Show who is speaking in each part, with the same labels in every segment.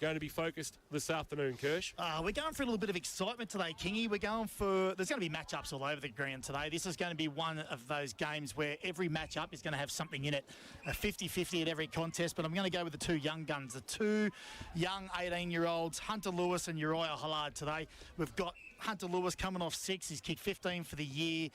Speaker 1: Going to be focused this afternoon, Kirsch.
Speaker 2: We're going for a little bit of excitement today, Kingy. We're going for... There's going to be matchups all over the ground today. This is going to be one of those games where every matchup is going to have something in it. A 50-50 at every contest, but I'm going to go with the two young guns, the two young 18-year-olds, Hunter Lewis and Uriah Hollard today. We've got Hunter Lewis coming off 6. He's kicked 15 for the year.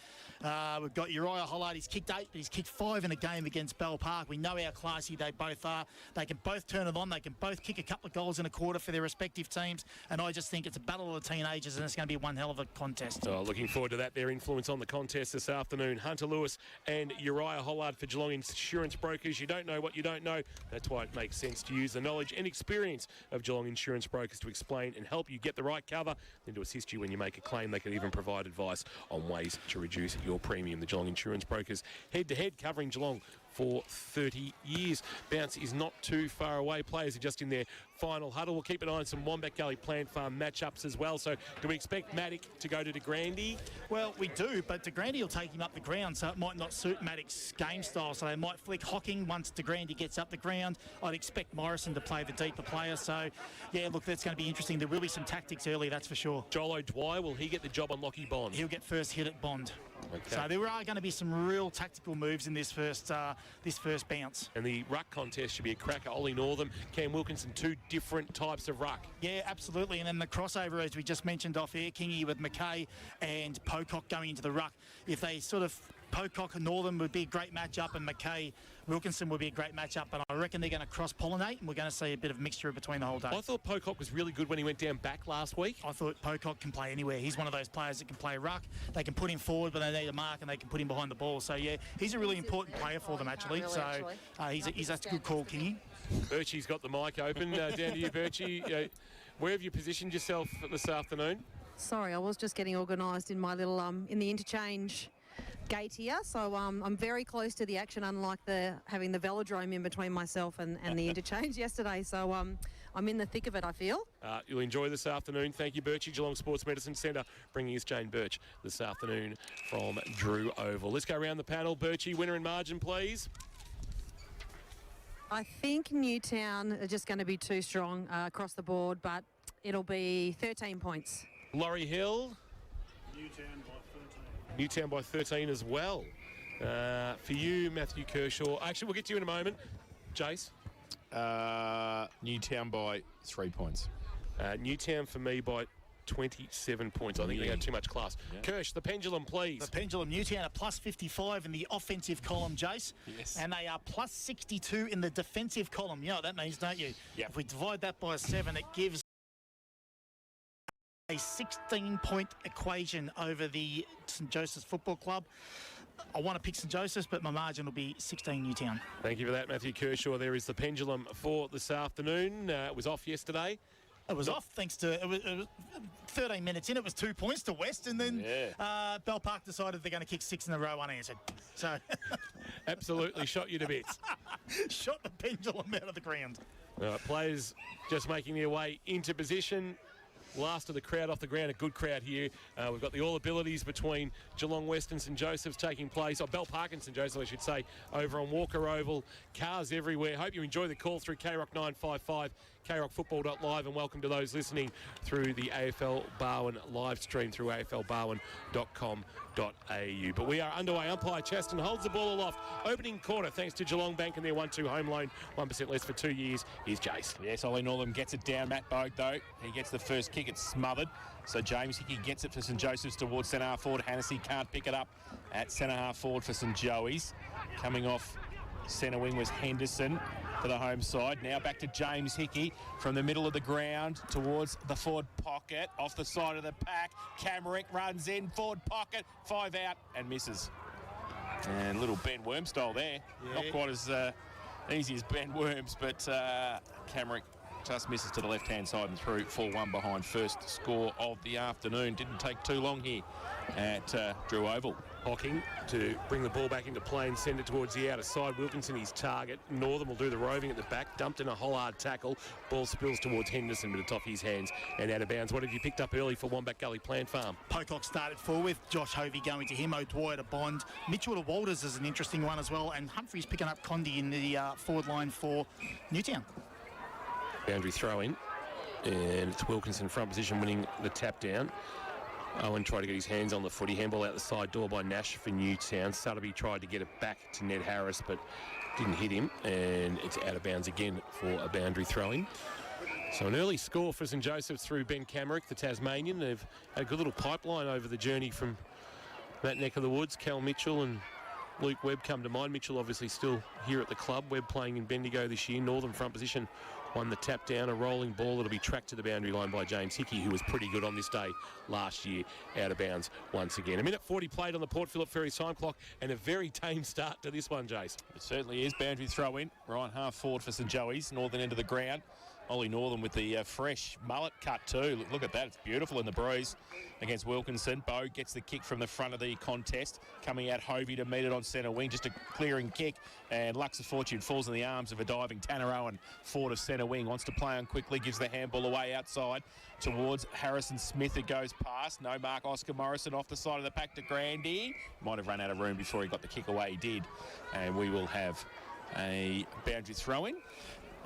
Speaker 2: We've got Uriah Hollard. He's kicked 8, but he's kicked 5 in a game against Bell Park. We know how classy they both are. They can both turn it on. They can both kick a couple of goals in a quarter for their respective teams. And I just think it's a battle of the teenagers, and it's going to be one hell of a contest.
Speaker 1: Oh, looking forward to that. Their influence on the contest this afternoon. Hunter Lewis and Uriah Hollard for Geelong Insurance Brokers. You don't know what you don't know. That's why it makes sense to use the knowledge and experience of Geelong Insurance Brokers to explain and help you get the right cover, and to assist you when you make a claim. They can even provide advice on ways to reduce your premium. The Geelong Insurance Brokers, head-to-head, covering Geelong for 30 years. Bounce is not too far away. Players are just in their final huddle. We'll keep an eye on some Wombat Gully Plant Farm matchups as well. So do we expect Matic to go to De Grande?
Speaker 2: Well, we do, but De Grande will take him up the ground, so it might not suit Matic's game style. So they might flick Hocking once De Grande gets up the ground. I'd expect Morrison to play the deeper player. So, yeah, look, that's going to be interesting. There will be some tactics early, that's for sure.
Speaker 1: Joel O'Dwyer, will he get the job on Lockie Bond?
Speaker 2: He'll get first hit at Bond.
Speaker 1: Okay.
Speaker 2: So there are going to be some real tactical moves in this first bounce.
Speaker 1: And the ruck contest should be a cracker. Ollie Northam, Cam Wilkinson, two different types of ruck.
Speaker 2: Yeah, absolutely. And then the crossover, as we just mentioned off air, Kingy, with McKay and Pocock going into the ruck. If they sort of... Pocock and Northam would be a great matchup, and McKay Wilkinson would be a great matchup, but I reckon they're going to cross-pollinate, and we're going to see a bit of mixture between the whole day.
Speaker 1: I thought Pocock was really good when he went down back last week.
Speaker 2: I thought Pocock can play anywhere. He's one of those players that can play ruck. They can put him forward, but they need a mark, and they can put him behind the ball. So, yeah, he's a really important player for them, actually. He's a good call, Kingy.
Speaker 1: Birchie's got the mic open. Down to you, Birchie. Where have you positioned yourself this afternoon?
Speaker 3: Sorry, I was just getting organised in my little, in the interchange gate here, so I'm very close to the action, unlike having the velodrome in between myself and the interchange yesterday. So I'm in the thick of it, I feel.
Speaker 1: You'll enjoy this afternoon. Thank you, Birchie. Geelong Sports Medicine Centre bringing us Jane Birch this afternoon from Drew Oval. Let's go around the panel. Birchie, winner and margin, please.
Speaker 3: I think Newtown are just going to be too strong across the board, but it'll be 13 points.
Speaker 1: Laurie Hill. Newtown by 13 as well. For you, Matthew Kershaw. Actually, we'll get to you in a moment. Jace?
Speaker 4: Newtown by 3 points.
Speaker 1: Newtown for me by 27 points. I think they got too much class. Yeah. Kirsch, the pendulum, please.
Speaker 2: The pendulum, Newtown are plus 55 in the offensive column, Jace.
Speaker 4: Yes.
Speaker 2: And they are plus 62 in the defensive column. You know what that means, don't you?
Speaker 4: Yep.
Speaker 2: If we divide that by 7, it gives a 16-point equation over the St Joseph's Football Club. I want to pick St Joseph's, but my margin will be 16 Newtown.
Speaker 1: Thank you for that, Matthew Kershaw. There is the pendulum for this afternoon. It was off yesterday.
Speaker 2: It was off thanks to it was 13 minutes in. It was 2 points to West, and then Bell Park decided they're going to kick 6 in a row unanswered. So
Speaker 1: absolutely shot you to bits.
Speaker 2: Shot the pendulum out of the ground.
Speaker 1: Players just making their way into position. Last of the crowd off the ground, a good crowd here. We've got the all-abilities between Geelong West and St Joseph's taking place, or Bell Park and St Joseph, I should say, over on Walker Oval. Cars everywhere. Hope you enjoy the call through KROC 955, KROCfootball.live, and welcome to those listening through the AFL Barwon live stream through aflbarwon.com.au. But we are underway. Umpire Chaston holds the ball aloft. Opening quarter, thanks to Geelong Bank and their 1-2 home loan, 1% less for 2 years. Here's Jace.
Speaker 4: Yes, Ollie Northam gets it down. Matt Bogue, though, he gets the first kick. It's smothered. So James Hickey gets it for St Joseph's towards centre half forward. Hannessy can't pick it up at centre half forward for St Joey's. Coming off centre wing was Henderson for the home side. Now back to James Hickey from the middle of the ground towards the forward pocket. Off the side of the pack. Camerick runs in. Forward pocket. 5 out and misses. And little Ben Worm style there. Yeah. Not quite as easy as Ben Worms, but Camerick just misses to the left-hand side and through 4-1 behind. First score of the afternoon. Didn't take too long here at Drew Oval.
Speaker 1: Hocking to bring the ball back into play and send it towards the outer side. Wilkinson, his target. Northern will do the roving at the back. Dumped in a Hollard tackle. Ball spills towards Henderson, but it's off his hands and out of bounds. What have you picked up early for Wombat Gully Plant Farm?
Speaker 2: Pocock started forward. Josh Hovey going to him. O'Dwyer to Bond. Mitchell to Walters is an interesting one as well. And Humphreys picking up Condi in the forward line for Newtown.
Speaker 1: Boundary throw in. And it's Wilkinson front position winning the tap down. Owen tried to get his hands on the footy. Handball out the side door by Nash for Newtown. Sutterby tried to get it back to Ned Harris, but didn't hit him. And it's out of bounds again for a boundary throw-in. So an early score for St Joseph's through Ben Camerick, the Tasmanian. They've had a good little pipeline over the journey from that neck of the woods. Cal Mitchell and Luke Webb come to mind. Mitchell obviously still here at the club. Webb playing in Bendigo this year. Northern front position won the tap down. A rolling ball that'll be tracked to the boundary line by James Hickey, who was pretty good on this day last year. Out of bounds once again. A minute 40 played on the Port Phillip Ferries time clock, and a very tame start to this one, Jace.
Speaker 4: It certainly is. Boundary throw in. Ryan half forward for St Joey's. Northern end of the ground. Ollie Northern with the fresh mullet cut too. Look at that. It's beautiful in the breeze against Wilkinson. Bo gets the kick from the front of the contest. Coming out Hovey to meet it on centre wing. Just a clearing kick. And Lux of Fortune falls in the arms of a diving Tanner Owen. Forward of centre wing. Wants to play on quickly. Gives the handball away outside towards Harrison Smith. It goes past. No mark. Oscar Morrison off the side of the pack to Grandy. Might have run out of room before he got the kick away. He did. And we will have a boundary throw in.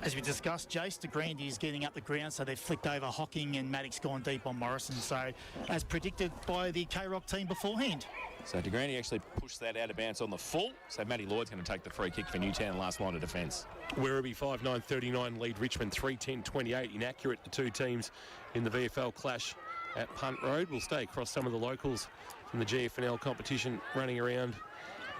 Speaker 2: As we discussed, Jace de Grandy is getting up the ground, so they've flicked over Hocking and Maddox gone deep on Morrison. So, as predicted by the K-Rock team beforehand.
Speaker 4: So de Grandy actually pushed that out of bounds on the full. So Matty Lloyd's going to take the free kick for Newtown, last line of defence.
Speaker 1: Werribee 5-9-39 lead Richmond 3-10-28. Inaccurate, the two teams in the VFL clash at Punt Road. We'll stay across some of the locals from the GFNL competition running around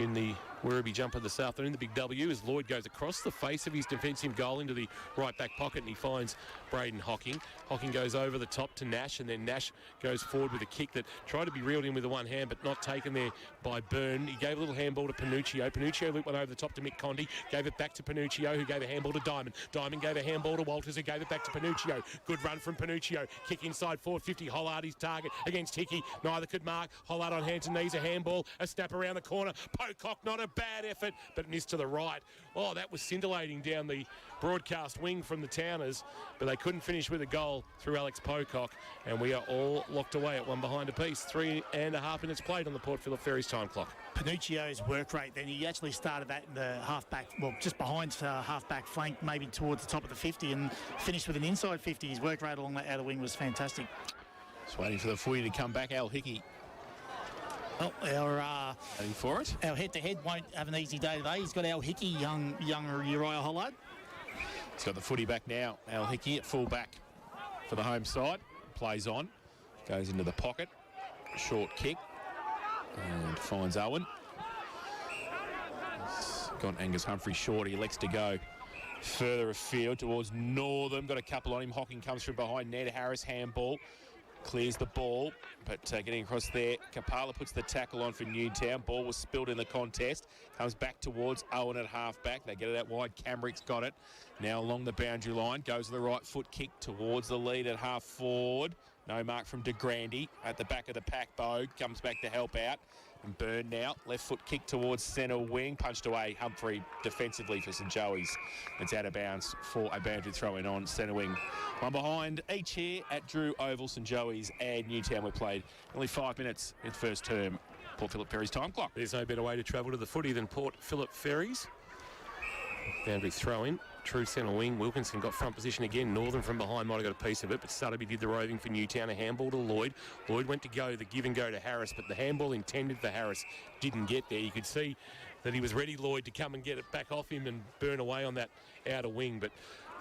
Speaker 1: in the Werribee jumper this afternoon. The big W as Lloyd goes across the face of his defensive goal into the right back pocket, and he finds Braden Hocking. Hocking goes over the top to Nash, and then Nash goes forward with a kick that tried to be reeled in with the one hand but not taken there by Byrne. He gave a little handball to Panuccio. Panuccio looped one over the top to Mick Condy, gave it back to Panuccio, who gave a handball to Diamond. Diamond gave a handball to Walters, who gave it back to Panuccio. Good run from Panuccio. Kick inside forward 50. Hollard his target against Hickey. Neither could mark. Hollard on hands and knees, a handball, a snap around the corner. Pocock, not a bad effort, but missed to the right. Oh, that was scintillating down the broadcast wing from the Towners, but they couldn't finish with a goal through Alex Pocock, and we are all locked away at one behind apiece. 3.5 minutes played on the Port Phillip Ferries time clock.
Speaker 2: Panuccio's work rate then, he actually started that in the half-back, well, just behind half-back flank, maybe towards the top of the 50, and finished with an inside 50. His work rate along that outer wing was fantastic.
Speaker 4: Just waiting for the footy to come back. Al Hickey.
Speaker 2: Well,
Speaker 4: Waiting for it.
Speaker 2: Our head-to-head won't have an easy day today. He's got Al Hickey, young Uriah Hollard.
Speaker 4: He's got the footy back now. Al Hickey at full back for the home side. Plays on. Goes into the pocket. Short kick. And finds Owen. He's got Angus Humphrey short. He elects to go further afield towards Northern. Got a couple on him. Hocking comes from behind. Ned Harris handball. Clears the ball, but getting across there, Kapala puts the tackle on for Newtown. Ball was spilled in the contest. Comes back towards Owen at half-back. They get it out wide. Camerick's got it. Now along the boundary line. Goes to the right foot kick towards the lead at half-forward. No mark from de Grandy. At the back of the pack, Bogue comes back to help out. And Byrne now. Left foot kick towards centre wing. Punched away Humphrey defensively for St Joey's. It's out of bounds for a boundary throw-in on centre wing. One behind each here at Drew Oval, St Joey's and Newtown. We played only 5 minutes in the first term. Port Phillip Ferries time clock.
Speaker 1: There's no better way to travel to the footy than Port Phillip Ferries. Boundary throw-in. True centre wing. Wilkinson got front position again. Northern from behind might have got a piece of it, but Sutterby did the roving for Newtown. A handball to Lloyd. Lloyd went to go, the give and go to Harris, but the handball intended for Harris didn't get there. You could see that he was ready, Lloyd, to come and get it back off him and burn away on that outer wing, but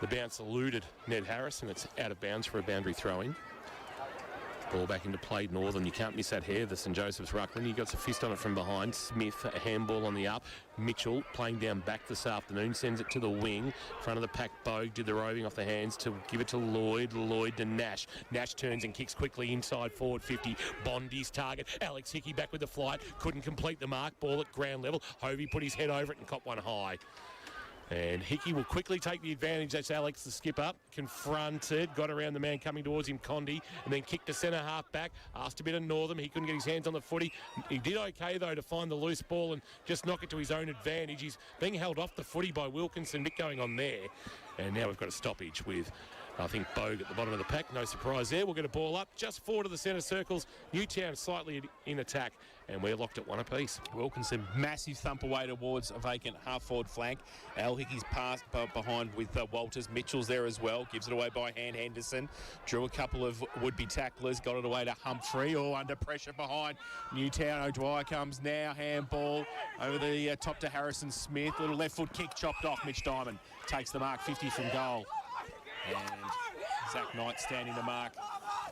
Speaker 1: the bounce eluded Ned Harris, and it's out of bounds for a boundary throw-in. Ball back into play, Northern. You can't miss that here. The St Joseph's ruckman. He got a fist on it from behind. Smith, a handball on the up. Mitchell playing down back this afternoon. Sends it to the wing. Front of the pack, Bogue did the roving off the hands to give it to Lloyd. Lloyd to Nash. Nash turns and kicks quickly inside forward 50. Bondi's target. Alex Hickey back with the flight. Couldn't complete the mark. Ball at ground level. Hovey put his head over it and caught one high. And Hickey will quickly take the advantage. That's Alex, the skipper. Confronted, got around the man coming towards him, Condy, and then kicked to centre half back. Asked a bit of Northern. He couldn't get his hands on the footy. He did okay, though, to find the loose ball and just knock it to his own advantage. He's being held off the footy by Wilkinson. Bit going on there. And now we've got a stoppage with I think Bogue at the bottom of the pack. No surprise there. We'll get a ball up just forward to the centre circles. Newtown slightly in attack, and we're locked at one apiece.
Speaker 4: Wilkinson, massive thump away towards a vacant half-forward flank. Al Hickey's passed behind with Walters. Mitchell's there as well. Gives it away by hand. Henderson drew a couple of would-be tacklers. Got it away to Humphrey. Oh, under pressure behind Newtown. O'Dwyer comes now. Handball over the top to Harrison Smith. Little left foot kick chopped off. Mitch Diamond takes the mark, 50 from goal. And Zach Knight standing the mark.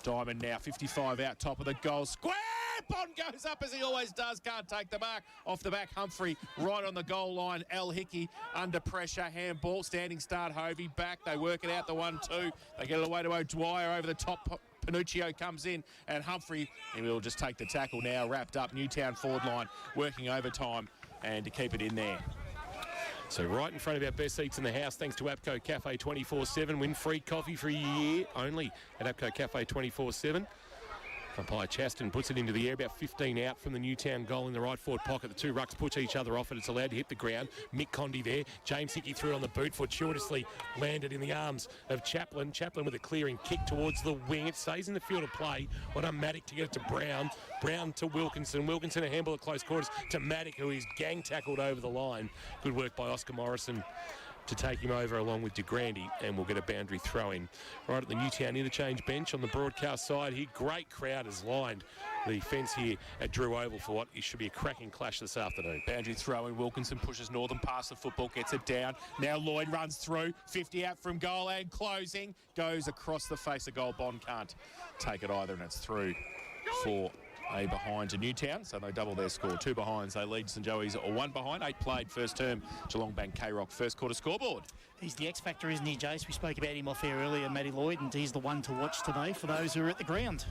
Speaker 4: Diamond now 55 out top of the goal square. Bond goes up as he always does. Can't take the mark. Off the back, Humphrey right on the goal line. Al Hickey under pressure. Handball. Standing start. Hovey back. They work it out the 1-2. They get it away to O'Dwyer over the top. Panuccio comes in and Humphrey, and we'll just take the tackle now. Wrapped up. Newtown forward line working overtime and to keep it in there.
Speaker 1: So right in front of our best seats in the house, thanks to APCO Cafe 24/7. Win free coffee for a year only at APCO Cafe 24/7. Umpire Chaston puts it into the air, about 15 out from the Newtown goal in the right forward pocket. The two rucks push each other off and it's allowed to hit the ground. Mick Condy there. James Hickey threw it on the boot, fortuitously landed in the arms of Chaplin. Chaplin with a clearing kick towards the wing. It stays in the field of play. Well done, Maddock to get it to Brown. Brown to Wilkinson. Wilkinson a handball at close quarters to Maddock, who is gang tackled over the line. Good work by Oscar Morrison to take him over along with De Grande, and we'll get a boundary throw in. Right at the Newtown interchange bench on the broadcast side here. Great crowd has lined the fence here at Drew Oval for what should be a cracking clash this afternoon.
Speaker 4: Boundary throw in. Wilkinson pushes Northern past the football, gets it down. Now Lloyd runs through, 50 out from goal and closing. Goes across the face of goal. Bond can't take it either, and it's through for a behind to Newtown, so they double their score. 2 behinds. They lead St Joey's 1 behind. 8 played first term. Geelong Bank K-Rock first quarter scoreboard.
Speaker 2: He's the X Factor, isn't he, Jace? We spoke about him off air earlier, Matty Lloyd, and he's the one to watch today for those who are at the ground.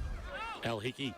Speaker 1: Al Hickey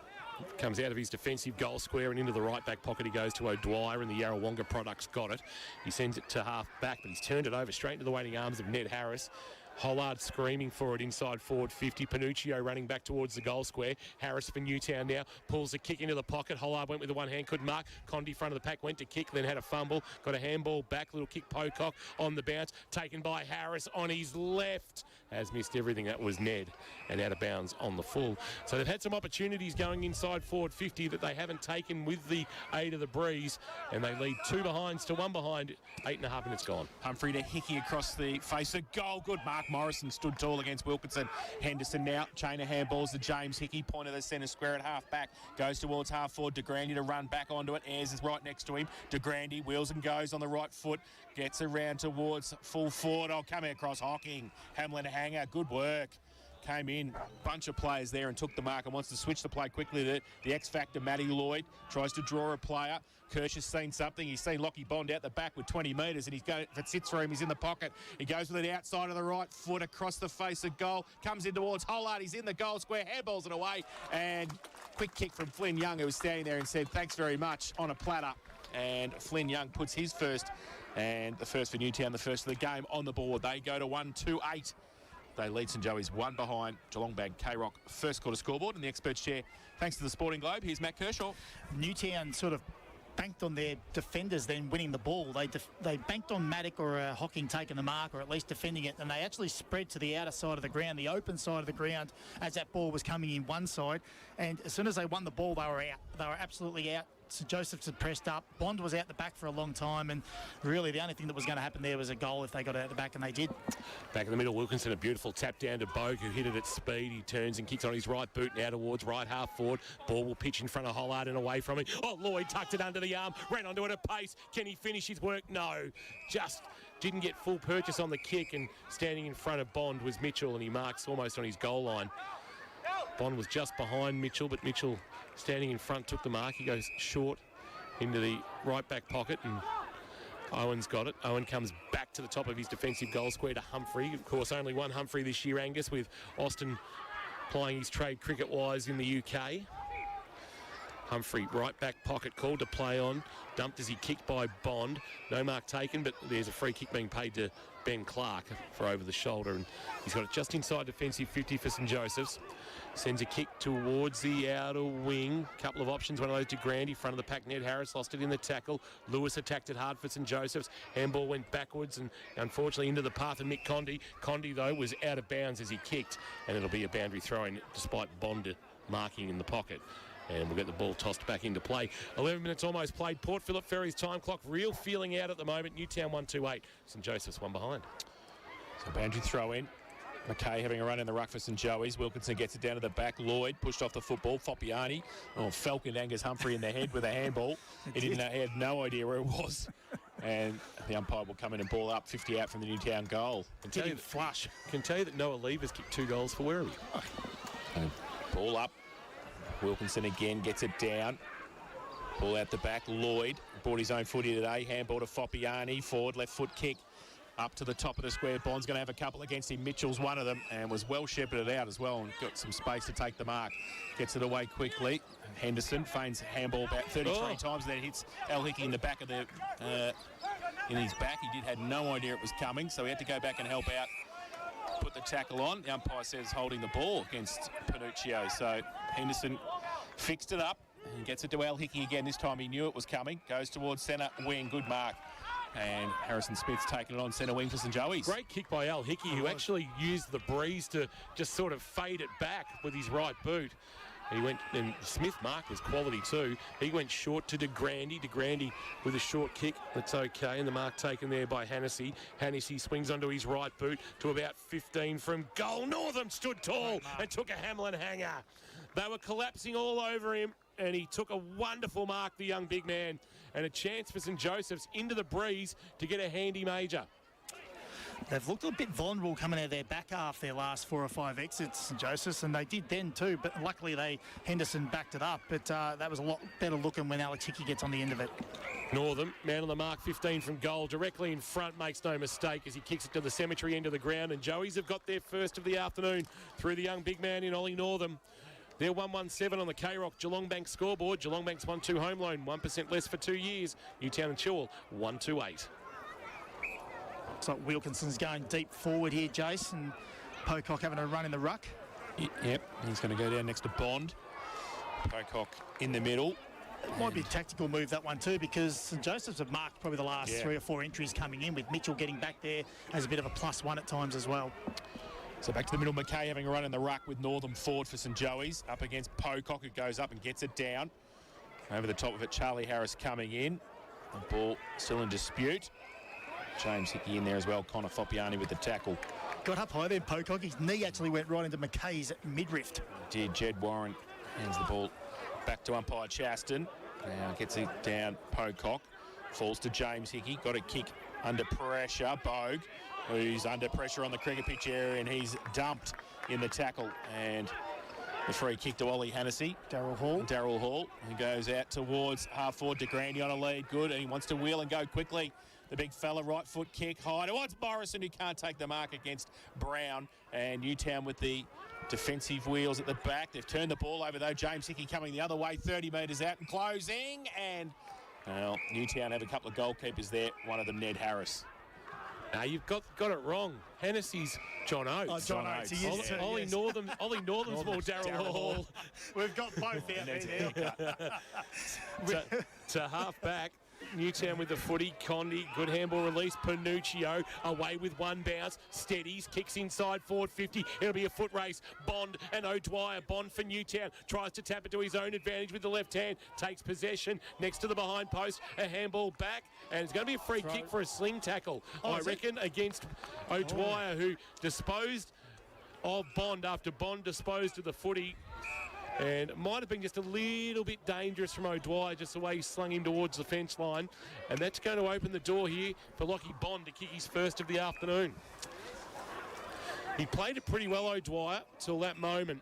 Speaker 1: comes out of his defensive goal square and into the right back pocket. He goes to O'Dwyer, and the Yarrawonga products got it. He sends it to half back, but he's turned it over straight into the waiting arms of Ned Harris. Hollard screaming for it inside forward 50. Panuccio running back towards the goal square. Harris for Newtown now. Pulls a kick into the pocket. Hollard went with the one hand, couldn't mark. Condy front of the pack, went to kick, then had a fumble. Got a handball back. Little kick Pocock on the bounce. Taken by Harris on his left. Has missed everything. That was Ned. And out of bounds on the full. So they've had some opportunities going inside forward 50 that they haven't taken with the aid of the breeze. And they lead 2 behinds to 1 behind. 8.5 minutes gone.
Speaker 4: Humphrey to Hickey across the face of goal. Good mark. Morrison stood tall against Wilkinson. Henderson now. Chain of handballs to James Hickey. Point of the centre square at half back. Goes towards half forward. De Grande to run back onto it. Ayres is right next to him. De Grande wheels and goes on the right foot. Gets around towards full forward. Oh, coming across Hocking. Hamlin Hanger. Good work. Came in, bunch of players there and took the mark and wants to switch the play quickly. The X Factor, Matty Lloyd, tries to draw a player. Kirsch has seen something. He's seen Lockie Bond out the back with 20 metres, and he's going, if it sits for him, he's in the pocket. He goes with it outside of the right foot across the face of goal. Comes in towards Hollard. He's in the goal square. Handballs it away. And quick kick from Flynn Young, who was standing there and said, thanks very much, on a platter. And Flynn Young puts his first, and the first for Newtown, the first of the game on the board. They go to 1-2-8. They lead St Joey's 1 behind. Geelong Bank K-Rock first quarter scoreboard, and the experts chair, thanks to the Sporting Globe. Here's Matt Kershaw.
Speaker 2: Newtown sort of banked on their defenders then winning the ball. They banked on Maddock or Hocking taking the mark, or at least defending it, and they actually spread to the outer side of the ground, the open side of the ground, as that ball was coming in one side. And as soon as they won the ball, they were out. They were absolutely out. St Joseph's had pressed up. Bond was out the back for a long time, and really the only thing that was going to happen there was a goal if they got out the back, and they did.
Speaker 1: Back in the middle, Wilkinson, a beautiful tap down to Bogue, who hit it at speed. He turns and kicks on his right boot now towards right half forward. Ball will pitch in front of Hollard and away from him. Oh, Lloyd tucked it under the arm, ran onto it at pace. Can he finish his work? No. Just didn't get full purchase on the kick, and standing in front of Bond was Mitchell, and he marks almost on his goal line. Bond was just behind Mitchell, but Mitchell standing in front took the mark. He goes short into the right back pocket, and Owen's got it. Owen comes back to the top of his defensive goal square to Humphrey. Of course, only one Humphrey this year, Angus, with Austin plying his trade cricket-wise in the UK. Humphrey, right back pocket, called to play on. Dumped as he kicked by Bond. No mark taken, but there's a free kick being paid to Ben Clark for over the shoulder. And he's got it just inside defensive 50 for St Joseph's. Sends a kick towards the outer wing. Couple of options, one of those to Grandy, front of the pack. Ned Harris lost it in the tackle. Lewis attacked it hard for St Joseph's. Handball went backwards and unfortunately into the path of Mick Condy. Condy, though, was out of bounds as he kicked, and it'll be a boundary throw-in despite Bond marking in the pocket. And we'll get the ball tossed back into play. 11 minutes almost played. Port Phillip Ferry's time clock real feeling out at the moment. Newtown 1-2-8. St Joseph's one behind.
Speaker 4: So boundary throw-in. McKay having a run in the ruck for St Joey's. Wilkinson gets it down to the back. Lloyd pushed off the football. Foppiani. Falcon Angus Humphrey in the head with a handball. He had no idea where it was. And the umpire will come in and ball up 50 out from the Newtown goal.
Speaker 1: Flush. Can tell you that Noah Levers kicked 2 goals for Werribee.
Speaker 4: Ball up. Wilkinson again gets it down. Ball out the back. Lloyd brought his own footy today. Handball to Foppiani. Forward left foot kick. Up to the top of the square. Bond's going to have a couple against him. Mitchell's one of them and was well shepherded out as well and got some space to take the mark. Gets it away quickly. Henderson feigns handball about 33 times and then hits Al Hickey in the back of the in his back. He had no idea it was coming, so he had to go back and help out. Put the tackle on. The umpire says holding the ball against Panuccio. So Henderson fixed it up and gets it to Al Hickey again. This time he knew it was coming. Goes towards centre wing. Good mark. And Harrison Smith's taken it on centre wing for St Joey's.
Speaker 1: Great kick by Al Hickey, who actually used the breeze to just sort of fade it back with his right boot. He went, and Smith mark was quality too. He went short to De Grandy. De Grandy with a short kick. That's okay. And the mark taken there by Hannessy. Hannessy swings onto his right boot to about 15 from goal. Northam stood tall and took a Hamlin hanger. They were collapsing all over him, and he took a wonderful mark, the young big man, and a chance for St Joseph's into the breeze to get a handy major.
Speaker 2: They've looked a bit vulnerable coming out of their back half their last 4 or 5 exits, St Joseph's, and they did then too, but luckily Henderson backed it up, but that was a lot better looking when Alex Hickey gets on the end of it.
Speaker 1: Northam, man on the mark, 15 from goal, directly in front, makes no mistake as he kicks it to the cemetery end of the ground, and Joey's have got their first of the afternoon through the young big man in Ollie Northam. They're 117 on the K-Rock Geelong Bank scoreboard. Geelong Bank's 1-2 home loan, 1% less for 2 years. Newtown and Chilwell, 1-8.
Speaker 2: Looks like Wilkinson's going deep forward here, Jason. Pocock having a run in the ruck.
Speaker 4: Yep, he's going to go down next to Bond. Pocock in the middle.
Speaker 2: It might be a tactical move, that one too, because St Joseph's have marked probably the last 3 or 4 entries coming in, with Mitchell getting back there as a bit of a +1 at times as well.
Speaker 4: So back to the middle, McKay having a run in the ruck with Northam forward for St Joey's. Up against Pocock, who goes up and gets it down. Over the top of it, Charlie Harris coming in. The ball still in dispute. James Hickey in there as well. Connor Foppiani with the tackle.
Speaker 2: Got up high there, Pocock. His knee actually went right into McKay's midriff.
Speaker 4: Did. Jed Warren hands the ball back to umpire Chaston. Now gets it down, Pocock. Falls to James Hickey. Got a kick under pressure. Bogue, who's under pressure on the cricket pitch area, and he's dumped in the tackle. And the free kick to Ollie Hannessy.
Speaker 2: Darryl Hall.
Speaker 4: He goes out towards half forward to Grandy on a lead. Good, and he wants to wheel and go quickly. The big fella, right foot kick, high. Oh, it's Morrison who can't take the mark against Brown. And Newtown with the defensive wheels at the back. They've turned the ball over, though. James Hickey coming the other way, 30 metres out and closing. And, well, Newtown have a couple of goalkeepers there. One of them, Ned Harris.
Speaker 1: Now you've got it wrong. Hennessy's John Oates.
Speaker 2: Oh, John Oates. He is too,
Speaker 1: Ollie Northam's more Darryl Hall.
Speaker 2: We've got both out there.
Speaker 1: To half back. Newtown with the footy. Condy, good handball release. Panuccio away with one bounce. Steadies, kicks inside forward 50. It'll be a foot race. Bond and O'Dwyer. Bond for Newtown. Tries to tap it to his own advantage with the left hand. Takes possession next to the behind post. A handball back. And it's going to be a free kick for a sling tackle, I reckon, against O'Dwyer, who disposed of Bond after Bond disposed of the footy. And it might have been just a little bit dangerous from O'Dwyer, just the way he slung him towards the fence line. And that's going to open the door here for Lockie Bond to kick his first of the afternoon. He played it pretty well, O'Dwyer, till that moment.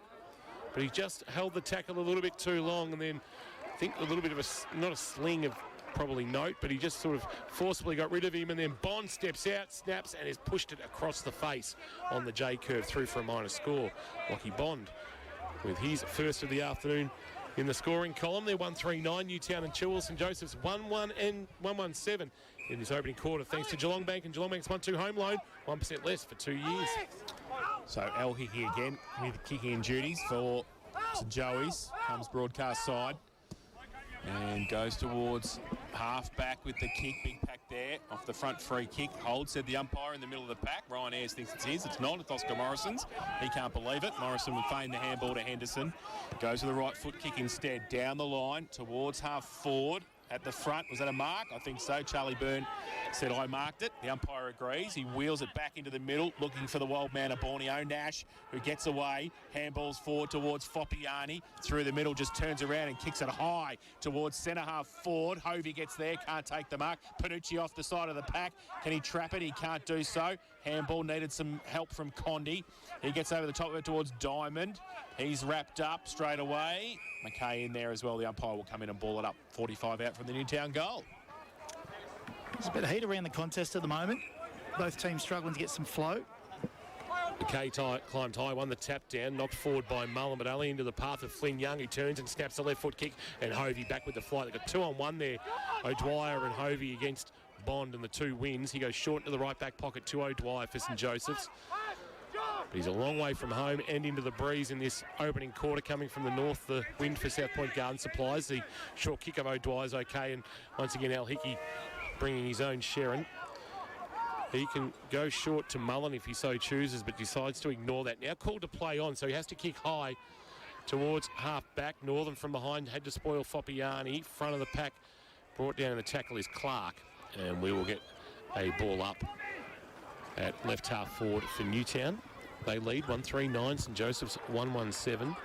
Speaker 1: But he just held the tackle a little bit too long, and then I think a little bit of not a sling of probably note, but he just sort of forcibly got rid of him, and then Bond steps out, snaps, and has pushed it across the face on the J-curve through for a minor score. Lockie Bond with his first of the afternoon In the scoring column, they're 139. Newtown and Chilwell. St Joseph's 1-1 and 1-1-7 in this opening quarter, thanks to Geelong Bank and Geelong Bank's 1-2 home loan, 1% less for 2 years.
Speaker 4: So El Hickey again with kicking duties for St Joey's. Comes broadcast side and goes towards half back with the kick. Big pack there off the front free kick. Hold, said the umpire in the middle of the pack. Ryan Ayres thinks it's his. It's not. It's Oscar Morrison's. He can't believe it. Morrison would feign the handball to Henderson. Goes with the right foot kick instead. Down the line towards half forward. At the front, was that a mark? I think so. Charlie Byrne said, I marked it. The umpire agrees. He wheels it back into the middle, looking for the wild man of Borneo, Nash, who gets away. Handballs forward towards Foppiani. Through the middle, just turns around and kicks it high towards centre half forward. Hovey gets there, can't take the mark. Panucci off the side of the pack. Can he trap it? He can't do so. Handball needed some help from Condi. He gets over the top of it towards Diamond. He's wrapped up straight away. McKay in there as well. The umpire will come in and ball it up. 45 out from the Newtown goal.
Speaker 2: There's a bit of heat around the contest at the moment. Both teams struggling to get some flow.
Speaker 1: McKay climbed high, won the tap down, knocked forward by Mullen, but only into the path of Flynn Young. He turns and snaps the left foot kick, and Hovey back with the flight. They've got 2-on-1 there. O'Dwyer and Hovey against Bond and the 2 wins. He goes short into the right back pocket to O'Dwyer for St Joseph's. But he's a long way from home and into the breeze in this opening quarter, coming from the north. The wind for South Point Garden Supplies. The short kick of O'Dwyer's okay, and once again Al Hickey bringing his own Sharon. He can go short to Mullen if he so chooses, but decides to ignore that. Now called to play on, so he has to kick high towards half back. Northern from behind had to spoil Foppiani. Front of the pack brought down in the tackle is Clark, and we will get a ball up at left half forward for Newtown. They lead 139, St Joseph's 117.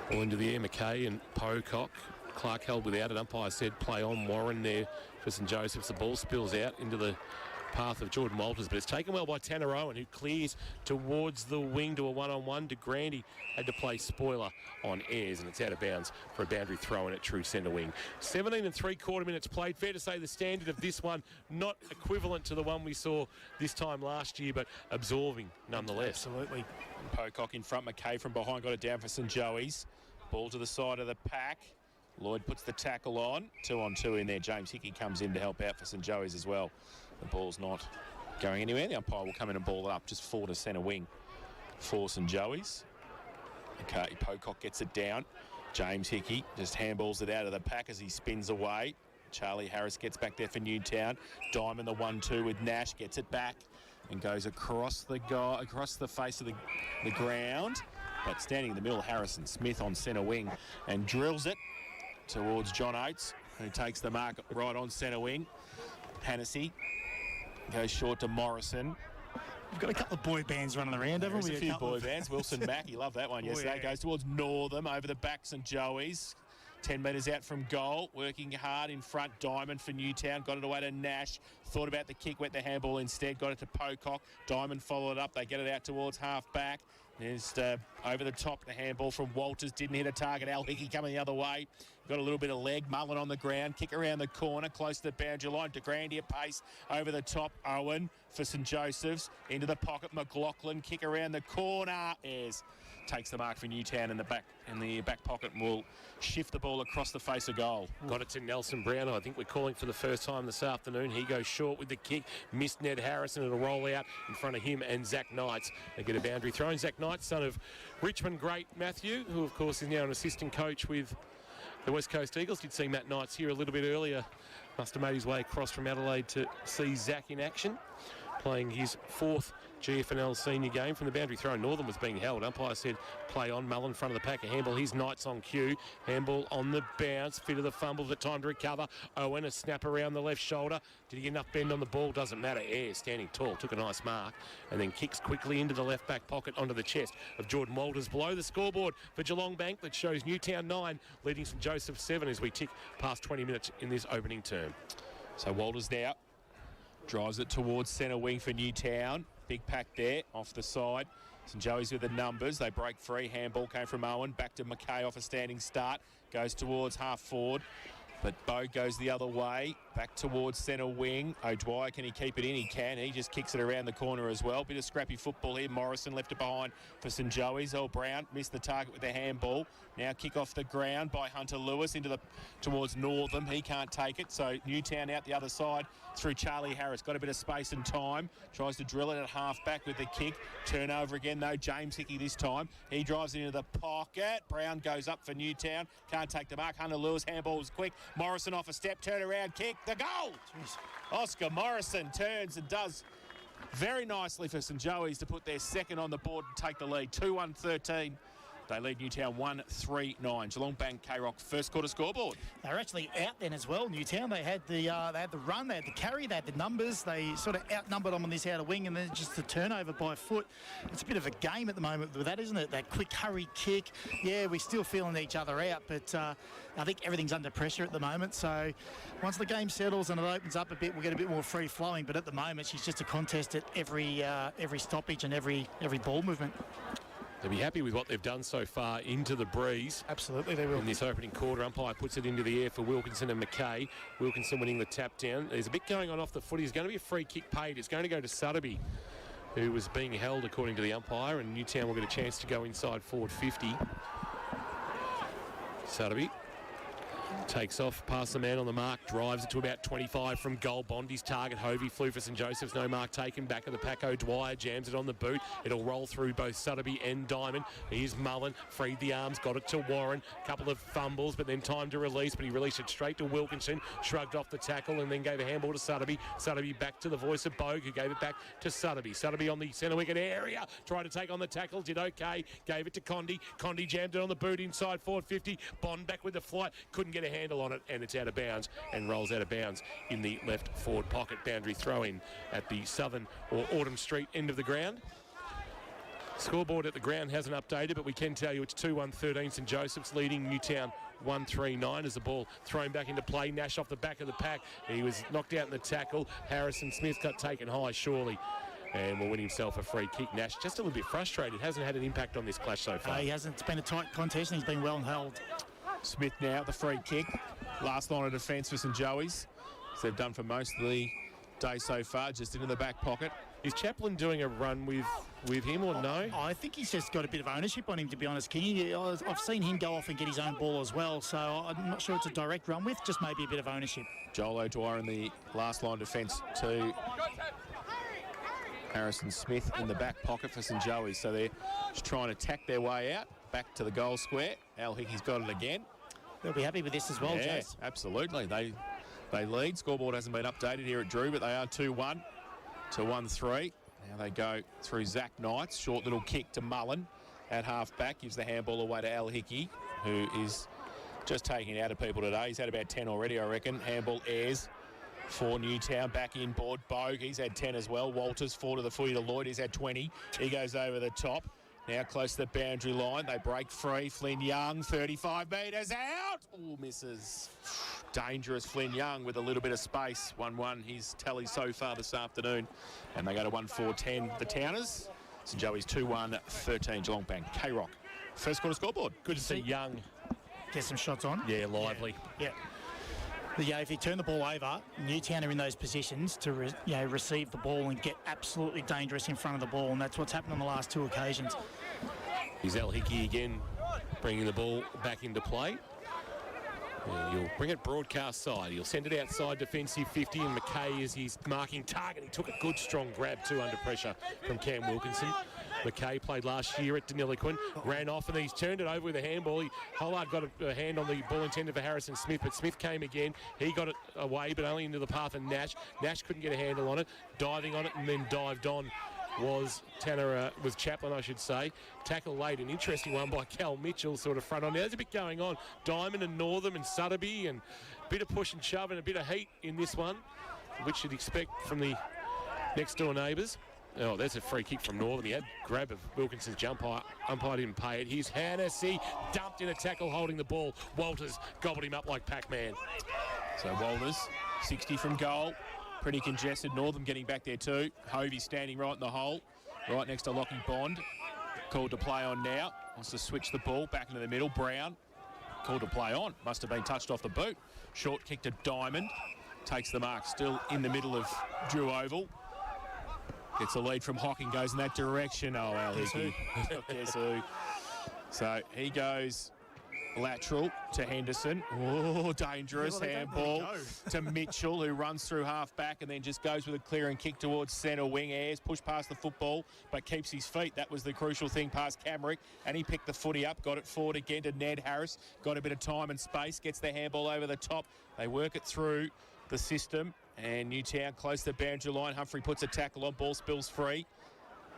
Speaker 1: Ball into the air, McKay and Pocock. Clark held without it. Umpire said play on. Warren there for St Joseph's. The ball spills out into the path of Jordan Walters, but it's taken well by Tanner Owen, who clears towards the wing to a one-on-one. De Grandy had to play spoiler on Ayres, and it's out of bounds for a boundary throw in at true centre wing. 17 and 3/4 minutes played. Fair to say the standard of this one not equivalent to the one we saw this time last year, but absorbing nonetheless.
Speaker 2: Absolutely.
Speaker 4: Pocock in front. McKay from behind got it down for St Joey's. Ball to the side of the pack. Lloyd puts the tackle on. 2-on-2 in there. James Hickey comes in to help out for St Joey's as well. The ball's not going anywhere. The umpire will come in and ball it up just forward to centre wing for St Joey's. Okay, Pocock gets it down. James Hickey just handballs it out of the pack as he spins away. Charlie Harris gets back there for Newtown. Diamond the 1-2 with Nash, gets it back and goes across the face of the ground. But standing in the middle, Harrison Smith on centre wing and drills it towards John Oates, who takes the mark right on centre wing. Hennessy goes short to Morrison.
Speaker 2: We've got a couple of boy bands running around, haven't we?
Speaker 4: There's a few boy bands. Wilson Mackey, love that one yesterday. Goes towards Northam over the back St Joey's. 10 metres out from goal, working hard in front. Diamond for Newtown, got it away to Nash. Thought about the kick, went the handball instead, got it to Pocock. Diamond followed up, they get it out towards half back. There's over the top, the handball from Walters, didn't hit a target. Al Hickey coming the other way. Got a little bit of leg. Mullen on the ground, kick around the corner, close to the boundary line. De Grandy at pace, over the top. Owen for St Joseph's, into the pocket. McLaughlin, kick around the corner. Ayres takes the mark for Newtown in the back pocket and will shift the ball across the face of goal.
Speaker 1: Got it to Nelson Brown, I think we're calling for the first time this afternoon. He goes short with the kick, missed Ned Harrison. It'll roll out in front of him and Zach Knights. They get a boundary throw. And Zach Knights, son of Richmond great Matthew, who of course is now an assistant coach with the West Coast Eagles. Did see Matt Knights here a little bit earlier. Must have made his way across from Adelaide to see Zach in action, playing his 4th GFNL senior game. From the boundary throw, Northern was being held. Umpire said play on. Mullen in front of the pack. A handball. His Knights on cue. Handball on the bounce. Fit of the fumble. The time to recover. Owen, a snap around the left shoulder. Did he get enough bend on the ball? Doesn't matter. Ayres standing tall. Took a nice mark. And then kicks quickly into the left back pocket onto the chest of Jordan Walters. Below the scoreboard for Geelong Bank that shows Newtown 9 leading St Joseph 7 as we tick past 20 minutes in this opening term.
Speaker 4: So Walters now drives it towards centre wing for Newtown. Big pack there off the side. St Joey's with the numbers. They break free. Handball came from Owen. Back to McKay off a standing start. Goes towards half forward. But Bow goes the other way, back towards centre wing. O'Dwyer, can he keep it in? He can. He just kicks it around the corner as well. Bit of scrappy football here. Morrison left it behind for St Joey's. Brown missed the target with the handball. Now kick off the ground by Hunter Lewis towards Northam. He can't take it, so Newtown out the other side through Charlie Harris. Got a bit of space and time. Tries to drill it at half-back with the kick. Turnover again, though. James Hickey this time. He drives it into the pocket. Brown goes up for Newtown. Can't take the mark. Hunter Lewis, handball was quick. Morrison off a step, turn around, kick, the goal! Jeez. Oscar Morrison turns and does very nicely for St Joey's to put their second on the board and take the lead. 2-1-13. They lead Newtown 1-3-9. Geelong Bank K-Rock first quarter scoreboard.
Speaker 2: They were actually out then as well, Newtown. They had the run, they had the carry, they had the numbers. They sort of outnumbered them on this outer wing, and then just the turnover by foot. It's a bit of a game at the moment with that, isn't it? That quick hurry kick. Yeah, we're still feeling each other out, but I think everything's under pressure at the moment. So once the game settles and it opens up a bit, we'll get a bit more free flowing. But at the moment, she's just a contest at every stoppage and every ball movement.
Speaker 1: They'll be happy with what they've done so far into the breeze.
Speaker 2: Absolutely, they will.
Speaker 1: In this opening quarter, umpire puts it into the air for Wilkinson and McKay. Wilkinson winning the tap down. There's a bit going on off the foot. There's going to be a free kick paid. It's going to go to Sutterby, who was being held according to the umpire, and Newtown will get a chance to go inside forward 50. Sutterby takes off past the man on the mark, drives it to about 25 from goal. Bondi's target, Hovey flew for St Joseph's, no mark taken. Back of the pack, O'Dwyer jams it on the boot. It'll roll through both Sutterby and Diamond. Here's Mullen, freed the arms, got it to Warren. Couple of fumbles, but then time to release, but he released it straight to Wilkinson, shrugged off the tackle and then gave a handball to Sutterby. Sutterby back to the voice of Bogue, who gave it back to Sutterby. Sutterby on the centre wicket area, tried to take on the tackle, did okay, gave it to Condi. Condi jammed it on the boot inside forward 50. Bond back with the flight, couldn't get a handle on it, and it's out of bounds and rolls out of bounds in the left forward pocket. Boundary throw in at the Southern or Autumn Street end of the ground. Scoreboard at the ground hasn't updated, but we can tell you it's 2-1-13. St Joseph's leading Newtown 1-3-9 as the ball thrown back into play. Nash off the back of the pack. He was knocked out in the tackle. Harrison Smith got taken high, surely, and will win himself a free kick. Nash just a little bit frustrated. Hasn't had an impact on this clash so far.
Speaker 2: He hasn't. It's been a tight contest and he's been well held.
Speaker 4: Smith now, the free kick. Last line of defence for St Joey's, as they've done for most of the day so far, just into the back pocket.
Speaker 1: Is Chaplin doing a run with him or no?
Speaker 2: I think he's just got a bit of ownership on him, to be honest, Kingy. I've seen him go off and get his own ball as well, so I'm not sure it's a direct run with, just maybe a bit of ownership.
Speaker 4: Joel O'Dwyer in the last line of defence to Harrison Smith in the back pocket for St Joey's, so they're just trying to tack their way out back to the goal square. Al Hickey's got it again.
Speaker 2: They'll be happy with this as well,
Speaker 4: yeah,
Speaker 2: Jace.
Speaker 4: Absolutely. They lead. Scoreboard hasn't been updated here at Drew, but they are 2-1 to 1-3. Now they go through Zach Knights. Short little kick to Mullen at half-back. Gives the handball away to Al Hickey, who is just taking it out of people today. He's had about 10 already, I reckon. Handball airs for Newtown. Back in board. Bogue, he's had 10 as well. Walters, 4 to the footy to Lloyd. He's had 20. He goes over the top. Now close to the boundary line. They break free. Flynn Young, 35 metres out. Oh, misses. Dangerous Flynn Young with a little bit of space. 1-1 his tally so far this afternoon. And they go to 1-4-10. The Towners. St Joey's 2-1-13. Geelong Bank. K-Rock. First quarter scoreboard.
Speaker 1: Good to see Young
Speaker 2: get some shots on.
Speaker 1: Yeah, lively.
Speaker 2: Yeah. Yeah, if you turn the ball over, Newtown are in those positions to receive the ball and get absolutely dangerous in front of the ball, and that's what's happened on the last 2 occasions.
Speaker 1: Here's Al Hickey again, bringing the ball back into play. You'll bring it broadcast side. He'll send it outside defensive 50, and McKay is his marking target. He took a good strong grab too under pressure from Cam Wilkinson. McKay played last year at Deniliquin, ran off and he's turned it over with a handball. Hollard got a hand on the ball intended for Harrison Smith, but Smith came again. He got it away, but only into the path of Nash. Nash couldn't get a handle on it, diving on it and then dived on was Chaplin, I should say. Tackle late, an interesting one by Cal Mitchell, sort of front on. Now, there's a bit going on. Diamond and Northam and Sutterby, and a bit of push and shove and a bit of heat in this one, which you'd expect from the next door neighbours. Oh, that's a free kick from Northam. He had grab of Wilkinson's jump. Umpire didn't pay it. Here's Hannessy, dumped in a tackle holding the ball. Walters gobbled him up like Pac-Man.
Speaker 4: So Walters, 60 from goal. Pretty congested. Northam getting back there too. Hovey standing right in the hole, right next to Lockie Bond. Called to play on now. Wants to switch the ball back into the middle. Brown called to play on. Must have been touched off the boot. Short kick to Diamond. Takes the mark. Still in the middle of Drew Oval. Gets a lead from Hocking. Goes in that direction. Oh, Al Hickey. Guess who? So he goes lateral to Henderson. Oh, dangerous handball to Mitchell, who runs through half back and then just goes with a clearing kick towards centre wing. Ayres pushed past the football but keeps his feet. That was the crucial thing past Camrick, and he picked the footy up, got it forward again to Ned Harris. Got a bit of time and space, gets the handball over the top. They work it through the system, and Newtown close to the boundary line. Humphrey puts a tackle on, ball spills free.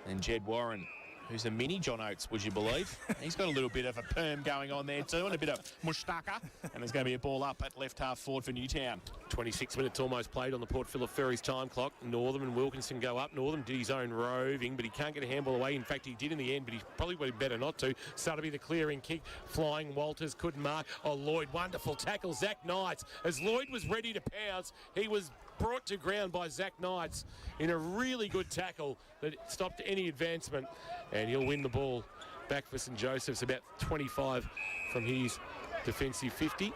Speaker 4: And Jed Warren, who's a mini John Oates, would you believe? He's got a little bit of a perm going on there too, and a bit of mustaka. And there's going to be a ball up at left half forward for Newtown.
Speaker 1: 26 minutes almost played on the Port Phillip Ferries time clock. Northam and Wilkinson go up. Northam did his own roving, but he can't get a handball away. In fact, he did in the end, but he probably would have better not to. Sotheby the clearing kick. Flying Walters couldn't mark. Oh, Lloyd, wonderful tackle. Zach Knights. As Lloyd was ready to pounce, he was brought to ground by Zach Knights in a really good tackle that stopped any advancement, and he'll win the ball back for St Joseph's, about 25 from his defensive 50.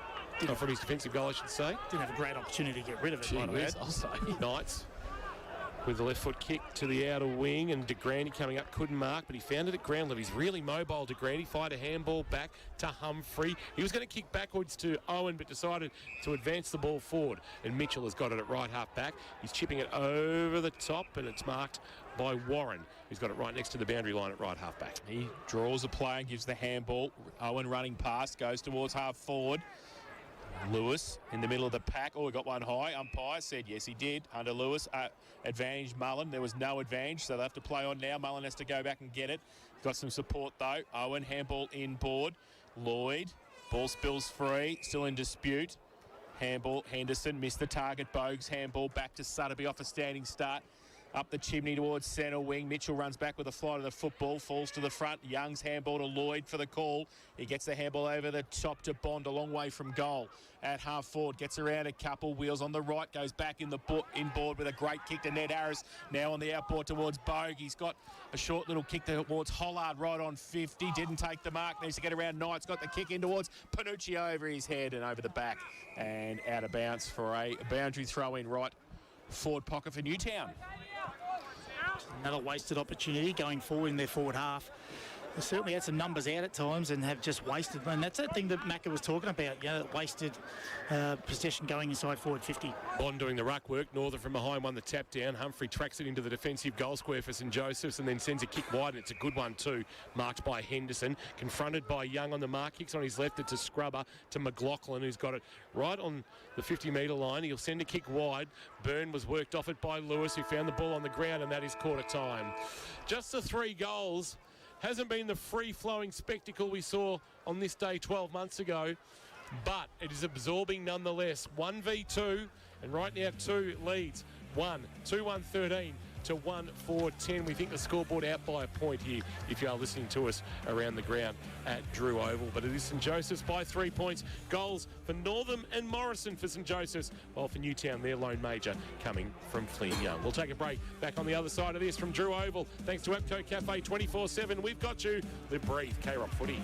Speaker 1: From his defensive goal, I should say.
Speaker 2: Didn't have a great opportunity to get rid of it.
Speaker 1: I'll say. Knights with the left foot kick to the outer wing, and De Grande coming up, couldn't mark, but he found it at ground level. He's really mobile, De Grande. Fired a handball back to Humphrey. He was going to kick backwards to Owen, but decided to advance the ball forward, and Mitchell has got it at right half back. He's chipping it over the top, and it's marked by Warren, who's got it right next to the boundary line at right half back.
Speaker 4: He draws a play and gives the handball. Owen running past, goes towards half forward. Lewis in the middle of the pack. Oh, he got one high. Umpire said yes, he did. Under Lewis, advantage Mullen. There was no advantage, so they have to play on now. Mullen has to go back and get it. Got some support though. Owen, handball inboard. Lloyd, ball spills free, still in dispute. Handball, Henderson missed the target. Bogues handball back to Sotheby off a standing start. Up the chimney towards centre wing. Mitchell runs back with a flight of the football, falls to the front. Young's handball to Lloyd for the call. He gets the handball over the top to Bond, a long way from goal. At half forward, gets around a couple, wheels on the right, goes back in the inboard with a great kick to Ned Harris. Now on the outboard towards Bogue. He's got a short little kick towards Hollard right on 50. Didn't take the mark. Needs to get around Knight's got the kick in towards Panucci over his head and over the back. And out of bounds for a boundary throw in right forward pocket for Newtown.
Speaker 2: Another wasted opportunity going forward in their forward half. They certainly had some numbers out at times and have just wasted. And that's that thing that Macca was talking about, wasted possession going inside forward 50.
Speaker 1: Bond doing the ruck work. Northern from behind won the tap down. Humphrey tracks it into the defensive goal square for St Joseph's and then sends a kick wide, and it's a good one too. Marked by Henderson. Confronted by Young on the mark. Kicks on his left. It's a scrubber to McLaughlin, who's got it right on the 50-metre line. He'll send a kick wide. Byrne was worked off it by Lewis, who found the ball on the ground, and that is quarter time. Just the 3 goals. Hasn't been the free-flowing spectacle we saw on this day 12 months ago, but it is absorbing nonetheless. 1v2, and right now 2 leads. 2-1-13 to 1-4-10. We think the scoreboard out by a point here if you are listening to us around the ground at Drew Oval. But it is St Joseph's by 3 points. Goals for Northam and Morrison for St Joseph's, while for Newtown, their lone major coming from Flynn Young. We'll take a break. Back on the other side of this from Drew Oval. Thanks to Epco Cafe 24/7. We've got you. Live, breathe, K-Rock footy.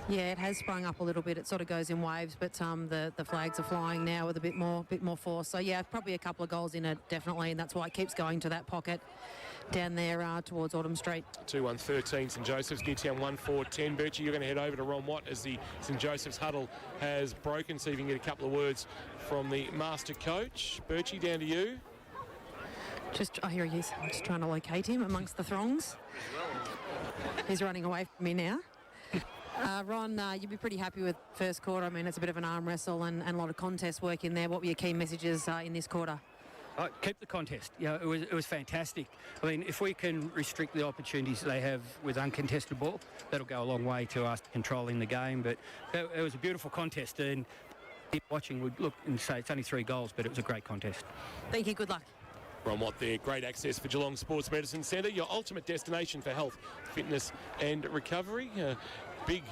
Speaker 3: Yeah, it has sprung up a little bit. It sort of goes in waves, but the flags are flying now with a bit more force. So yeah, probably a couple of goals in it, definitely, and that's why it keeps going to that pocket down there towards Autumn Street.
Speaker 1: 2-1-13 St Joseph's, Newtown 1-4-10. Birchie, you're going to head over to Ron Watt as the St Joseph's huddle has broken, so you can get a couple of words from the master coach. Birchie, down to you.
Speaker 3: Here he is. I'm just trying to locate him amongst the throngs. He's running away from me now. Ron, you'd be pretty happy with first quarter. I mean, it's a bit of an arm wrestle and a lot of contest work in there. What were your key messages in this quarter?
Speaker 5: Keep the contest. Yeah, it was fantastic. I mean, if we can restrict the opportunities they have with uncontested ball, that'll go a long way to us controlling the game. But it was a beautiful contest, and watching would look and say it's only 3 goals, but it was a great contest.
Speaker 3: Thank you. Good luck.
Speaker 1: Ron Watt there. Great access for Geelong Sports Medicine Centre, your ultimate destination for health, fitness and recovery. Big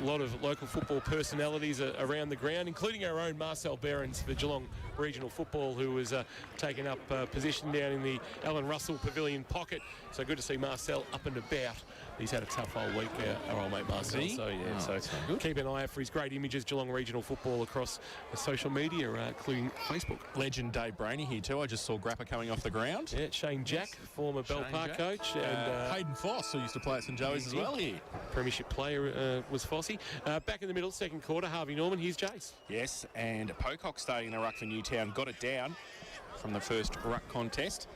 Speaker 1: lot of local football personalities around the ground, including our own Marcel Behrens for Geelong Regional Football, who was taken up position down in the Alan Russell Pavilion pocket. So good to see Marcel up and about. He's had a tough old week, our old mate Marcel. So yeah, so keep an eye out for his great images. Geelong Regional Football across social media, including Facebook.
Speaker 4: Legend Dave Brainey here too. I just saw Grappa coming off the ground.
Speaker 1: Yeah, Shane Jack, former Bell Park coach, and
Speaker 4: Hayden Foss, who used to play at St Joey's as well here.
Speaker 1: Premiership player was Fossey. Back in the middle, second quarter, Harvey Norman. Here's Jace.
Speaker 4: Yes, and Pocock starting in a ruck for Newtown. Got it down from the first ruck contest.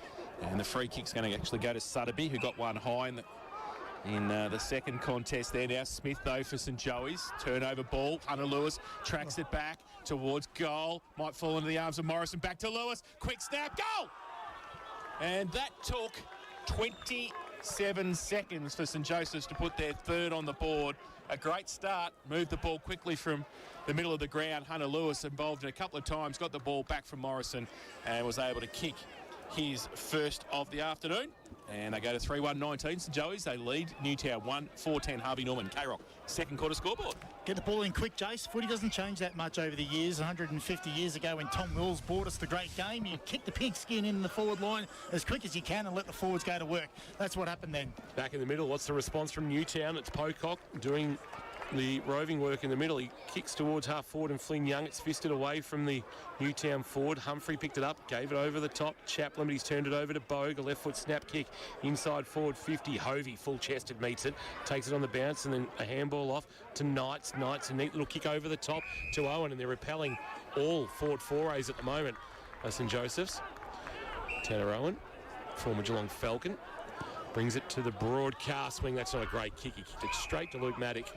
Speaker 4: And the free kick's going to actually go to Sutterby, who got one high in the second contest there. Now Smith, though, for St Joey's. Turnover ball. Hunter Lewis tracks it back towards goal. Might fall into the arms of Morrison. Back to Lewis. Quick snap. Goal! And that took 27 seconds for St Joseph's to put their third on the board. A great start. Moved the ball quickly from the middle of the ground. Hunter Lewis involved in a couple of times. Got the ball back from Morrison and was able to kick his first of the afternoon. And they go to 3-1-19 St Joey's. They lead Newtown 1-4-10 Harvey Norman. K-Rock, second quarter scoreboard.
Speaker 2: Get the ball in quick, Jace. Footy doesn't change that much over the years. 150 years ago when Tom Wills brought us the great game, you kick the pigskin in the forward line as quick as you can and let the forwards go to work. That's what happened then.
Speaker 1: Back in the middle, what's the response from Newtown? It's Pocock doing the roving work in the middle. He kicks towards half forward and Flynn Young. It's fisted away from the Newtown forward. Humphrey picked it up, gave it over the top. Chaplin, but he's turned it over to Bogue. A left foot snap kick inside forward 50. Hovey, full chested, meets it. Takes it on the bounce and then a handball off to Knights. Knights, a neat little kick over the top to Owen, and they're repelling all forward forays at the moment. St Joseph's. Tanner Owen, former Geelong Falcon, brings it to the broadcast wing. That's not a great kick. He kicked it straight to Luke Maddock,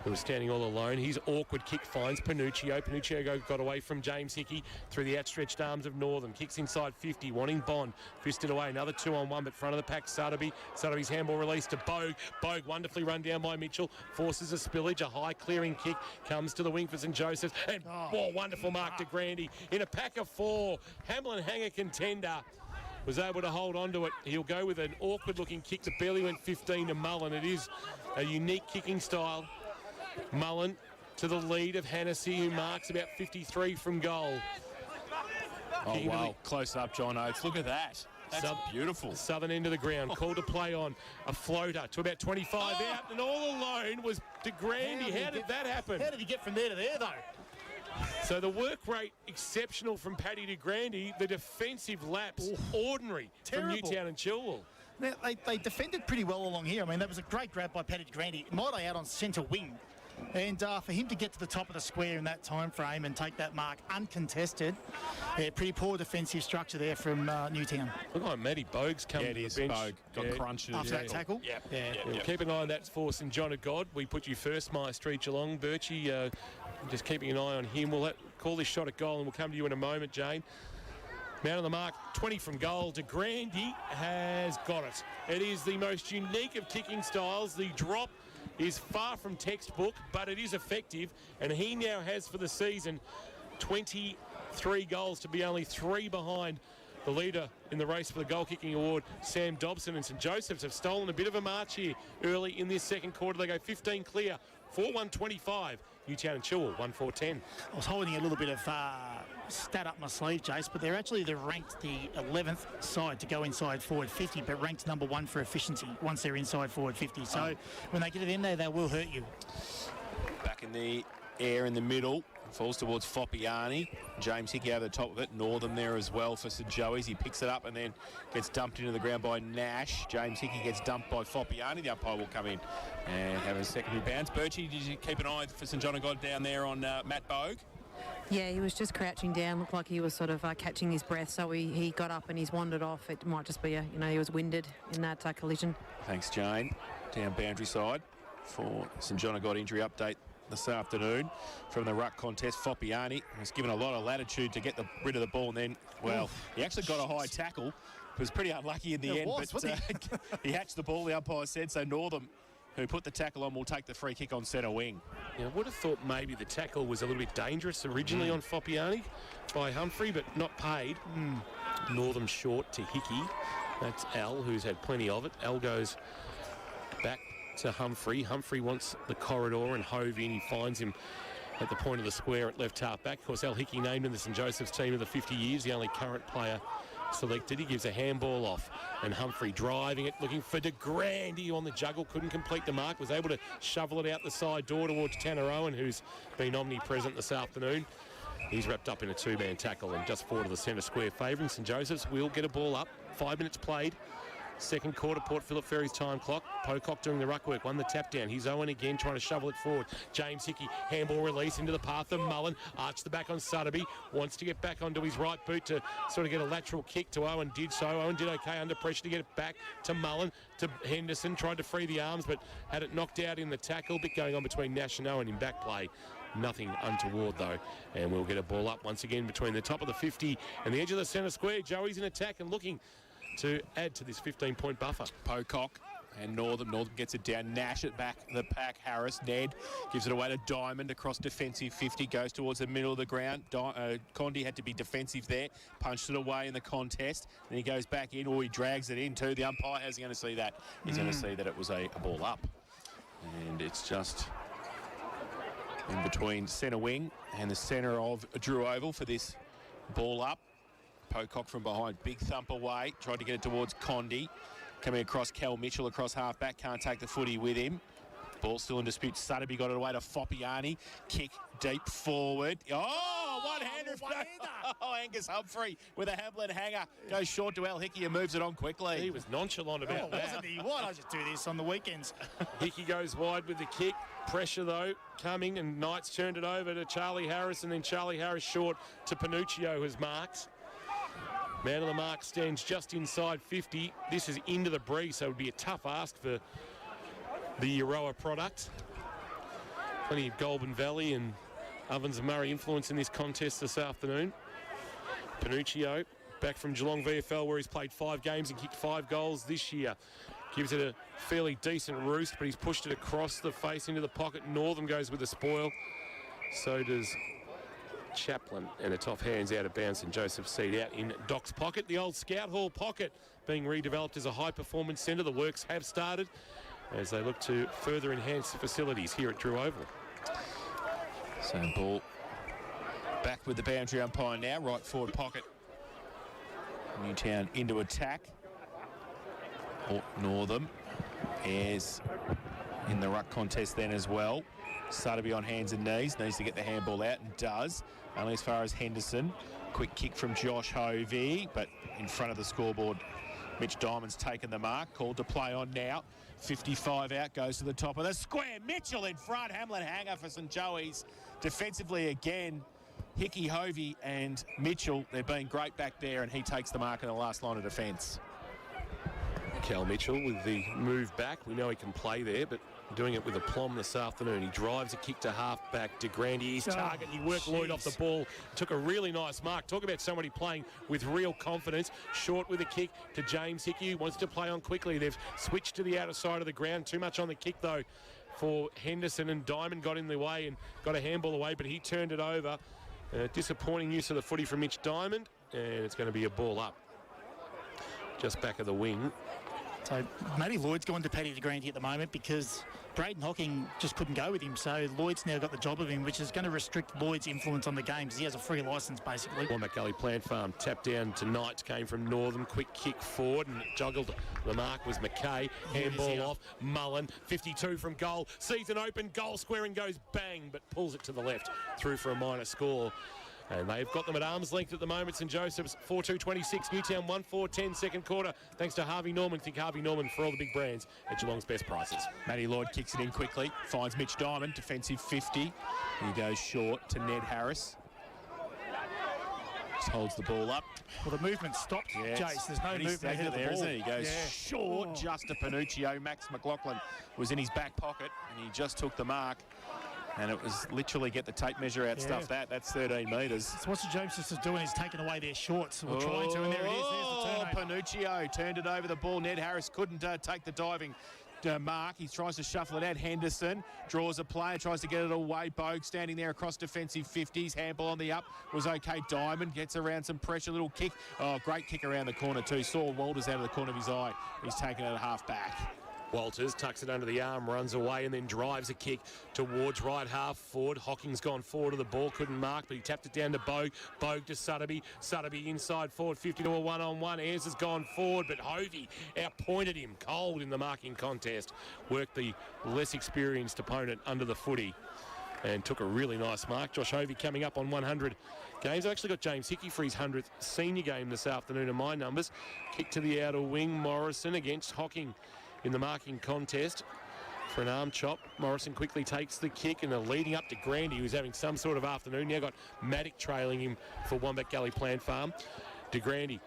Speaker 1: who was standing all alone. His awkward kick finds Panuccio. Panuccio got away from James Hickey through the outstretched arms of Northern. Kicks inside 50, wanting Bond. Fisted away. Another 2-on-1, but front of the pack, Sutterby. Sutterby's handball released to Bogue. Bogue wonderfully run down by Mitchell. Forces a spillage. A high clearing kick comes to the wing for St Joseph's. And wonderful mark to Grandy. In a pack of 4, Hamlin Hanger contender was able to hold on to it. He'll go with an awkward-looking kick that barely went 15 to Mullen. It is a unique kicking style. Mullen to the lead of Hannessy, who marks about 53 from goal.
Speaker 4: Oh, wow. Close up, John Oates. Look at that. That's beautiful.
Speaker 1: Southern end of the ground. Called to play on. A floater to about 25 out. And all alone was De Grandy. How did that happen?
Speaker 2: How did he get from there to there, though?
Speaker 1: So the work rate exceptional from Paddy De Grandy. The defensive lapse ordinary from Newtown and Chilwell.
Speaker 2: Now, they defended pretty well along here. I mean, that was a great grab by Paddy De Grandy. Might I out on centre wing. And for him to get to the top of the square in that time frame and take that mark uncontested, pretty poor defensive structure there from Newtown.
Speaker 1: Look like Matty Bogue's come to the bench.
Speaker 4: Bogue got crunched
Speaker 2: after that tackle.
Speaker 1: Keep an eye on that for St John of God. We put you first, My Street Geelong. Birchie, just keeping an eye on him. We'll call this shot at goal and we'll come to you in a moment, Jane. Man on the mark, 20 from goal. De Grandy has got it. It is the most unique of kicking styles. The drop is far from textbook, but it is effective, and he now has for the season 23 goals to be only 3 behind the leader in the race for the goal-kicking award, Sam Dobson. And St Joseph's have stolen a bit of a march here early in this second quarter. They go 15 clear, 4-1-25. Newtown and Chilwell, 1-4-10.
Speaker 2: I was holding a little bit of stat up my sleeve, Jace, but they're actually ranked the 11th side to go inside forward 50, but ranked number 1 for efficiency once they're inside forward 50. So when they get it in there, they will hurt you.
Speaker 4: Back in the air in the middle. Falls towards Foppiani. James Hickey over the top of it. Northam there as well for St Joey's. He picks it up and then gets dumped into the ground by Nash. James Hickey gets dumped by Foppiani. The umpire will come in and have a secondary bounce. Birchie, did you keep an eye for St John of God down there on Matt Bogue?
Speaker 3: Yeah, he was just crouching down. Looked like he was sort of catching his breath. So he got up and he's wandered off. It might just be he was winded in that collision.
Speaker 4: Thanks, Jane. Down boundary side for St John of God injury update this afternoon from the ruck contest. Foppiani was given a lot of latitude to get rid of the ball, and then, well, he actually got a high tackle. Was pretty unlucky in the end, but he hatched the ball, the umpire said. So Northam, who put the tackle on, will take the free kick on centre wing.
Speaker 1: I would have thought maybe the tackle was a little bit dangerous originally on Foppiani by Humphrey, but not paid. Northam short to Hickey. That's Al, who's had plenty of it. Al goes back to Humphrey. Humphrey wants the corridor and hove in. He finds him at the point of the square at left half back. Of course, Al Hickey named in the St Joseph's team of the 50 years, the only current player selected. He gives a handball off, and Humphrey driving it, looking for de Grande on the juggle, couldn't complete the mark, was able to shovel it out the side door towards Tanner Owen, who's been omnipresent this afternoon. He's wrapped up in a two-man tackle and just forward to the centre square, favouring St Joseph's. Will get a ball up. 5 minutes played. Second quarter, Port Phillip Ferry's time clock. Pocock doing the ruck work, won the tap down. He's Owen again, trying to shovel it forward. James Hickey, handball release into the path of Mullen. Arch the back on Sutterby. Wants to get back onto his right boot to sort of get a lateral kick to Owen. Did so. Owen did okay under pressure to get it back to Mullen. To Henderson, tried to free the arms, but had it knocked out in the tackle. Bit going on between Nash and Owen in back play. Nothing untoward, though. And we'll get a ball up once again between the top of the 50 and the edge of the centre square. Joey's in attack and looking to add to this 15-point buffer.
Speaker 4: Pocock and Northam. Northam gets it down. Nash it back the pack. Harris. Ned gives it away to Diamond across defensive 50. Goes towards the middle of the ground. Condi had to be defensive there. Punched it away in the contest. Then he goes back in, or he drags it in too. The umpire is going to see that. He's going to see that it was a ball up. And it's just in between centre wing and the centre of Drew Oval for this ball up. Pocock from behind, big thump away, tried to get it towards Condi. Coming across Cal Mitchell across half-back, can't take the footy with him. Ball still in dispute. Sutterby got it away to Foppiani. Kick deep forward. Oh, one-hander. Oh, Angus Humphrey with a Hamlin hanger. Goes short to Al Hickey and moves it on quickly.
Speaker 1: He was nonchalant about that.
Speaker 2: Wasn't he? Why don't I just do this on the weekends?
Speaker 1: Hickey goes wide with the kick. Pressure, though, coming, and Knights turned it over to Charlie Harris, and then Charlie Harris short to Panuccio, who's marked. Man of the mark stands just inside 50. This is into the breeze, so it would be a tough ask for the Euroa product. Plenty of Goulburn Valley and Ovens and Murray influence in this contest this afternoon. Panuccio, back from Geelong VFL, where he's played 5 games and kicked 5 goals this year. Gives it a fairly decent roost, but he's pushed it across the face into the pocket. Northam goes with the spoil. So does Chaplin, and a top hands out of bounds, and Joseph Seed out in Doc's pocket. The old Scout Hall pocket being redeveloped as a high-performance centre. The works have started as they look to further enhance the facilities here at Drew Oval.
Speaker 4: So ball back with the boundary umpire now, right forward pocket. Newtown into attack. Northam is in the ruck contest then as well. Sutterby on hands and knees, needs to get the handball out and does. Only as far as Henderson. Quick kick from Josh Hovey, but in front of the scoreboard, Mitch Diamond's taken the mark. Called to play on now. 55 out, goes to the top of the square. Mitchell in front, Hamlin hanger for St Joey's. Defensively again, Hickey, Hovey and Mitchell, they're being great back there, and he takes the mark in the last line of defence.
Speaker 1: Cal Mitchell with the move back. We know he can play there, but doing it with aplomb this afternoon. He drives a kick to half-back. De Grande, his target. He worked Lloyd off the ball. Took a really nice mark. Talk about somebody playing with real confidence. Short with a kick to James Hickey, who wants to play on quickly. They've switched to the outer side of the ground. Too much on the kick, though, for Henderson, and Diamond got in the way and got a handball away, but he turned it over. Disappointing use of the footy from Mitch Diamond, and it's going to be a ball up. Just back of the wing
Speaker 2: So maybe Lloyd's gone to Paddy DeGrande at the moment because Braden Hocking just couldn't go with him. So Lloyd's now got the job of him, which is going to restrict Lloyd's influence on the game because he has a free licence basically.
Speaker 1: Wombat Gully Plant Farm tapped down tonight, came from Northern, quick kick forward and juggled. The mark was McKay, handball off, Mullen, 52 from goal, sees an open goal square and goes bang, but pulls it to the left, through for a minor score. And they've got them at arm's length at the moment. St Joseph's 4-2-26, Newtown 1-4-10 second quarter. Thanks to Harvey Norman. Think Harvey Norman for all the big brands at Geelong's best prices.
Speaker 4: Matty Lloyd kicks it in quickly, finds Mitch Diamond, defensive 50. He goes short to Ned Harris. Just holds the ball up.
Speaker 2: Well, the movement stopped,
Speaker 4: Yes.
Speaker 2: Jace. There's no movement ahead of the
Speaker 4: there,
Speaker 2: ball.
Speaker 4: isn't he? He goes
Speaker 2: Yeah.
Speaker 4: short just to Panuccio. Max McLaughlin was in his back pocket and he just took the mark. And it was literally get the tape measure out stuff that. That's 13 metres.
Speaker 2: So what St Joseph's is doing is taking away their shorts. We're trying to, and there it is. There's the turnover.
Speaker 4: Panuccio turned it over the ball. Ned Harris couldn't take the diving mark. He tries to shuffle it out. Henderson draws a player, tries to get it away. Bogue standing there across defensive 50s. Handball on the up was okay. Diamond gets around some pressure. Little kick. Oh, great kick around the corner too. Saw Walters out of the corner of his eye. He's taken it at half back.
Speaker 1: Walters tucks it under the arm, runs away and then drives a kick towards right half forward. Hocking's gone forward to the ball, couldn't mark, but he tapped it down to Bogue. Bogue to Sutterby. Sutterby inside forward, 50 to a one-on-one. Ayres has gone forward, but Hovey outpointed him cold in the marking contest. Worked the less experienced opponent under the footy and took a really nice mark. Josh Hovey coming up on 100 games. I've actually got James Hickey for his 100th senior game this afternoon in my numbers. Kick to the outer wing, Morrison against Hocking in the marking contest for an arm chop. Morrison quickly takes the kick and they're leading up to Grandy, who's having some sort of afternoon. Now got Maddock trailing him for Wombat Gully Plant Farm. De Grandy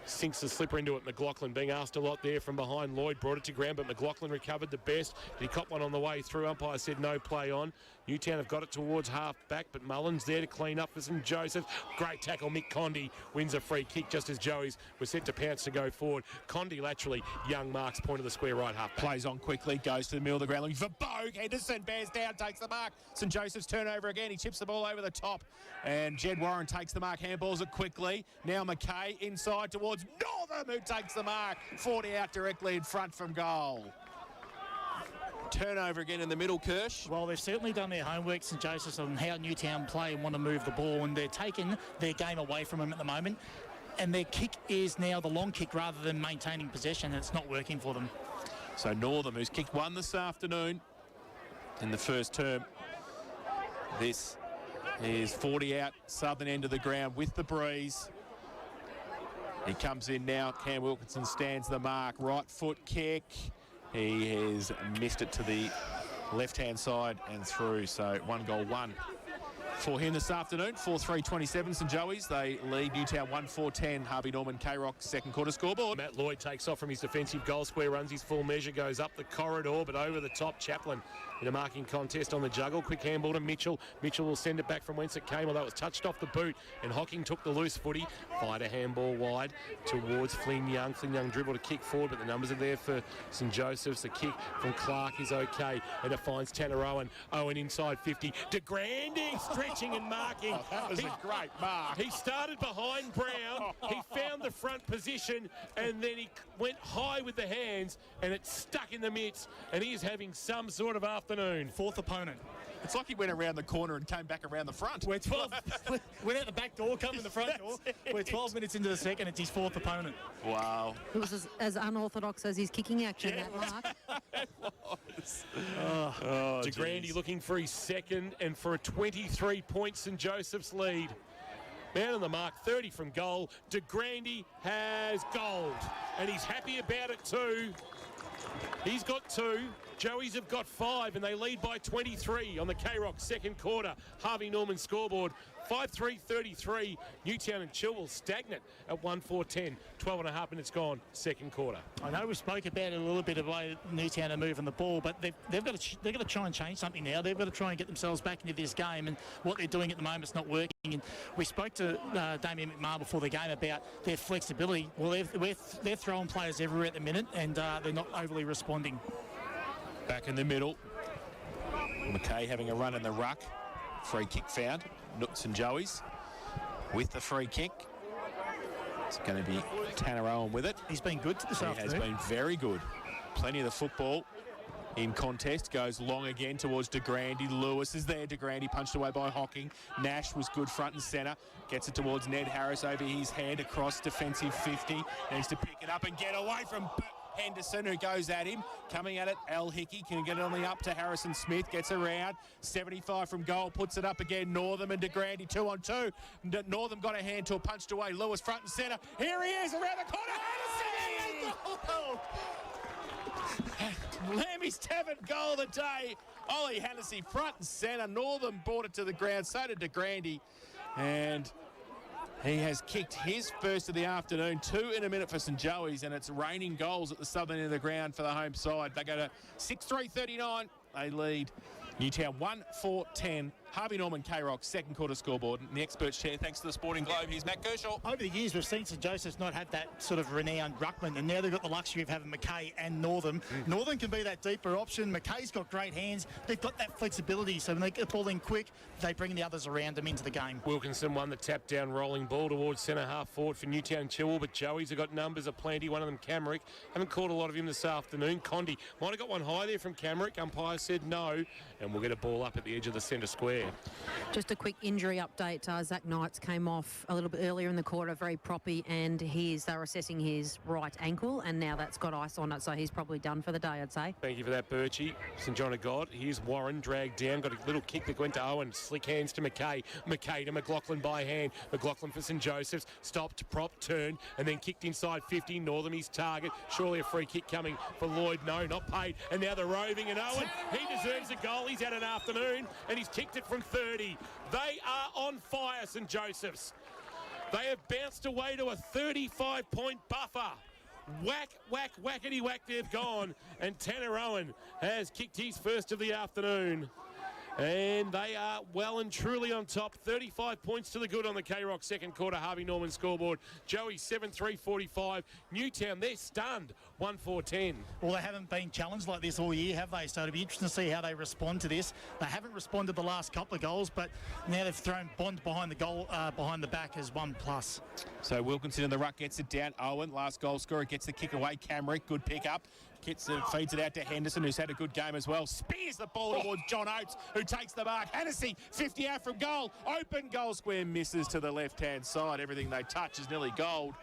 Speaker 1: sinks the slipper into it. McLaughlin being asked a lot there from behind. Lloyd brought it to ground, but McLaughlin recovered the best. He caught one on the way through. Umpire said no play on. Newtown have got it towards half back, but Mullen's there to clean up for St Joseph. Great tackle. Mick Condy wins a free kick just as Joey's was set to pounce to go forward. Condy laterally, young marks point of the square right half back.
Speaker 4: Plays on quickly, goes to the middle of the ground looking for Bogue. Henderson bears down, takes the mark. St Joseph's turnover again. He chips the ball over the top. And Jed Warren takes the mark, handballs it quickly. Now McKay inside towards Northam, who takes the mark. 40 out directly in front from goal. Turnover again in the middle, Kirsch.
Speaker 2: Well, they've certainly done their homework, St Joseph's, on how Newtown play and want to move the ball, and they're taking their game away from them at the moment. And their kick is now the long kick rather than maintaining possession, and it's not working for them.
Speaker 4: So Northam, who's kicked one this afternoon in the first term. This is 40 out, southern end of the ground with the breeze. He comes in now. Cam Wilkinson stands the mark. Right foot kick. He has missed it to the left-hand side and through. So 1-1 for him this afternoon. 4-3-27 St Joey's. They lead Newtown 1-4-10. Harvey Norman, K-Rock, second quarter scoreboard.
Speaker 1: Matt Lloyd takes off from his defensive goal square, runs his full measure, goes up the corridor, but over the top. Chaplin in a marking contest on the juggle. Quick handball to Mitchell. Mitchell will send it back from whence it came, although it was touched off the boot. And Hocking took the loose footy. Fired a handball wide towards Flynn Young. Flynn Young dribbled to kick forward, but the numbers are there for St Joseph's. The kick from Clark is okay, and it finds Tanner Owen. Owen inside 50. De Grande stretching and marking.
Speaker 4: Oh, that was a great mark.
Speaker 1: He started behind Brown. He found the front position, and then he went high with the hands, and it stuck in the midst, and he is having some sort of afternoon.
Speaker 2: Fourth opponent.
Speaker 4: It's like he went around the corner and came back around the front.
Speaker 2: We're 12. Went out the back door, come in the front door. We're 12 minutes into the second. It's his fourth opponent.
Speaker 4: Wow.
Speaker 3: It was as unorthodox as his kicking action, that mark.
Speaker 1: De Grande looking for his second and for a 23-point St Joseph's lead. Man on the mark, 30 from goal. De Grande has gold, and he's happy about it too. He's got 2. Joey's have got 5, and they lead by 23 on the K-Rock second quarter. Harvey Norman scoreboard, 5-3-33. Newtown and Chilwell stagnant at 1-4-10. 12 and a half minutes gone, second quarter.
Speaker 2: I know we spoke about it a little bit of way Newtown are moving the ball, but they've got to try and change something now. They've got to try and get themselves back into this game, and what they're doing at the moment is not working. And we spoke to Damien McMahon before the game about their flexibility. Well, they're throwing players everywhere at the minute, and they're not overly responding.
Speaker 4: Back in the middle. McKay having a run in the ruck. Free kick found. St Joey's with the free kick. It's going to be Tanner Owen with it.
Speaker 2: He's been good this afternoon.
Speaker 4: He has been very good. Plenty of the football in contest. Goes long again towards De Grande. Lewis is there. De Grande punched away by Hocking. Nash was good front and centre. Gets it towards Ned Harris over his head across defensive 50. Needs to pick it up and get away from Henderson, who goes at him. Coming at it, Al Hickey can get it on the up to Harrison Smith. Gets around. 75 from goal. Puts it up again. Northam and De Grande 2 on 2. Northam got a hand to a punched away. Lewis front and centre. Here he is around the corner. Lammy's 7th goal of the day. Ollie Hennessy front and centre. Northam brought it to the ground. So did De Grande. And he has kicked his first of the afternoon. 2 in a minute for St Joey's, and it's raining goals at the southern end of the ground for the home side. They go to 6-3-39. They lead Newtown 1-4-10. Harvey Norman K-Rock, second quarter scoreboard. In the experts chair, thanks to the Sporting Globe, here's Matt Kershaw.
Speaker 2: Over the years, we've seen St Joseph's not have that sort of renowned ruckman, and now they've got the luxury of having McKay and Northam. Northam can be that deeper option. McKay's got great hands. They've got that flexibility, so when they get the ball in quick, they bring the others around them into the game.
Speaker 1: Wilkinson won the tap-down rolling ball towards centre half forward for Newtown Chilwell, but Joey's have got numbers aplenty. One of them, Camerick. Haven't caught a lot of him this afternoon. Condi might have got one high there from Camerick. Umpire said no, and we'll get a ball up at the edge of the centre square.
Speaker 3: Just a quick injury update. Zach Knights came off a little bit earlier in the quarter, very proppy, and they're assessing his right ankle, and now that's got ice on it, so he's probably done for the day, I'd say.
Speaker 1: Thank you for that, Birchie. St John of God. Here's Warren dragged down, got a little kick that went to Owen. Slick hands to McKay. McKay to McLaughlin by hand. McLaughlin for St Joseph's. Stopped, prop, turned, and then kicked inside 50. Northam his target. Surely a free kick coming for Lloyd. No, not paid. And now the roving, and Owen, he deserves a goal. He's had an afternoon, and he's kicked it from 30. They are on fire, St Joseph's. They have bounced away to a 35-point buffer. Whack, whack, whackety whack, they've gone. And Tanner Owen has kicked his first of the afternoon. And they are well and truly on top. 35 points to the good on the K-Rock second quarter Harvey Norman scoreboard. Joey 7-3-45. Newtown, they're stunned. 1-4-10.
Speaker 2: Well, they haven't been challenged like this all year, have they? So it'll be interesting to see how they respond to this. They haven't responded the last couple of goals, but now they've thrown Bond behind the goal, behind the back as 1+.
Speaker 4: So Wilkinson in the ruck gets it down. Owen, last goal scorer, gets the kick away. Camerick, good pick up. Feeds it out to Henderson, who's had a good game as well. Spears the ball towards John Oates, who takes the mark. Hennessy, 50 out from goal. Open goal square, misses to the left-hand side. Everything they touch is nearly gold.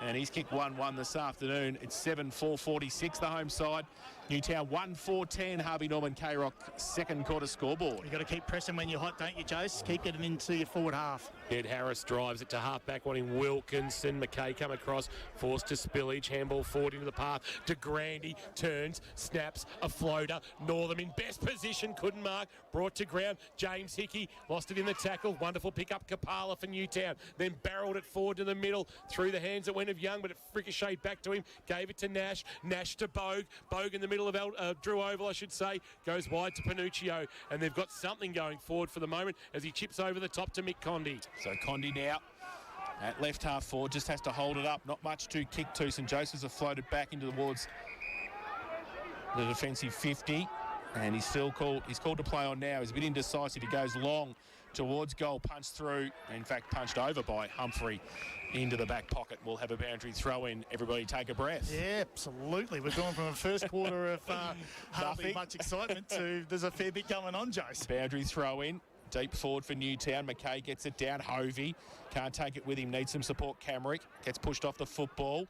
Speaker 4: And he's kicked 1-1 this afternoon. It's 7-4-46, the home side. Newtown 1-4-10, Harvey Norman K-Rock second quarter scoreboard.
Speaker 2: You've got to keep pressing when you're hot, don't you, Jose? Keep getting into your forward half.
Speaker 1: Ed Harris drives it to half-back, wanting Wilkinson. McKay come across, forced to spillage. Handball forward into the path. De Grande turns, snaps, a floater. Northam in best position, couldn't mark. Brought to ground. James Hickey lost it in the tackle. Wonderful pick-up, Kapala for Newtown. Then barreled it forward to the middle. Through the hands it went of Young, but it ricocheted back to him. Gave it to Nash. Nash to Bogue. Bogue in the middle of Drew Oval, I should say. Goes wide to Panuccio. And they've got something going forward for the moment as he chips over the top to Mick Condi.
Speaker 4: So Condi now at left half forward, just has to hold it up. Not much to kick to. St Joseph's have floated back into towards the defensive 50. And he's called to play on now. He's a bit indecisive. He goes long towards goal, punched through, in fact punched over by Humphrey into the back pocket. We'll have a boundary throw in. Everybody take a breath.
Speaker 2: Yeah, absolutely. We're going from a first quarter of hardly much excitement to there's a fair bit going on, Jose.
Speaker 4: Boundary throw in. Deep forward for Newtown. McKay gets it down. Hovey can't take it with him. Needs some support. Camerick gets pushed off the football.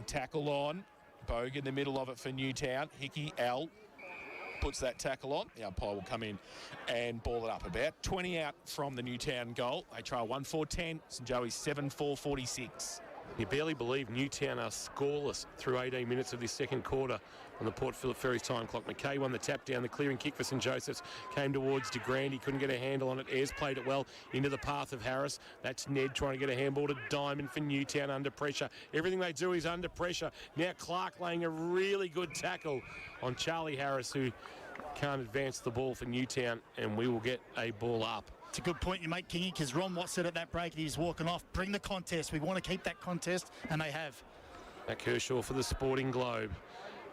Speaker 4: Tackle on. Bogue in the middle of it for Newtown. Hickey, L puts that tackle on. The umpire will come in and ball it up about 20 out from the Newtown goal. They try 1-4-10. St Joey's 7-4-46.
Speaker 1: You barely believe Newtown are scoreless through 18 minutes of this second quarter on the Port Phillip Ferries time clock. McKay won the tap down. The clearing kick for St Joseph's came towards De Grande. He couldn't get a handle on it. Ayres played it well into the path of Harris. That's Ned trying to get a handball to Diamond for Newtown under pressure. Everything they do is under pressure. Now Clark laying a really good tackle on Charlie Harris, who can't advance the ball for Newtown, and we will get a ball up.
Speaker 2: It's a good point you make, Kingy, because Ron Watt said at that break he's walking off. Bring the contest. We want to keep that contest, and they have.
Speaker 1: Matt Kershaw for the Sporting Globe.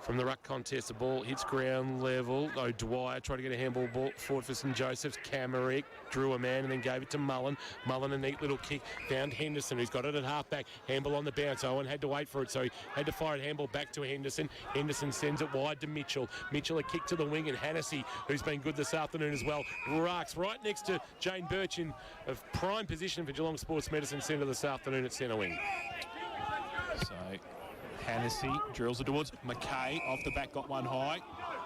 Speaker 1: From the ruck contest, the ball hits ground level. O'Dwyer tried to get a handball ball forward for St Joseph's. Camerick drew a man and then gave it to Mullen. Mullen, a neat little kick, found Henderson, who's got it at half-back. Handball on the bounce. Owen had to wait for it, so he had to fire a handball back to Henderson. Henderson sends it wide to Mitchell. Mitchell a kick to the wing, and Hannessy, who's been good this afternoon as well, rocks right next to Jane Birch in a prime position for Geelong Sports Medicine Centre this afternoon at centre wing.
Speaker 4: So Hannessy drills it towards McKay. Off the back, got one high.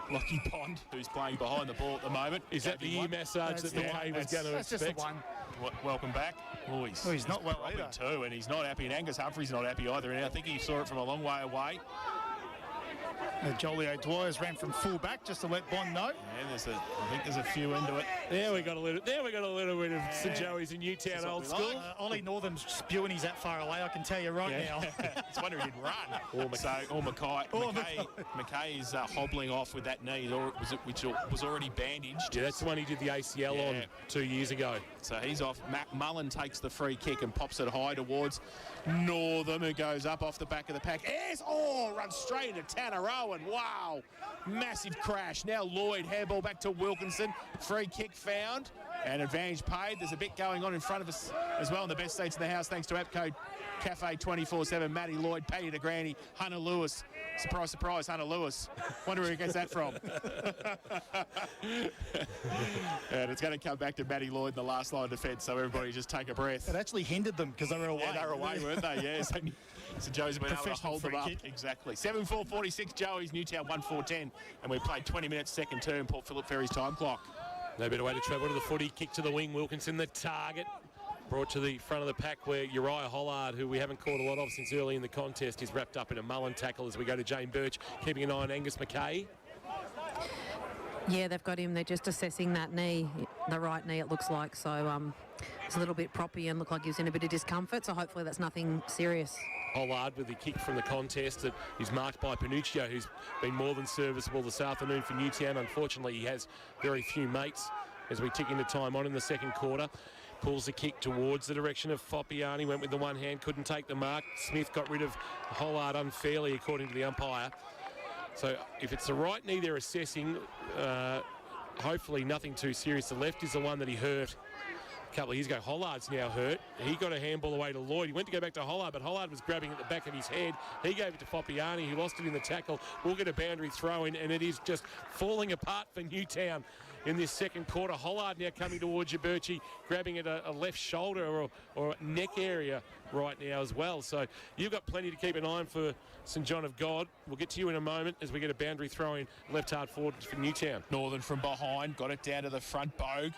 Speaker 4: Lockie Pond, who's playing behind the ball at the moment.
Speaker 1: Is that the ear massage that McKay was going to expect?
Speaker 2: That's just the one.
Speaker 4: Welcome back. Oh,
Speaker 2: he's not well either.
Speaker 4: Too, and he's not happy, and Angus Humphrey's not happy either. And I think he saw it from a long way away.
Speaker 2: Jolly O'Dwyer's ran from full back just to let Bond know.
Speaker 4: Yeah, I think there's a few into it.
Speaker 1: There we got a little bit of St Joey's in Newtown old school.
Speaker 2: Ollie Northam's spewing he's that far away, I can tell you now.
Speaker 4: It's wonder he didn't run. Or Mackay is hobbling off with that knee, which was already bandaged.
Speaker 1: Yeah, that's the one he did the ACL on 2 years ago.
Speaker 4: So he's off. Mac Mullen takes the free kick and pops it high towards Northam, who goes up off the back of the pack. Yes! Oh, runs straight into Tanner Owen. Wow. Massive crash. Now Lloyd, handball back to Wilkinson. Free kick found. And advantage paid. There's a bit going on in front of us as well in the best seats in the house, thanks to AppCode Cafe 24/7. Matty Lloyd, Paddy de Granny, Hunter Lewis. Surprise, surprise, Hunter Lewis. Wonder where he gets that from. And it's going to come back to Matty Lloyd in the last line of defence, so everybody just take a breath.
Speaker 2: It actually hindered them because they were away.
Speaker 4: Yeah, they were away, weren't they? Yeah. So Joey's been able to hold them up. Exactly. 7-4-46, Joey's, Newtown 1-4-10. And we played 20 minutes second term, Port Phillip Ferry's time clock.
Speaker 1: No better way to travel to the footy. Kick to the wing. Wilkinson, the target. Brought to the front of the pack where Uriah Hollard, who we haven't caught a lot of since early in the contest, is wrapped up in a Mullen tackle as we go to Jane Birch, keeping an eye on Angus McKay.
Speaker 3: Yeah, they've got him. They're just assessing that knee, the right knee, it looks like. So it's a little bit proppy and looked like he was in a bit of discomfort. So hopefully that's nothing serious.
Speaker 1: Hollard with the kick from the contest that is marked by Panuccio, who's been more than serviceable this afternoon for Newtown. Unfortunately, he has very few mates as we tick into time on in the second quarter. Pulls the kick towards the direction of Foppiani, went with the one hand, couldn't take the mark. Smith got rid of Hollard unfairly, according to the umpire. So if it's the right knee they're assessing, hopefully nothing too serious. The left is the one that he hurt a couple of years ago. Hollard's now hurt. He got a handball away to Lloyd. He went to go back to Hollard, but Hollard was grabbing at the back of his head. He gave it to Foppiani, who lost it in the tackle. We'll get a boundary throw in, and it is just falling apart for Newtown in this second quarter. Hollard now coming towards you, Birchie, grabbing at a left shoulder or neck area right now as well. So you've got plenty to keep an eye on for St John of God. We'll get to you in a moment as we get a boundary throw in left hard forward for Newtown.
Speaker 4: Northern from behind, got it down to the front. Bogue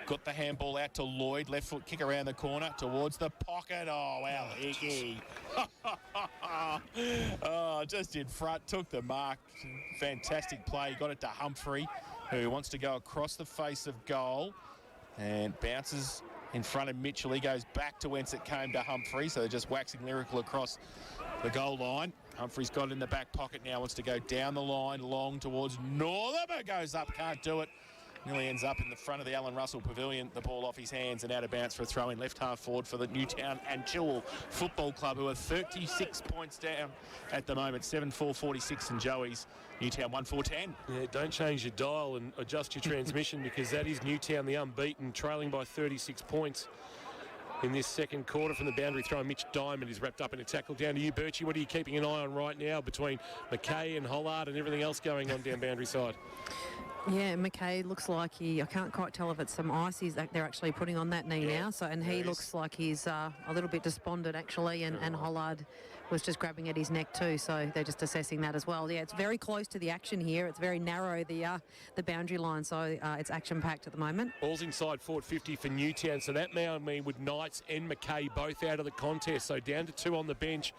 Speaker 4: got the handball out to Lloyd. Left foot kick around the corner towards the pocket. Oh, wow, Hickey. Oh, just in front, took the mark. Fantastic play. Got it to Humphrey, who wants to go across the face of goal and bounces in front of Mitchell. He goes back to whence it came to Humphrey, so they're just waxing lyrical across the goal line. Humphrey's got it in the back pocket now, wants to go down the line, long towards Northam. It goes up, can't do it. Nearly ends up in the front of the Alan Russell Pavilion. The ball off his hands and out of bounds for a throw in left half forward for the Newtown and Chilwell Football Club, who are 36 points down at the moment. 7-4-46 and Joey's. Newtown 1-4-10.
Speaker 1: Yeah, don't change your dial and adjust your transmission because that is Newtown, the unbeaten, trailing by 36 points in this second quarter from the boundary throw. Mitch Diamond is wrapped up in a tackle. Down to you, Birchie. What are you keeping an eye on right now between McKay and Hollard and everything else going on down boundary side?
Speaker 3: Yeah, McKay looks like I can't quite tell if it's some ice they're actually putting on that knee now. So, and he looks like he's a little bit despondent actually, and Hollard was just grabbing at his neck too. So they're just assessing that as well. Yeah, it's very close to the action here. It's very narrow, the boundary line. So it's action-packed at the moment.
Speaker 1: Ball's inside forward 50 for Newtown. So that may mean with Knights and McKay both out of the contest. So down to 2 on the bench.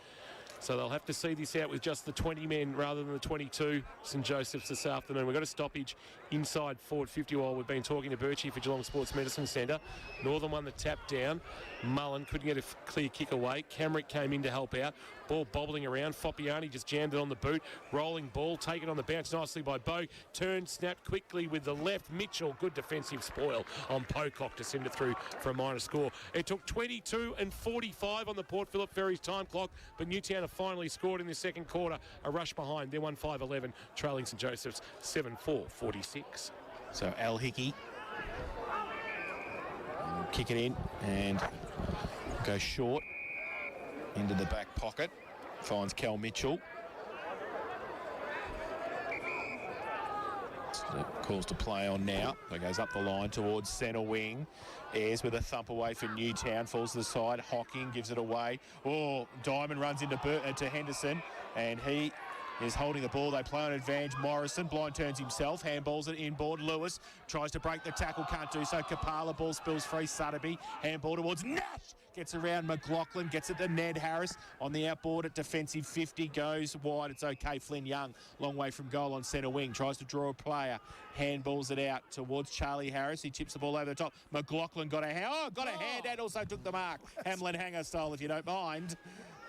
Speaker 1: So they'll have to see this out with just the 20 men rather than the 22 St Joseph's this afternoon. We've got a stoppage inside forward 50 while we've been talking to Birchie for Geelong Sports Medicine Centre. Northern won the tap down. Mullen couldn't get a clear kick away. Camerick came in to help out. Ball bobbling around. Foppiani just jammed it on the boot. Rolling ball, taken on the bounce nicely by Bogue. Turned, snapped quickly with the left. Mitchell, good defensive spoil on Pocock to send it through for a minor score. It took 22 and 45 on the Port Phillip Ferries time clock, but Newtown have finally scored in the second quarter. A rush behind. They're 1-5-11, trailing St Joseph's 7-4-46.
Speaker 4: So Al Hickey will kick it in and go short into the back pocket. Finds Cal Mitchell. Calls to play on now. So goes up the line towards centre wing. Ayres with a thump away for Newtown. Falls to the side. Hocking gives it away. Oh, Diamond runs into to Henderson. And he is holding the ball. They play on advantage. Morrison blind turns himself. Handballs it inboard. Lewis tries to break the tackle. Can't do so. Kapala ball spills free. Sutterby. Handball towards Nash. Gets around McLaughlin. Gets it to Ned Harris. On the outboard at defensive 50. Goes wide. It's okay. Flynn Young. Long way from goal on centre wing. Tries to draw a player. Handballs it out towards Charlie Harris. He tips the ball over the top. McLaughlin got a hand. Oh, got a hand and also took the mark. Hamlin hanger style, if you don't mind.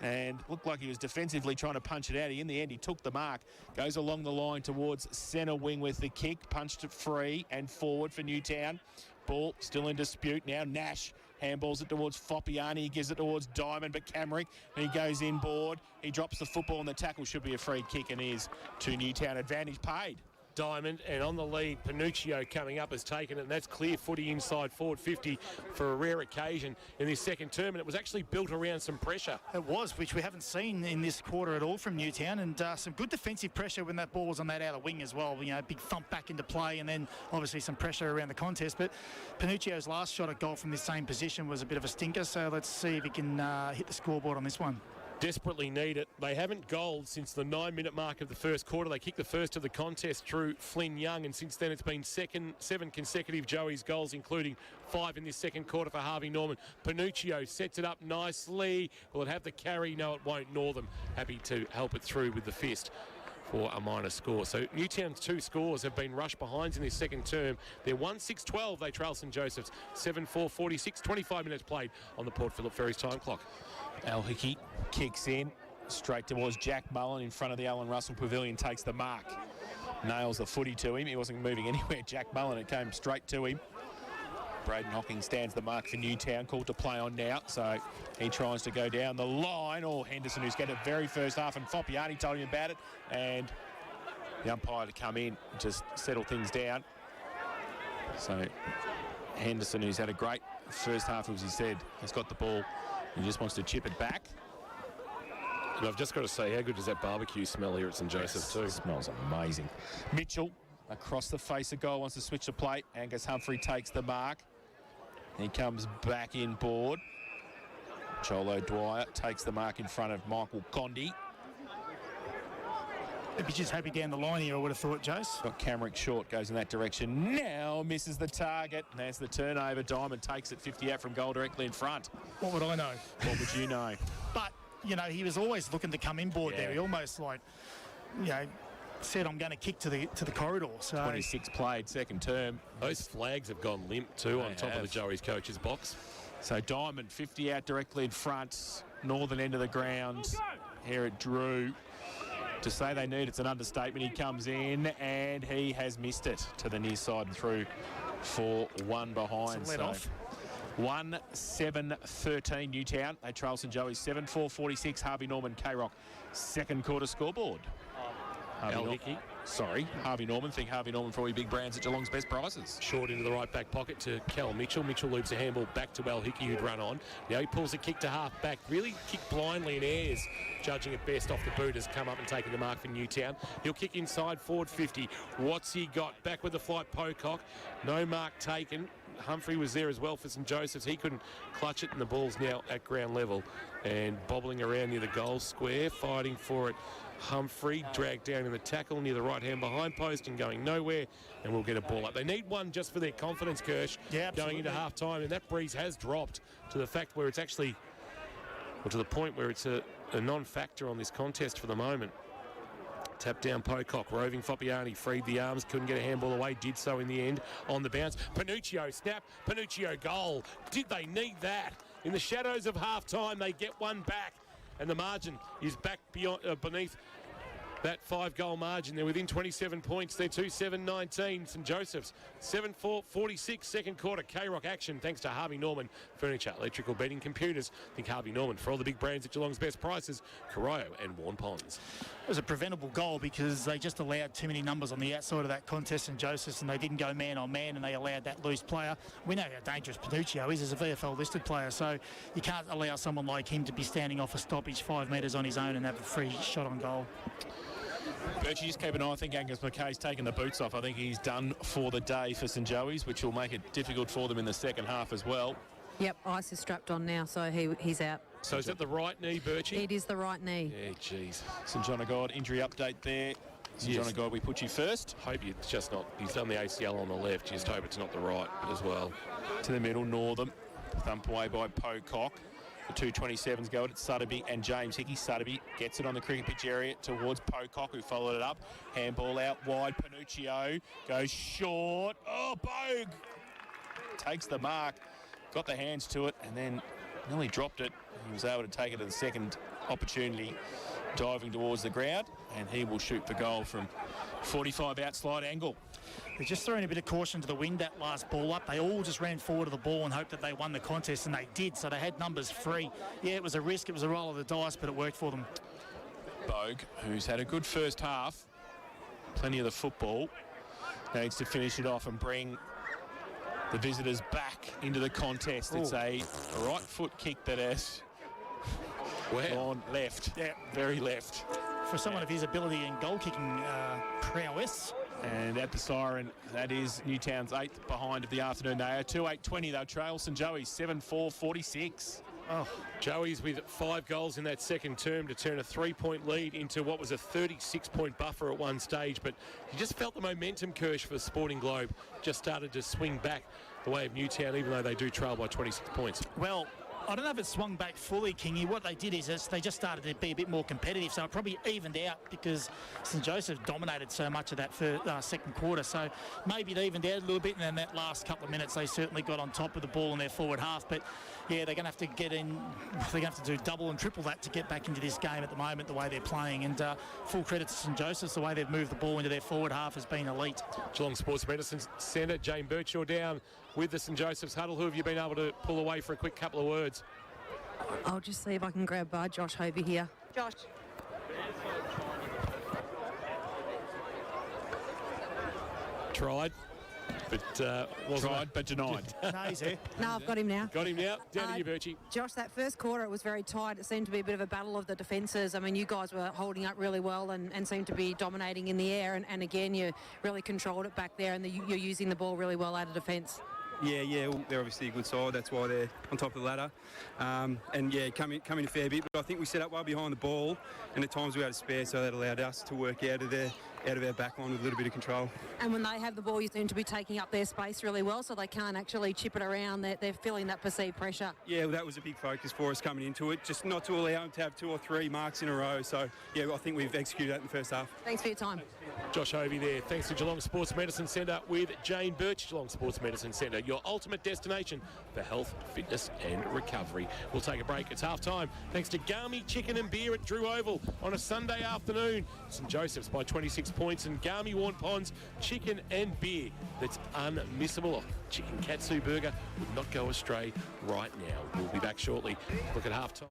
Speaker 4: And looked like he was defensively trying to punch it out. In the end, he took the mark. Goes along the line towards centre wing with the kick. Punched it free and forward for Newtown. Ball still in dispute now. Nash handballs it towards Foppiani. He gives it towards Diamond, but Camrick, he goes inboard. He drops the football and the tackle should be a free kick and is to Newtown. Advantage paid.
Speaker 1: Diamond, and on the lead, Panuccio coming up has taken it, and that's clear footy inside forward 50 for a rare occasion in this second term, and it was actually built around some pressure.
Speaker 2: It was, which we haven't seen in this quarter at all from Newtown, and some good defensive pressure when that ball was on that outer wing as well. You know, big thump back into play, and then obviously some pressure around the contest. But Panuccio's last shot at goal from this same position was a bit of a stinker, so let's see if he can hit the scoreboard on this one.
Speaker 1: Desperately need it. They haven't goaled since the 9-minute mark of the first quarter. They kicked the first of the contest through Flynn Young, and since then it's been 7 consecutive Joey's goals, including 5 in this second quarter for Harvey Norman. Panuccio sets it up nicely. Will it have the carry? No, it won't. Northam happy to help it through with the fist for a minor score. So Newtown's 2 scores have been rush behinds in this second term. They're 1-6-12. They trail St Joseph's 7-4-46. 25 minutes played on the Port Phillip Ferries time clock.
Speaker 4: Al Hickey kicks in straight towards Jack Mullen in front of the Alan Russell Pavilion, takes the mark, nails the footy to him. He wasn't moving anywhere, Jack Mullen. It came straight to him. Braden Hocking stands the mark for Newtown, called to play on now, so he tries to go down the line. Or Henderson, who's got the very first half, and Foppiani told him about it, and the umpire to come in, just settle things down. So Henderson, who's had a great first half, as he said, has got the ball. He just wants to chip it back.
Speaker 1: And I've just got to say, how good does that barbecue smell here at St Joseph's too?
Speaker 4: It smells amazing. Mitchell across the face of goal, wants to switch the plate. Angus Humphrey takes the mark. He comes back inboard. Cholo Dwyer takes the mark in front of Michael Condi.
Speaker 2: If he's just happy down the line here, I would have thought, Jose.
Speaker 4: Got Camrick short, goes in that direction. Now misses the target. And there's the turnover. Diamond takes it 50 out from goal directly in front.
Speaker 2: What would I know?
Speaker 4: What would you know?
Speaker 2: But, you know, he was always looking to come inboard there. He almost, like, you know, said, I'm going to kick to the corridor. So
Speaker 4: 26 played, second term.
Speaker 1: Those flags have gone limp too on top of the Joey's coach's box.
Speaker 4: So Diamond 50 out directly in front. Northern end of the ground. Here at Drew. To say they need it's an understatement. He comes in and he has missed it to the near side and through for 1 behind.
Speaker 2: So off.
Speaker 4: 1-7-13 Newtown. They trail St Joey's 7-4-46. Harvey Norman K-Rock second quarter scoreboard. Harvey Norman. Think Harvey Norman for all your big brands at Geelong's best prices.
Speaker 1: Short into the right back pocket to Cal Mitchell. Mitchell loops a handball back to Al Hickey, who'd run on. Now he pulls a kick to half back. Really kicked blindly, and Ayres, judging it best off the boot, has come up and taken the mark for Newtown. He'll kick inside forward 50. What's he got? Back with the flight, Pocock. No mark taken. Humphrey was there as well for St Joseph's. He couldn't clutch it, and the ball's now at ground level and bobbling around near the goal square, fighting for it. Humphrey dragged down in the tackle near the right hand behind post and going nowhere, and we'll get a ball up. They need one just for their confidence, Kirsch, going into half time, and that breeze has dropped to the fact where it's actually, or to the point where it's a non-factor on this contest for the moment. Tap down Pocock, roving Foppiani, freed the arms, couldn't get a handball away, did so in the end on the bounce. Panuccio snap, Panuccio goal. Did they need that? In the shadows of half time, they get one back, and the margin is back beyond beneath that 5-goal margin. They're within 27 points. They're 2-7-19. St Joseph's 7-4-46 second quarter. K-Rock action thanks to Harvey Norman Furniture, Electrical, Bedding, Computers. Think Harvey Norman for all the big brands at Geelong's best prices. Corio and Warn Ponds.
Speaker 2: It was a preventable goal because they just allowed too many numbers on the outside of that contest in Joseph's, and they didn't go man on man, and they allowed that loose player. We know how dangerous Panuccio is as a VFL listed player, so you can't allow someone like him to be standing off a stoppage 5 metres on his own and have a free shot on goal.
Speaker 4: Birchie, just keep an eye. I think Angus McKay's taken the boots off. I think he's done for the day for St Joey's, which will make it difficult for them in the second half as well.
Speaker 3: Yep, ice is strapped on now, so he's out.
Speaker 1: So is that the right knee, Birchie?
Speaker 3: It is the right knee.
Speaker 1: Yeah, jeez.
Speaker 4: St John of God injury update there. St John of God, we put you first.
Speaker 1: Hope it's just not. He's done the ACL on the left. Just hope it's not the right as well.
Speaker 4: To the middle, Northam. Thumped away by Pocock. The 227s go at Sutterby and James Hickey. Sutterby gets it on the cricket pitch area towards Pocock, who followed it up. Handball out wide. Panuccio goes short. Oh, Bogue takes the mark. Got the hands to it and then nearly dropped it. He was able to take it to the second opportunity, diving towards the ground, and he will shoot for goal from 45 out slide angle.
Speaker 2: They're just throwing a bit of caution to the wind that last ball up. They all just ran forward to the ball and hoped that they won the contest, and they did, so they had numbers free. Yeah, it was a risk, it was a roll of the dice, but it worked for them.
Speaker 4: Bogue, who's had a good first half, plenty of the football, needs to finish it off and bring the visitors back into the contest. It's a right foot kick that has gone left. Yeah, very left.
Speaker 2: For someone of his ability in goal-kicking prowess.
Speaker 4: And at the siren, that is Newtown's 8th behind of the afternoon. They are 2-8-20. They'll trail St Joey's 7-4-46.
Speaker 1: Oh, Joey's with 5 goals in that second term to turn a 3-point lead into what was a 36-point buffer at one stage. But you just felt the momentum, Kirsch, for the Sporting Globe just started to swing back the way of Newtown, even though they do trail by 26 points.
Speaker 2: Well, I don't know if it swung back fully, Kingy. What they did is they just started to be a bit more competitive, so it probably evened out because St Joseph dominated so much of that second quarter. So maybe it evened out a little bit, and then that last couple of minutes they certainly got on top of the ball in their forward half. But yeah, they're going to have to get in. They're going to have to do double and triple that to get back into this game at the moment, the way they're playing. And full credit to St Joseph's, the way they've moved the ball into their forward half has been elite.
Speaker 1: Geelong Sports Medicine Centre, Jane Birchall down with the St Joseph's huddle. Who have you been able to pull away for a quick couple of words?
Speaker 3: I'll just see if I can grab Josh Hovey here. Josh.
Speaker 1: Tried, but wasn't
Speaker 4: Tried, but denied.
Speaker 2: No, he's here.
Speaker 3: No, I've got him now.
Speaker 1: Got him now. Down to you, Birchie.
Speaker 3: Josh, that first quarter, it was very tight. It seemed to be a bit of a battle of the defences. I mean, you guys were holding up really well and seemed to be dominating in the air. And again, you really controlled it back there, and you're using the ball really well out of defence.
Speaker 6: Yeah, well, they're obviously a good side. That's why they're on top of the ladder. And yeah, come in a fair bit. But I think we set up well behind the ball, and at times we had a spare, so that allowed us to work out of our back line with a little bit of control.
Speaker 3: And when they have the ball, you seem to be taking up their space really well, so they can't actually chip it around. They're feeling that perceived pressure.
Speaker 6: Yeah, well, that was a big focus for us coming into it, just not to allow them to have 2 or 3 marks in a row. So yeah, I think we've executed that in the first half.
Speaker 3: Thanks for your time.
Speaker 1: Josh Hovey there. Thanks to Geelong Sports Medicine Centre with Jane Birch. Geelong Sports Medicine Centre, your ultimate destination for health, fitness and recovery. We'll take a break. It's half time. Thanks to Garmy Chicken and Beer at Drew Oval on a Sunday afternoon. St Joseph's by 26 points, and Garmy Warn Ponds chicken and beer that's unmissable. Chicken katsu burger would not go astray right now. We'll be back shortly. Look at half time.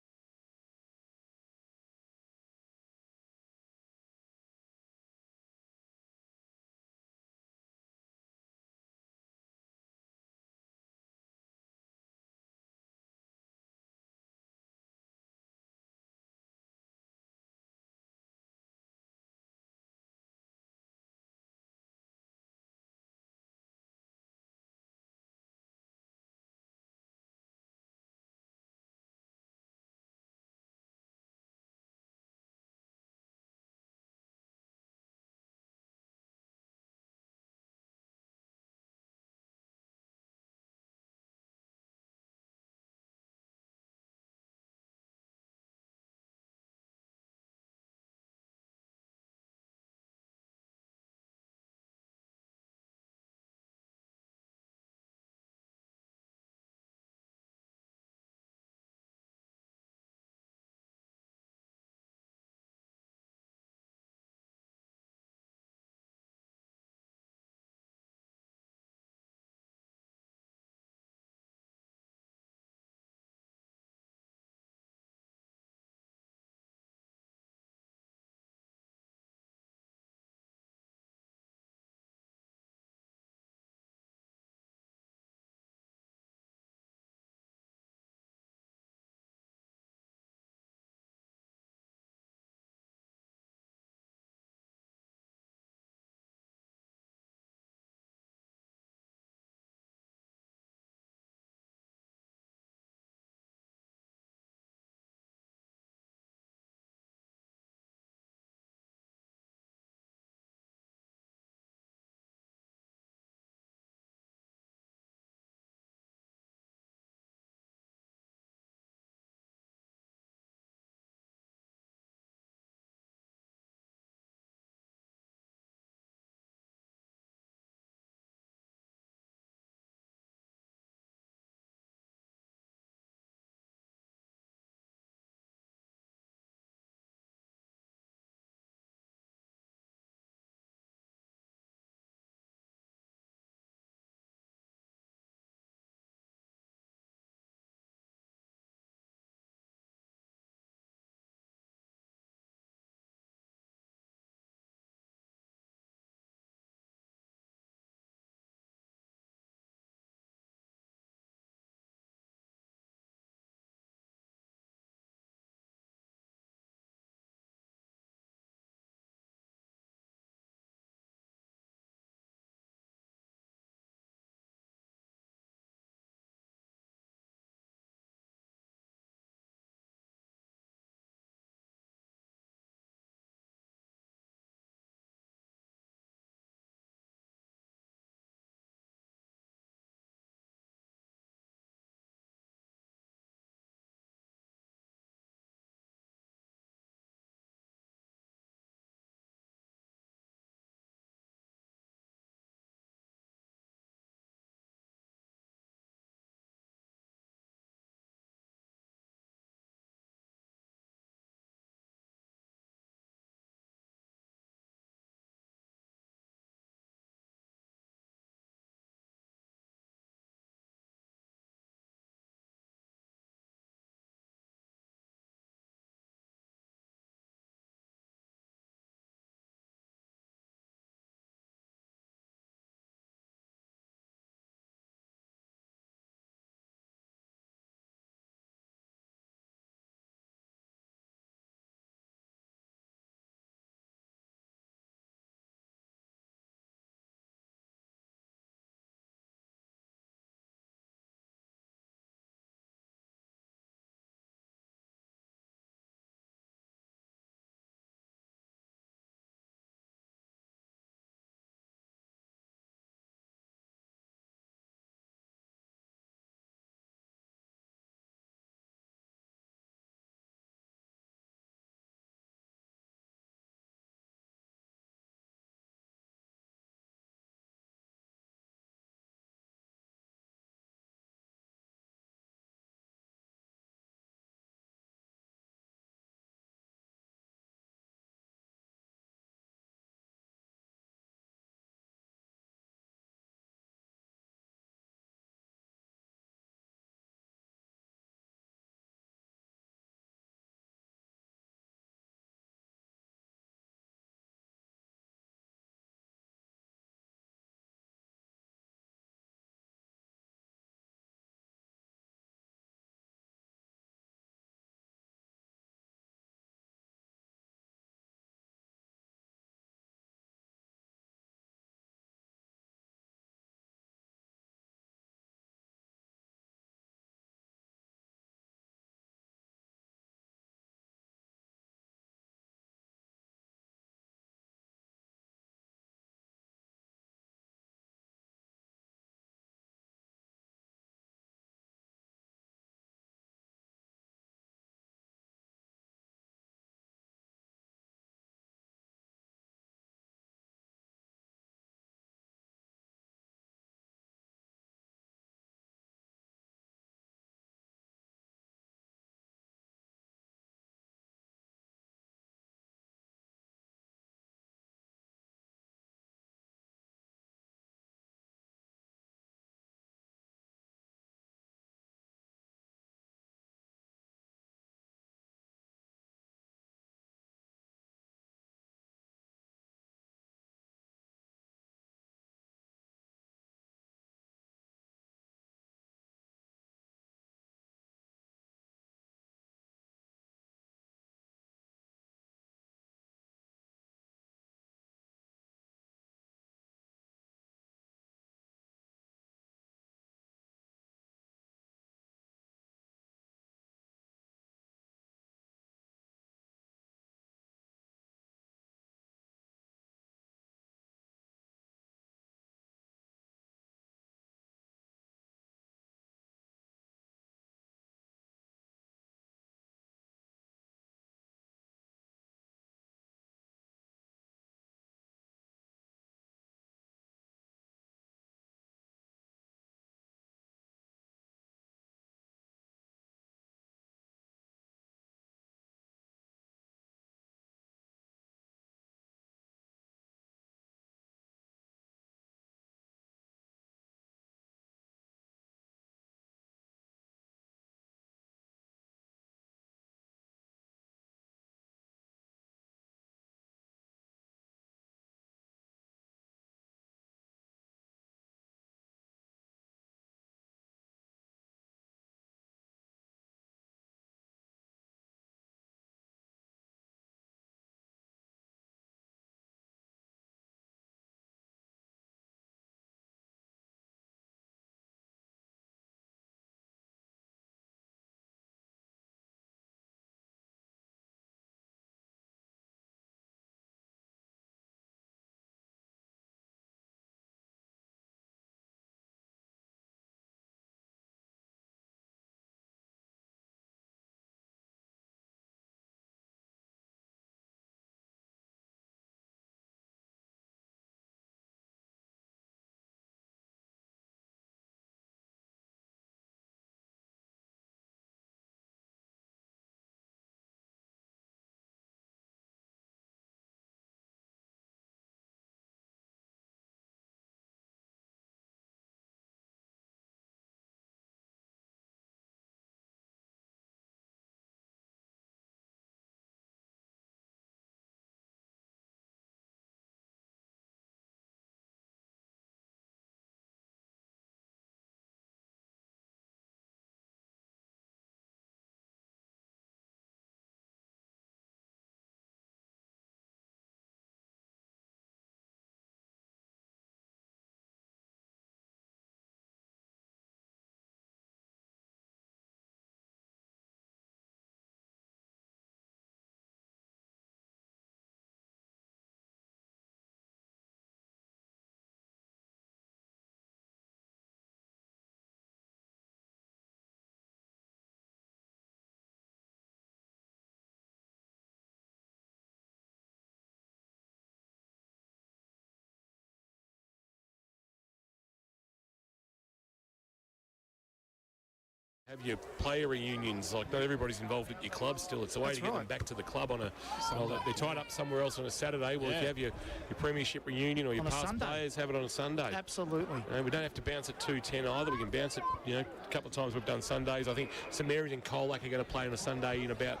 Speaker 1: Have your player reunions, like not everybody's involved at your club still. It's a way to get them back to the club on a. Well, they're tied up somewhere else on a Saturday. Well, if you have your premiership reunion or your past players, have it on a Sunday.
Speaker 2: Absolutely.
Speaker 1: We don't have to bounce at 2:10 either. We can bounce it. A couple of times we've done Sundays. I think St Mary's and Colac are going to play on a Sunday in about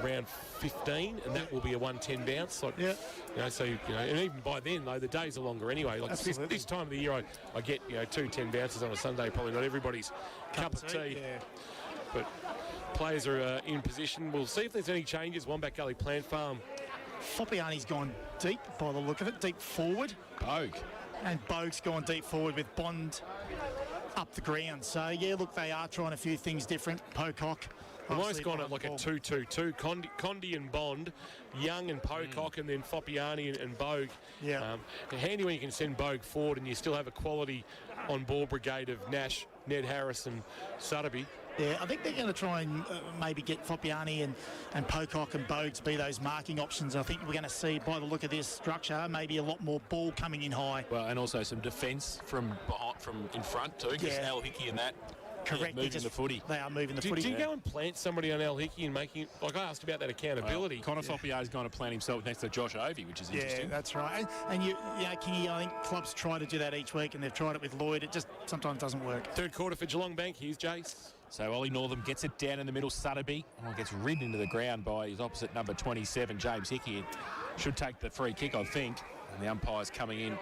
Speaker 1: round 15, and that will be a 1:10 bounce. Like, so and even by then though, the days are longer anyway. Like this time of the year, I get 2:10 bounces on a Sunday. Probably not everybody's cup of tea.
Speaker 2: Yeah.
Speaker 1: But players are in position. We'll see if there's any changes. Wombat Gully Plant Farm.
Speaker 2: Foppiani's gone deep by the look of it, deep forward.
Speaker 4: Bogue.
Speaker 2: And Bogue's gone deep forward with Bond up the ground. So, yeah, look, they are trying a few things different. Pocock.
Speaker 1: I've almost gone at like a 2-2-2. Condi and Bond, Young and Pocock, and then Foppiani and Bogue.
Speaker 2: Yeah.
Speaker 1: Handy when you can send Bogue forward and you still have a quality on-ball brigade of Nash, Ned Harris and Sotheby.
Speaker 2: Yeah, I think they're going to try and maybe get Foppiani and Pocock and Bogue to be those marking options. I think we're going to see, by the look of this structure, maybe a lot more ball coming in high.
Speaker 4: Well, and also some defence from in front too, because Al Hickey and that.
Speaker 2: Correct.
Speaker 4: Moving the footy.
Speaker 2: They are moving the footy.
Speaker 1: Did you go and plant somebody on Al Hickey and making, like I asked about that accountability?
Speaker 4: Well, Connor Foppiani's going to plant himself next to Josh Ovey, which is interesting.
Speaker 2: Yeah, that's right. And you know, Kingy, I think clubs try to do that each week, and they've tried it with Lloyd. It just sometimes doesn't work.
Speaker 1: Third quarter for Geelong Bank. Here's Jace.
Speaker 4: So Ollie Northam gets it down in the middle. Sotheby gets ridden into the ground by his opposite number 27, James Hickey. Should take the free kick, I think. And the umpire's coming in.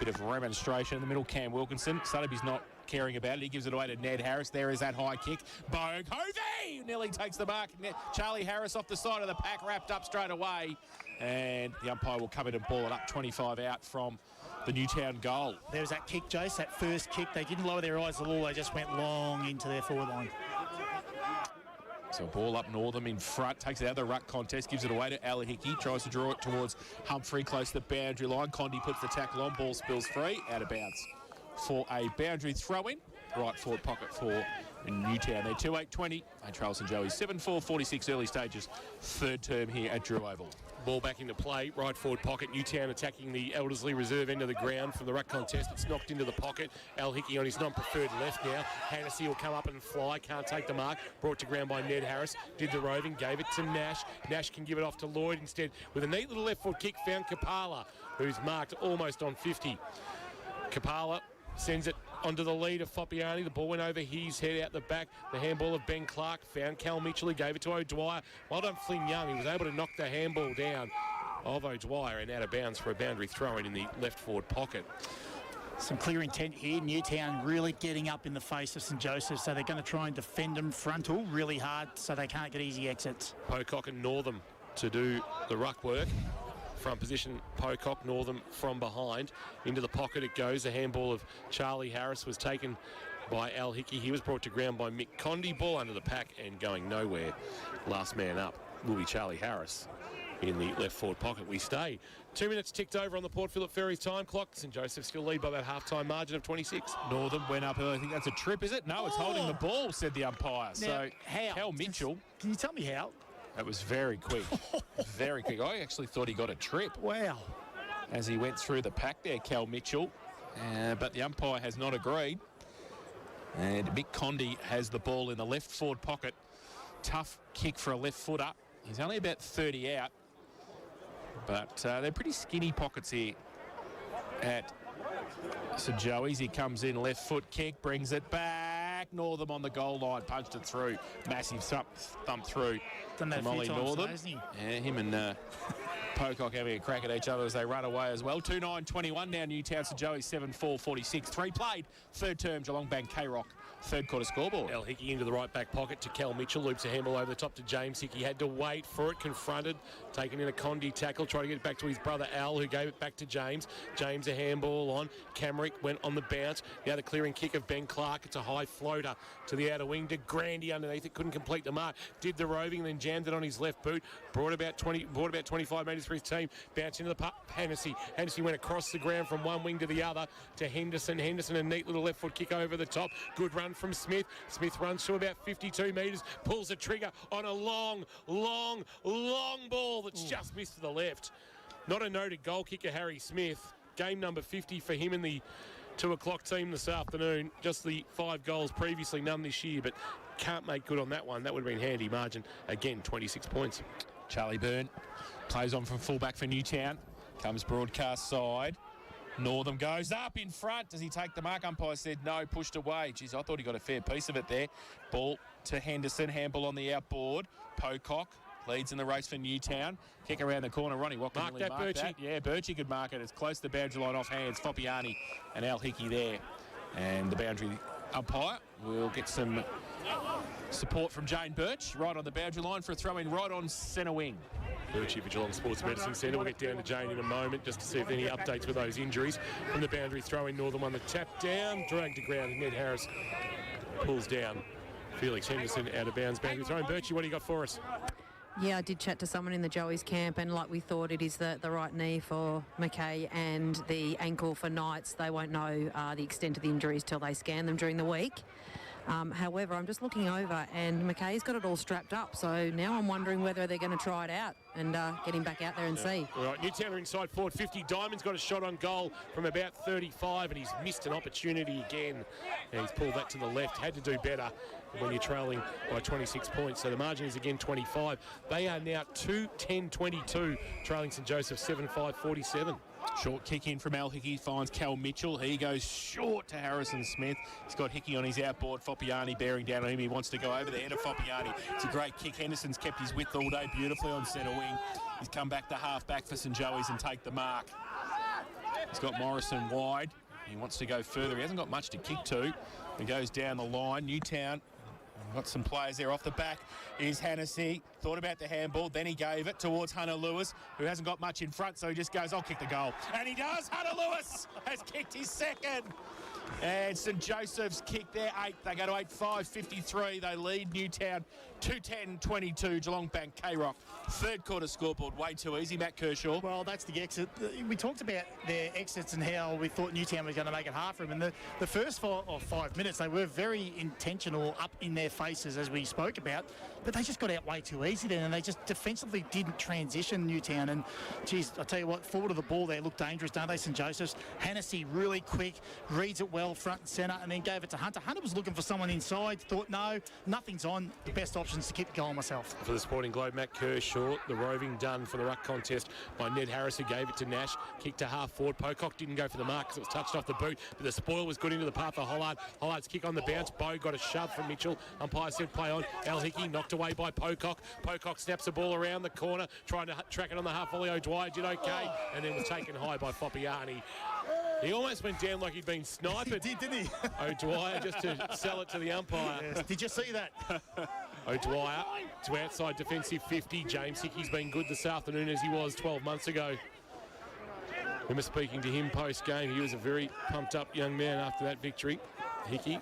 Speaker 4: Bit of remonstration in the middle. Cam Wilkinson. Sotheby's not caring about it. He gives it away to Ned Harris. There is that high kick. Bogue Hovey nearly takes the mark. Charlie Harris off the side of the pack, wrapped up straight away. And the umpire will come in and ball it up 25 out from the Newtown goal.
Speaker 2: There was that kick, Jace, that first kick. They didn't lower their eyes at all. They just went long into their forward line.
Speaker 4: So ball up Northam in front, takes it out of the ruck contest, gives it away to Al Hickey, tries to draw it towards Humphrey, close to the boundary line. Condi puts the tackle on, ball spills free, out of bounds for a boundary throw-in. Right forward pocket for Newtown. They're 2-8-20. Trails and Joey's 7-4-46 early stages. Third term here at Drew Oval.
Speaker 1: Ball back into play, right forward pocket. Newtown attacking the Elderslie reserve end of the ground from the ruck contest. It's knocked into the pocket. Al Hickey on his non-preferred left now. Hannessy will come up and fly, can't take the mark. Brought to ground by Ned Harris. Did the roving, gave it to Nash. Nash can give it off to Lloyd instead with a neat little left foot kick. Found Kapala, who's marked almost on 50. Kapala sends it onto the lead of Foppiani. The ball went over his head out the back. The handball of Ben Clark found Cal Mitchell. He gave it to O'Dwyer. Well done, Flynn Young. He was able to knock the handball down of O'Dwyer and out of bounds for a boundary throw-in in the left forward pocket.
Speaker 2: Some clear intent here. Newtown really getting up in the face of St Joseph, so they're going to try and defend them frontal really hard so they can't get easy exits.
Speaker 1: Pocock and Northam to do the ruck work. Front position, Pocock, Northam from behind. Into the pocket it goes. The handball of Charlie Harris was taken by Al Hickey. He was brought to ground by Mick Condi. Ball under the pack and going nowhere. Last man up will be Charlie Harris in the left forward pocket. We stay. 2 minutes ticked over on the Port Phillip Ferries time clock. St Joseph still lead by that half-time margin of 26.
Speaker 4: Northam went up early. I think that's a trip, is it? No, it's holding the ball, said the umpire.
Speaker 2: Now,
Speaker 4: so
Speaker 2: how?
Speaker 4: Cal Mitchell.
Speaker 2: Can you tell me how?
Speaker 4: That was very quick. Very quick. I actually thought he got a trip
Speaker 2: Wow.
Speaker 4: as he went through the pack there, Cal Mitchell. But the umpire has not agreed. And Mick Condi has the ball in the left forward pocket. Tough kick for a left footer. He's only about 30 out. But they're pretty skinny pockets here at St Joey's. He comes in, left foot kick, brings it back. Northam on the goal line, punched it through. Massive thump through
Speaker 2: Done that
Speaker 4: from
Speaker 2: a few
Speaker 4: Ollie
Speaker 2: times,
Speaker 4: Northam.
Speaker 2: hasn't he?
Speaker 4: Yeah, him and Pocock having a crack at each other as they run away as well. 2-9-21 now, Newtown, St Joey's 7-4-46. 3 played, third term, Geelong Bank, K-Rock. Third quarter scoreboard.
Speaker 1: Al Hickey into the right back pocket to Cal Mitchell. Loops a handball over the top to James Hickey. Had to wait for it. Confronted. Taken in a Condi tackle. Trying to get it back to his brother Al, who gave it back to James. James a handball on. Camrick went on the bounce. Now the clearing kick of Ben Clark. It's a high floater to the outer wing. De Grandy underneath it. Couldn't complete the mark. Did the roving, then jammed it on his left boot. Brought about 25 metres for his team. Bounced into the puck. Hennessy. Hennessy went across the ground from one wing to the other to Henderson. Henderson, a neat little left foot kick over the top. Good run from Smith. Smith runs to about 52 metres, pulls the trigger on a long ball that's just missed to the left. Not a noted goal kicker, Harry Smith, game number 50 for him in the 2 o'clock team this afternoon. Just the 5 goals previously, none this year, but can't make good on that one. That would have been handy margin. Again, 26 points.
Speaker 4: Charlie Byrne plays on from fullback for Newtown. Comes broadcast side. Northam goes up in front. Does he take the mark? Umpire said no, pushed away. Geez, I thought he got a fair piece of it there. Ball to Henderson. Handball on the outboard. Pocock leads in the race for Newtown. Kick around the corner. Ronnie Watkin
Speaker 1: Mark that, Birchie.
Speaker 4: Yeah, Birchie could mark it. It's close to the boundary line off hands. Foppiani and Al Hickey there. And the boundary umpire will get some support from Jane Birch right on the boundary line for a throw-in right on centre wing.
Speaker 1: Birchie for Geelong Sports Medicine Centre. We'll get down to Jane in a moment just to see if there are any updates with those injuries. From the boundary throw-in, Northern one, the tap down, dragged to ground, and Ned Harris pulls down Felix Henderson out of bounds. Boundary throw-in. Birchie, what do you got for us?
Speaker 3: Yeah, I did chat to someone in the Joey's camp, and like we thought, it is the right knee for McKay and the ankle for Knights. They won't know the extent of the injuries till they scan them during the week. However, I'm just looking over, and McKay's got it all strapped up, so now I'm wondering whether they're going to try it out and get him back out there and see.
Speaker 1: All right, Newtown are inside forward 50. Diamond's got a shot on goal from about 35, and he's missed an opportunity again. And he's pulled that to the left. Had to do better when you're trailing by 26 points. So the margin is again 25. They are now 2-10-22, trailing St Joseph 7-5-47.
Speaker 4: Short kick in from Al Hickey, finds Cal Mitchell. He goes short to Harrison Smith. He's got Hickey on his outboard. Foppiani bearing down on him. He wants to go over the head of Foppiani. It's a great kick. Henderson's kept his width all day beautifully on centre wing. He's come back to half back for St Joey's and take the mark. He's got Morrison wide. He wants to go further. He hasn't got much to kick to. He goes down the line. Newtown got some players there off the back. Is Hennessy. Thought about the handball, then he gave it towards Hunter Lewis, who hasn't got much in front, so he just goes, I'll kick the goal. And he does. Hunter Lewis has kicked his second. And St Joseph's kicked their 8th. They go to 8-5-53. They lead Newtown 2-10-22. Geelong Bank, K-Rock. Third quarter scoreboard. Way too easy. Matt Kershaw.
Speaker 2: Well, that's the exit. We talked about their exits and how we thought Newtown was going to make it hard for them. And the first 5 minutes, they were very intentional up in their faces, as we spoke about. But they just got out way too easy then, and they just defensively didn't transition, Newtown. And, geez, I tell you what, forward of the ball, they look dangerous, don't they, St Joseph's? Hennessy really quick, reads it well front and centre, and then gave it to Hunter. Hunter was looking for someone inside, thought, no, nothing's on. The best option is to keep going myself.
Speaker 1: For the Sporting Globe, Matt Kershaw, the roving done for the ruck contest by Ned Harris, who gave it to Nash. Kicked to half forward. Pocock didn't go for the mark because it was touched off the boot, but the spoil was good into the path of Hollard. Hollard's kick on the bounce. Bow got a shove from Mitchell. Umpire said play on. Al Hickey knocked away by Pocock. Pocock snaps the ball around the corner, trying to track it on the half volley. O'Dwyer did okay, and then was taken high by Foppiani. He almost went down like he'd been sniped.
Speaker 2: He did, didn't he?
Speaker 1: O'Dwyer just to sell it to the umpire.
Speaker 2: Yes. Did you see that?
Speaker 1: O'Dwyer to outside defensive 50. James Hickey's been good this afternoon as he was 12 months ago. Remember speaking to him post-game. He was a very pumped-up young man after that victory. Hickey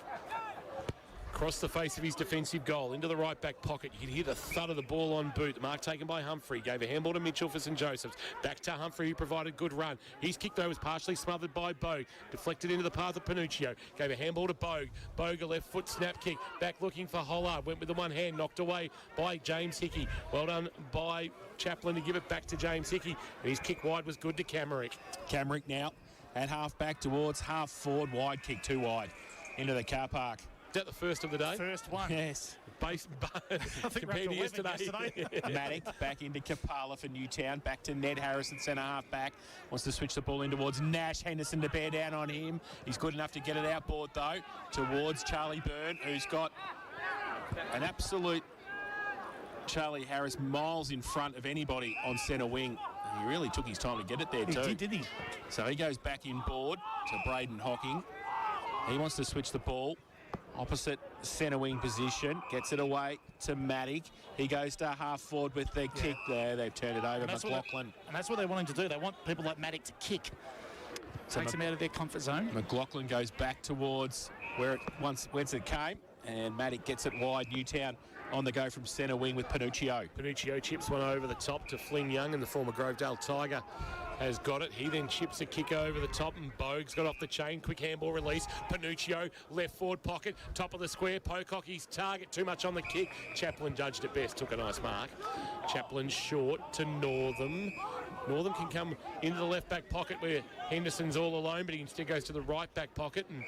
Speaker 1: across the face of his defensive goal into the right back pocket. You could hear the thud of the ball on boot. The mark taken by Humphrey. Gave a handball to Mitchell for St Joseph's. Back to Humphrey, who provided good run. His kick, though, was partially smothered by Bogue. Deflected into the path of Panuccio. Gave a handball to Bogue. Bogue, a left foot snap kick. Back looking for Hollard. Went with the one hand. Knocked away by James Hickey. Well done by Chaplin to give it back to James Hickey. And his kick wide was good to Camerick.
Speaker 4: Camerick now at half back towards half forward. Wide kick, too wide. Into the car park.
Speaker 1: Is that the first of the day?
Speaker 2: First one.
Speaker 4: Yes.
Speaker 1: Base, compared to yesterday.
Speaker 4: Maddock back into Kapala for Newtown. Back to Ned Harrison, centre half back. Wants to switch the ball in towards Nash. Henderson to bear down on him. He's good enough to get it outboard, though, towards Charlie Byrne, who's got an absolute Charlie Harris miles in front of anybody on centre wing. He really took his time to get it there, too.
Speaker 2: He did, didn't he?
Speaker 4: So he goes back in board to Braden Hocking. He wants to switch the ball. Opposite centre wing position, gets it away to Maddock. He goes to half forward with the kick there. They've turned it over. McLaughlin.
Speaker 2: And that's what they're wanting to do. They want people like Maddock to kick. Takes them out of their comfort zone.
Speaker 4: McLaughlin goes back towards where it came, and Maddock gets it wide. Newtown on the go from centre wing with Panuccio.
Speaker 1: Panuccio chips one over the top to Fling Young, and the former Grovedale Tiger has got it. He then chips a kick over the top, and Bogue's got off the chain. Quick handball release. Panuccio, left forward pocket, top of the square. Pocock, his target, too much on the kick. Chaplin judged it best, took a nice mark. Chaplin short to Northam. Northern can come into the left back pocket where Henderson's all alone, but he instead goes to the right back pocket and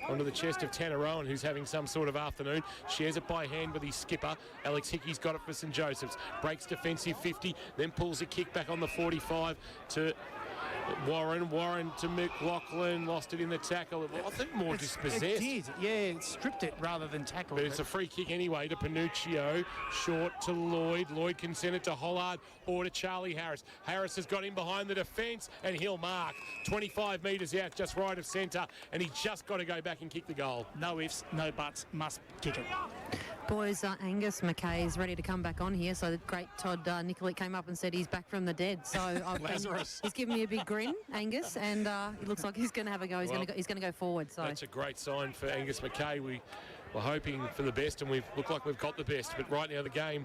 Speaker 1: onto the chest of Tanner Rowan, who's having some sort of afternoon. Shares it by hand with his skipper. Alex Hickey's got it for St Joseph's. Breaks defensive 50, then pulls a kick back on the 45 to Warren to McLaughlin, lost it in the tackle. I think more dispossessed.
Speaker 2: It did, yeah, it stripped it rather than tackled
Speaker 1: But
Speaker 2: it.
Speaker 1: it's a free kick anyway to Panuccio, short to Lloyd. Lloyd can send it to Hollard or to Charlie Harris. Harris has got in behind the defence and he'll mark 25 metres out just right of centre, and he's just got to go back and kick the goal.
Speaker 2: No ifs, no buts, must kick it.
Speaker 3: Boys, Angus McKay is ready to come back on here. So the great Todd Nicolette came up and said he's back from the dead. So
Speaker 1: Lazarus.
Speaker 3: He's given me a big grin, Angus, and it looks like he's going to have a go. He's going to go forward. So
Speaker 1: that's a great sign for Angus McKay. We were hoping for the best, and we've looked like we've got the best. But right now the game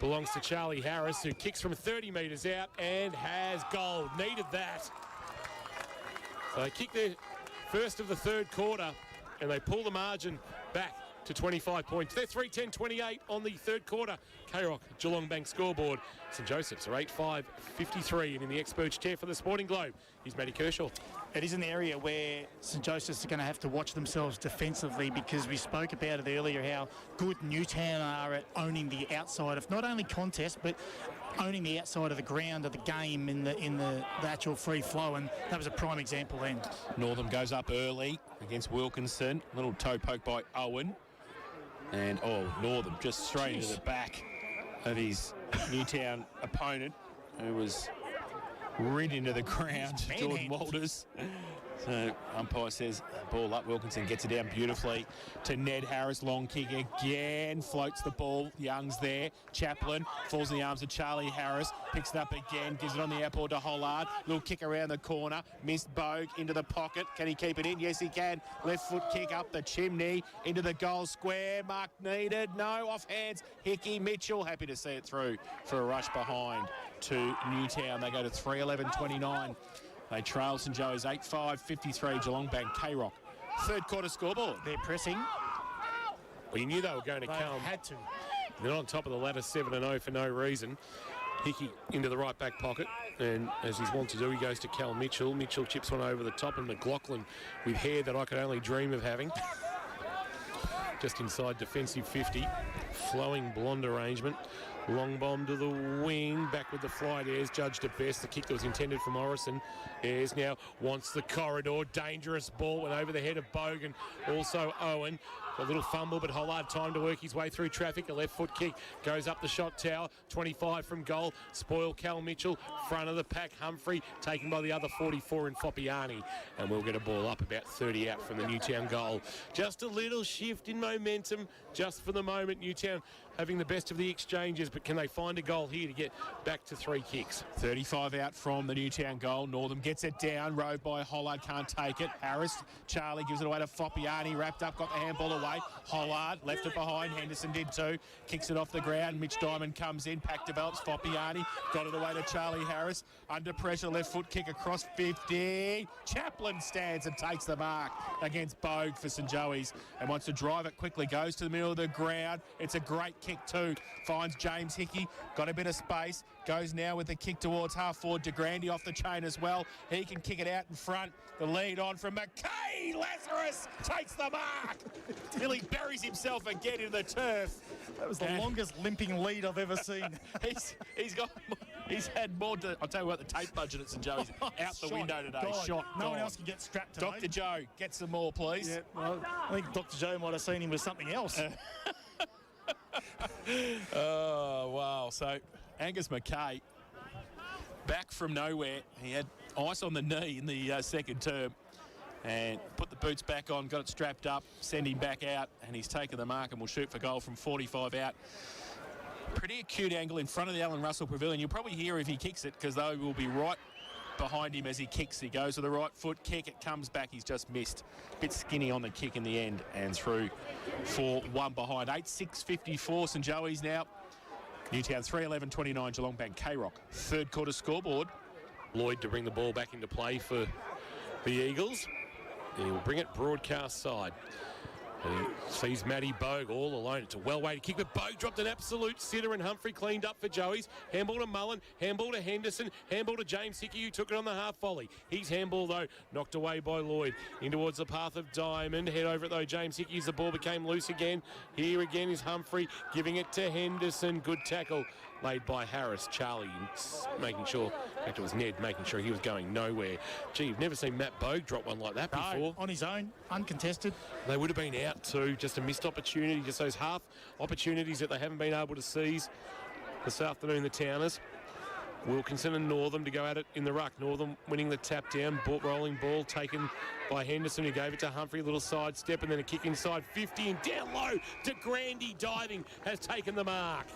Speaker 1: belongs to Charlie Harris, who kicks from 30 metres out and has goal. Needed that. So they kick their first of the third quarter, and they pull the margin back to 25 points. They're 3:10-28 on the third quarter. K-Rock, Geelong Bank scoreboard. St Joseph's are 8-5-53, and in the experts chair for the Sporting Globe, here's Matty Kershaw.
Speaker 2: It is an area where St Joseph's are going to have to watch themselves defensively, because we spoke about it earlier how good Newtown are at owning the outside of not only contest but owning the outside of the ground of the game in the actual free flow, and that was a prime example then.
Speaker 4: Northam goes up early against Wilkinson. Little toe poke by Owen. And, Northam just straight into the back of his Newtown opponent, who was ridden into the ground, Jordan Walters. So umpire says ball up. Wilkinson gets it down beautifully to Ned Harris. Long kick again. Floats the ball. Young's there. Chaplin falls in the arms of Charlie Harris. Picks it up again. Gives it on the outboard to Hollard. Little kick around the corner. Missed Bogue into the pocket. Can he keep it in? Yes, he can. Left foot kick up the chimney into the goal square. Mark needed. No, off hands. Hickey Mitchell happy to see it through for a rush behind to Newtown. They go to 3:11-29. They trail St Joe's 8-5-53, Geelong Bank, K-Rock. Third quarter scoreboard.
Speaker 2: They're pressing.
Speaker 1: Well, you knew they were going to
Speaker 2: They
Speaker 1: come.
Speaker 2: had to.
Speaker 1: They're on top of the ladder 7-0 for no reason. Hickey into the right back pocket, and as he's wont to do, he goes to Cal Mitchell. Mitchell chips one over the top, and McLaughlin with hair that I could only dream of having. Just inside defensive 50. Flowing blonde arrangement. Long bomb to the wing, back with the flight. Ayres judged at best. The kick that was intended for Morrison. Ayres now wants the corridor. Dangerous ball went over the head of Bogan. Also Owen. A little fumble, but Hollard time to work his way through traffic. A left foot kick goes up the shot tower. 25 from goal. Spoil Cal Mitchell. Front of the pack. Humphrey taken by the other 44 in Foppiani. And we'll get a ball up about 30 out from the Newtown goal. Just a little shift in momentum just for the moment. Newtown having the best of the exchanges, but can they find a goal here to get back to 3 kicks?
Speaker 4: 35 out from the Newtown goal. Northam gets it down. Rode by Hollard, can't take it. Harris, Charlie gives it away to Foppiani. Wrapped up, got the handball away. Hollard left it behind. Henderson did too. Kicks it off the ground. Mitch Diamond comes in. Pack develops. Foppiani got it away to Charlie Harris. Under pressure, left foot kick across 50. Chaplin stands and takes the mark against Bogue for St Joey's and wants to drive it quickly. Goes to the middle of the ground. It's a great kick too. Finds James Hickey. Got a bit of space. Goes now with the kick towards half forward. De Grande off the chain as well. He can kick it out in front. The lead on from McKay. Lazarus takes the mark. Till he buries himself again in the turf.
Speaker 2: That was the longest limping lead I've ever seen.
Speaker 4: He's had more. I'll tell you what, the tape budget at St Joey's out the window today.
Speaker 2: God,
Speaker 4: Shot.
Speaker 2: no one
Speaker 4: gone.
Speaker 2: else can get strapped today.
Speaker 4: Dr. Joe, get some more, please.
Speaker 2: Yeah, well, I think Dr. Joe might have seen him with something else.
Speaker 4: Oh, wow. So, Angus McKay, back from nowhere. He had ice on the knee in the second term and put the boots back on, got it strapped up, send him back out, and he's taken the mark and will shoot for goal from 45 out. Pretty acute angle in front of the Alan Russell Pavilion. You'll probably hear if he kicks it because they will be right behind him as he kicks. He goes to the right foot kick. It comes back. He's just missed. Bit skinny on the kick in the end and through for one behind. 8-6-54 St Joey's now. Newtown 3:11-29 Geelong Bank K-Rock. Third quarter scoreboard.
Speaker 1: Lloyd to bring the ball back into play for the Eagles. He will bring it broadcast side. And he sees Matty Bogue all alone. It's a well-weighted kick, but Bogue dropped an absolute sitter, and Humphrey cleaned up for Joey's. Handball to Mullen, handball to Henderson, handball to James Hickey, who took it on the half volley. His handball, though, knocked away by Lloyd. In towards the path of Diamond. Head over it, though, James Hickey, as the ball became loose again. Here again is Humphrey, giving it to Henderson. Good tackle made by Harris. Charlie making sure, in fact it was Ned, making sure he was going nowhere. Gee, you've never seen Matt Bogue drop one like that before.
Speaker 2: No, on his own, uncontested.
Speaker 1: They would have been out too, just a missed opportunity, just those half opportunities that they haven't been able to seize this afternoon, the Towners. Wilkinson and Northam to go at it in the ruck. Northam winning the tap down, rolling ball taken by Henderson, who gave it to Humphrey, a little side step and then a kick inside 50 and down low to Grandy, diving, has taken the mark.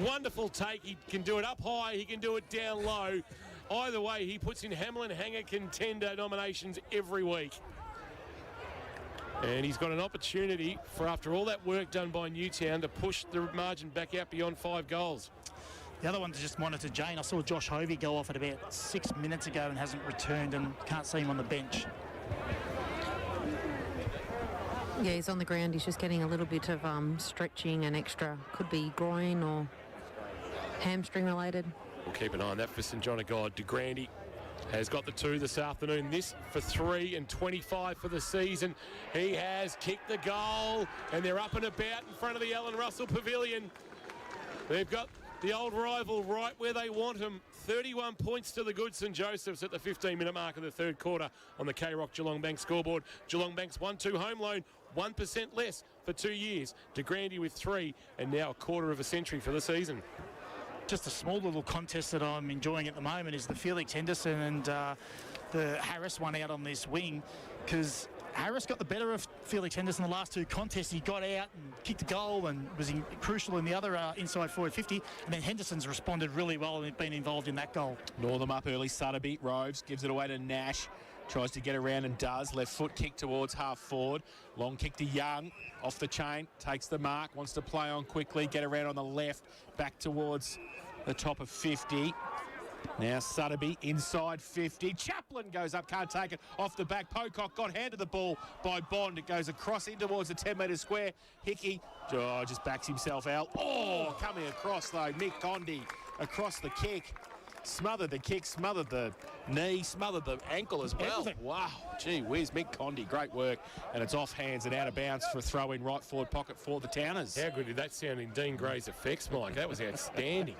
Speaker 1: Wonderful take. He can do it up high, he can do it down low. Either way, he puts in Hamlin Hanger contender nominations every week. And he's got an opportunity for, after all that work done by Newtown, to push the margin back out beyond 5 goals.
Speaker 2: The other one to just monitor Jane. I saw Josh Hovey go off at about 6 minutes ago and hasn't returned, and can't see him on the bench.
Speaker 3: Yeah, he's on the ground. He's just getting a little bit of stretching and extra. Could be groin or hamstring related.
Speaker 1: We'll keep an eye on that for St John of God. De Grandy has got the 2 this afternoon. This for 3 and 25 for the season. He has kicked the goal, and they're up and about in front of the Alan Russell Pavilion. They've got the old rival right where they want him. 31 points to the good St Joseph's at the 15-minute mark of the third quarter on the K-Rock Geelong Bank scoreboard. Geelong Bank's 1-2 home loan, 1% less for 2 years. De Grandy with 3, and now a quarter of a century for the season.
Speaker 2: Just a small little contest that I'm enjoying at the moment is the Felix Henderson and the Harris one out on this wing, because Harris got the better of Felix Henderson in the last 2 contests. He got out and kicked a goal and was crucial in the other inside forward 50. And then Henderson's responded really well and been involved in that goal.
Speaker 4: Northam up early. Sutterby, Roves gives it away to Nash. Tries to get around and does. Left foot kick towards half forward. Long kick to Young. Off the chain. Takes the mark. Wants to play on quickly. Get around on the left. Back towards the top of 50. Now Sutterby inside 50. Chaplin goes up, can't take it. Off the back, Pocock got handed the ball by Bond. It goes across in towards the 10-metre square. Hickey just backs himself out. Oh, coming across though, Mick Condi across the kick. Smothered the kick, smothered the knee, smothered the ankle as well.
Speaker 2: Everything.
Speaker 4: Wow, gee whiz, Mick Condi, great work. And it's off hands and out of bounds for a throw in right forward pocket for the Towners.
Speaker 1: How good did that sound in Dean Gray's effects, Mike? That was outstanding.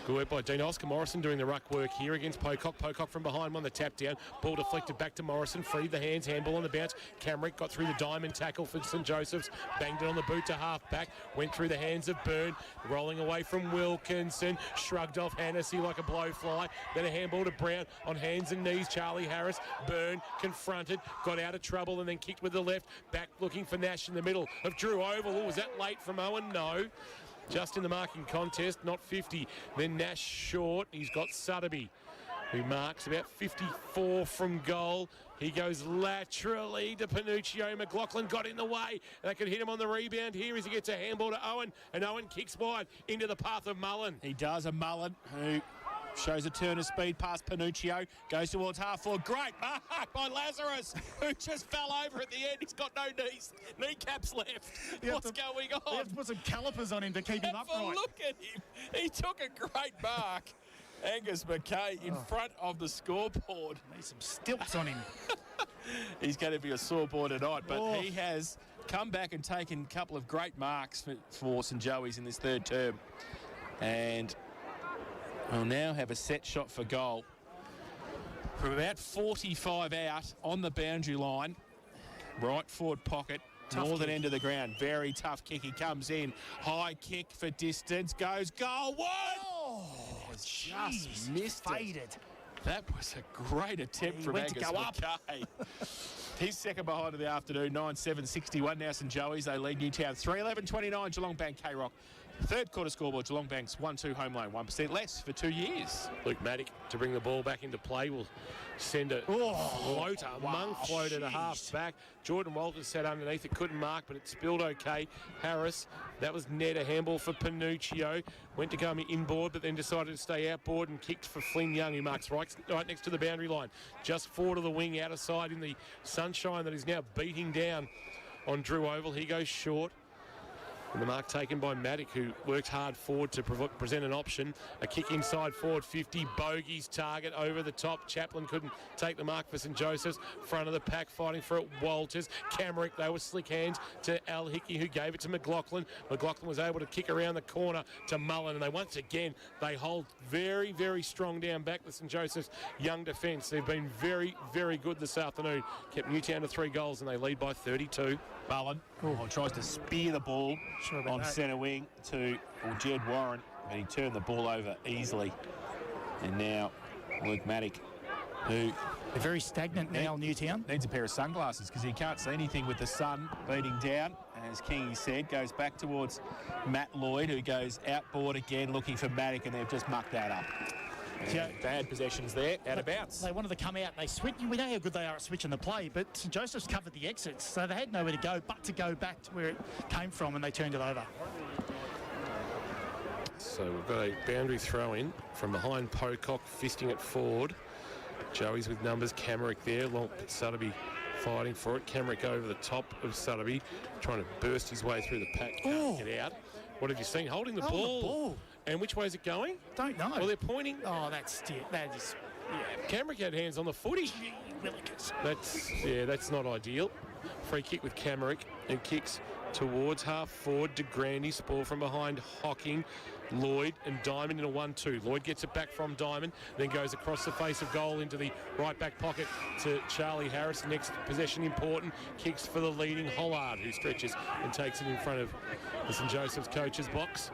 Speaker 1: Good work by Dean. Oscar Morrison doing the ruck work here against Pocock. Pocock from behind on the tap down. Ball deflected back to Morrison. Freed the hands. Handball on the bounce. Camrick got through the diamond tackle for St Joseph's. Banged it on the boot to half back. Went through the hands of Byrne. Rolling away from Wilkinson. Shrugged off Hannessy like a blowfly. Then a handball to Brown on hands and knees. Charlie Harris. Byrne confronted. Got out of trouble and then kicked with the left. Back looking for Nash in the middle of Drew Oval. Oh, was that late from Owen? No. Just in the marking contest, not 50. Then Nash short. He's got Sutterby, who marks about 54 from goal. He goes laterally to Panuccio. McLaughlin got in the way. That could hit him on the rebound here as he gets a handball to Owen. And Owen kicks wide into the path of Mullen.
Speaker 4: He does, a Mullen who shows a turn of speed past Panuccio. Goes towards half forward. Great mark by Lazarus, who just fell over at the end. He's got no kneecaps left. What's going on?
Speaker 2: They have to put some calipers on him to keep him upright.
Speaker 4: Look at him. He took a great mark. Angus McKay in front of the scoreboard.
Speaker 2: Need some stilts on him.
Speaker 4: He's going to be a sore boy tonight, but he has come back and taken a couple of great marks for St Joey's in this third term. And we'll now have a set shot for goal from about 45 out on the boundary line. Right forward pocket.
Speaker 2: Tough
Speaker 4: Northern
Speaker 2: kick.
Speaker 4: end of the ground. Very tough kick. He comes in. High kick for distance. Goes goal. One!
Speaker 2: Oh,
Speaker 4: just missed it.
Speaker 2: faded.
Speaker 4: That was a great attempt
Speaker 2: He
Speaker 4: from
Speaker 2: went to
Speaker 4: Angus
Speaker 2: go up.
Speaker 4: McKay. He's second behind of the afternoon, 9-7-61 now St Joey's. They lead Newtown 3-11-29, Geelong Bank K-Rock. Third quarter scoreboard, Geelong Bank's 1-2 home loan, 1% less for 2 years.
Speaker 1: Luke Maddock to bring the ball back into play will send a floater, mung floater to half back. Jordan Walters sat underneath it, couldn't mark, but it spilled okay. Harris, that was Ned, a handball for Panuccio. Went to go inboard, but then decided to stay outboard and kicked for Flynn Young, who marks right next to the boundary line. Just forward of the wing, out of sight in the sunshine that is now beating down on Drew Oval. He goes short. And the mark taken by Maddock, who worked hard forward to present an option. A kick inside forward 50. Bogey's target over the top. Chaplin couldn't take the mark for St Joseph's. Front of the pack fighting for it. Walters. Camerick, they were slick hands to Al Hickey, who gave it to McLaughlin. McLaughlin was able to kick around the corner to Mullen. And once again, they hold very, very strong down back, the St Joseph's young defence. They've been very, very good this afternoon. Kept Newtown to 3 goals and they lead by 32.
Speaker 4: Mullen tries to spear the ball on centre wing to Jed Warren, but he turned the ball over easily. And now Luke Maddock, who...
Speaker 2: They're very stagnant now, Newtown.
Speaker 4: Needs a pair of sunglasses because he can't see anything with the sun beating down. As Kingy said, goes back towards Matt Lloyd, who goes outboard again looking for Maddock, and they've just mucked that up. Yeah, bad possessions there, out of bounds.
Speaker 2: They wanted to come out, they switch. We know how good they are at switching the play, but St Joseph's covered the exits, so they had nowhere to go but to go back to where it came from, and they turned it over.
Speaker 1: So we've got a boundary throw in from behind Pocock, fisting it forward. Joey's with numbers, Camerick there, Sutterby fighting for it. Camerick over the top of Sutterby, trying to burst his way through the pack, can't get out. What have you seen? Holding the ball. And which way is it going?
Speaker 2: Don't know.
Speaker 1: Well, they're pointing.
Speaker 2: Oh, that is...
Speaker 1: Yeah, Camerick had hands on the footy. That's not ideal. Free kick with Camerick and kicks towards half forward to Grandy. Spore from behind Hocking. Lloyd and Diamond in a 1-2. Lloyd gets it back from Diamond, then goes across the face of goal into the right back pocket to Charlie Harris. Next possession important. Kicks for the leading Hollard, who stretches and takes it in front of the St Joseph's coach's box.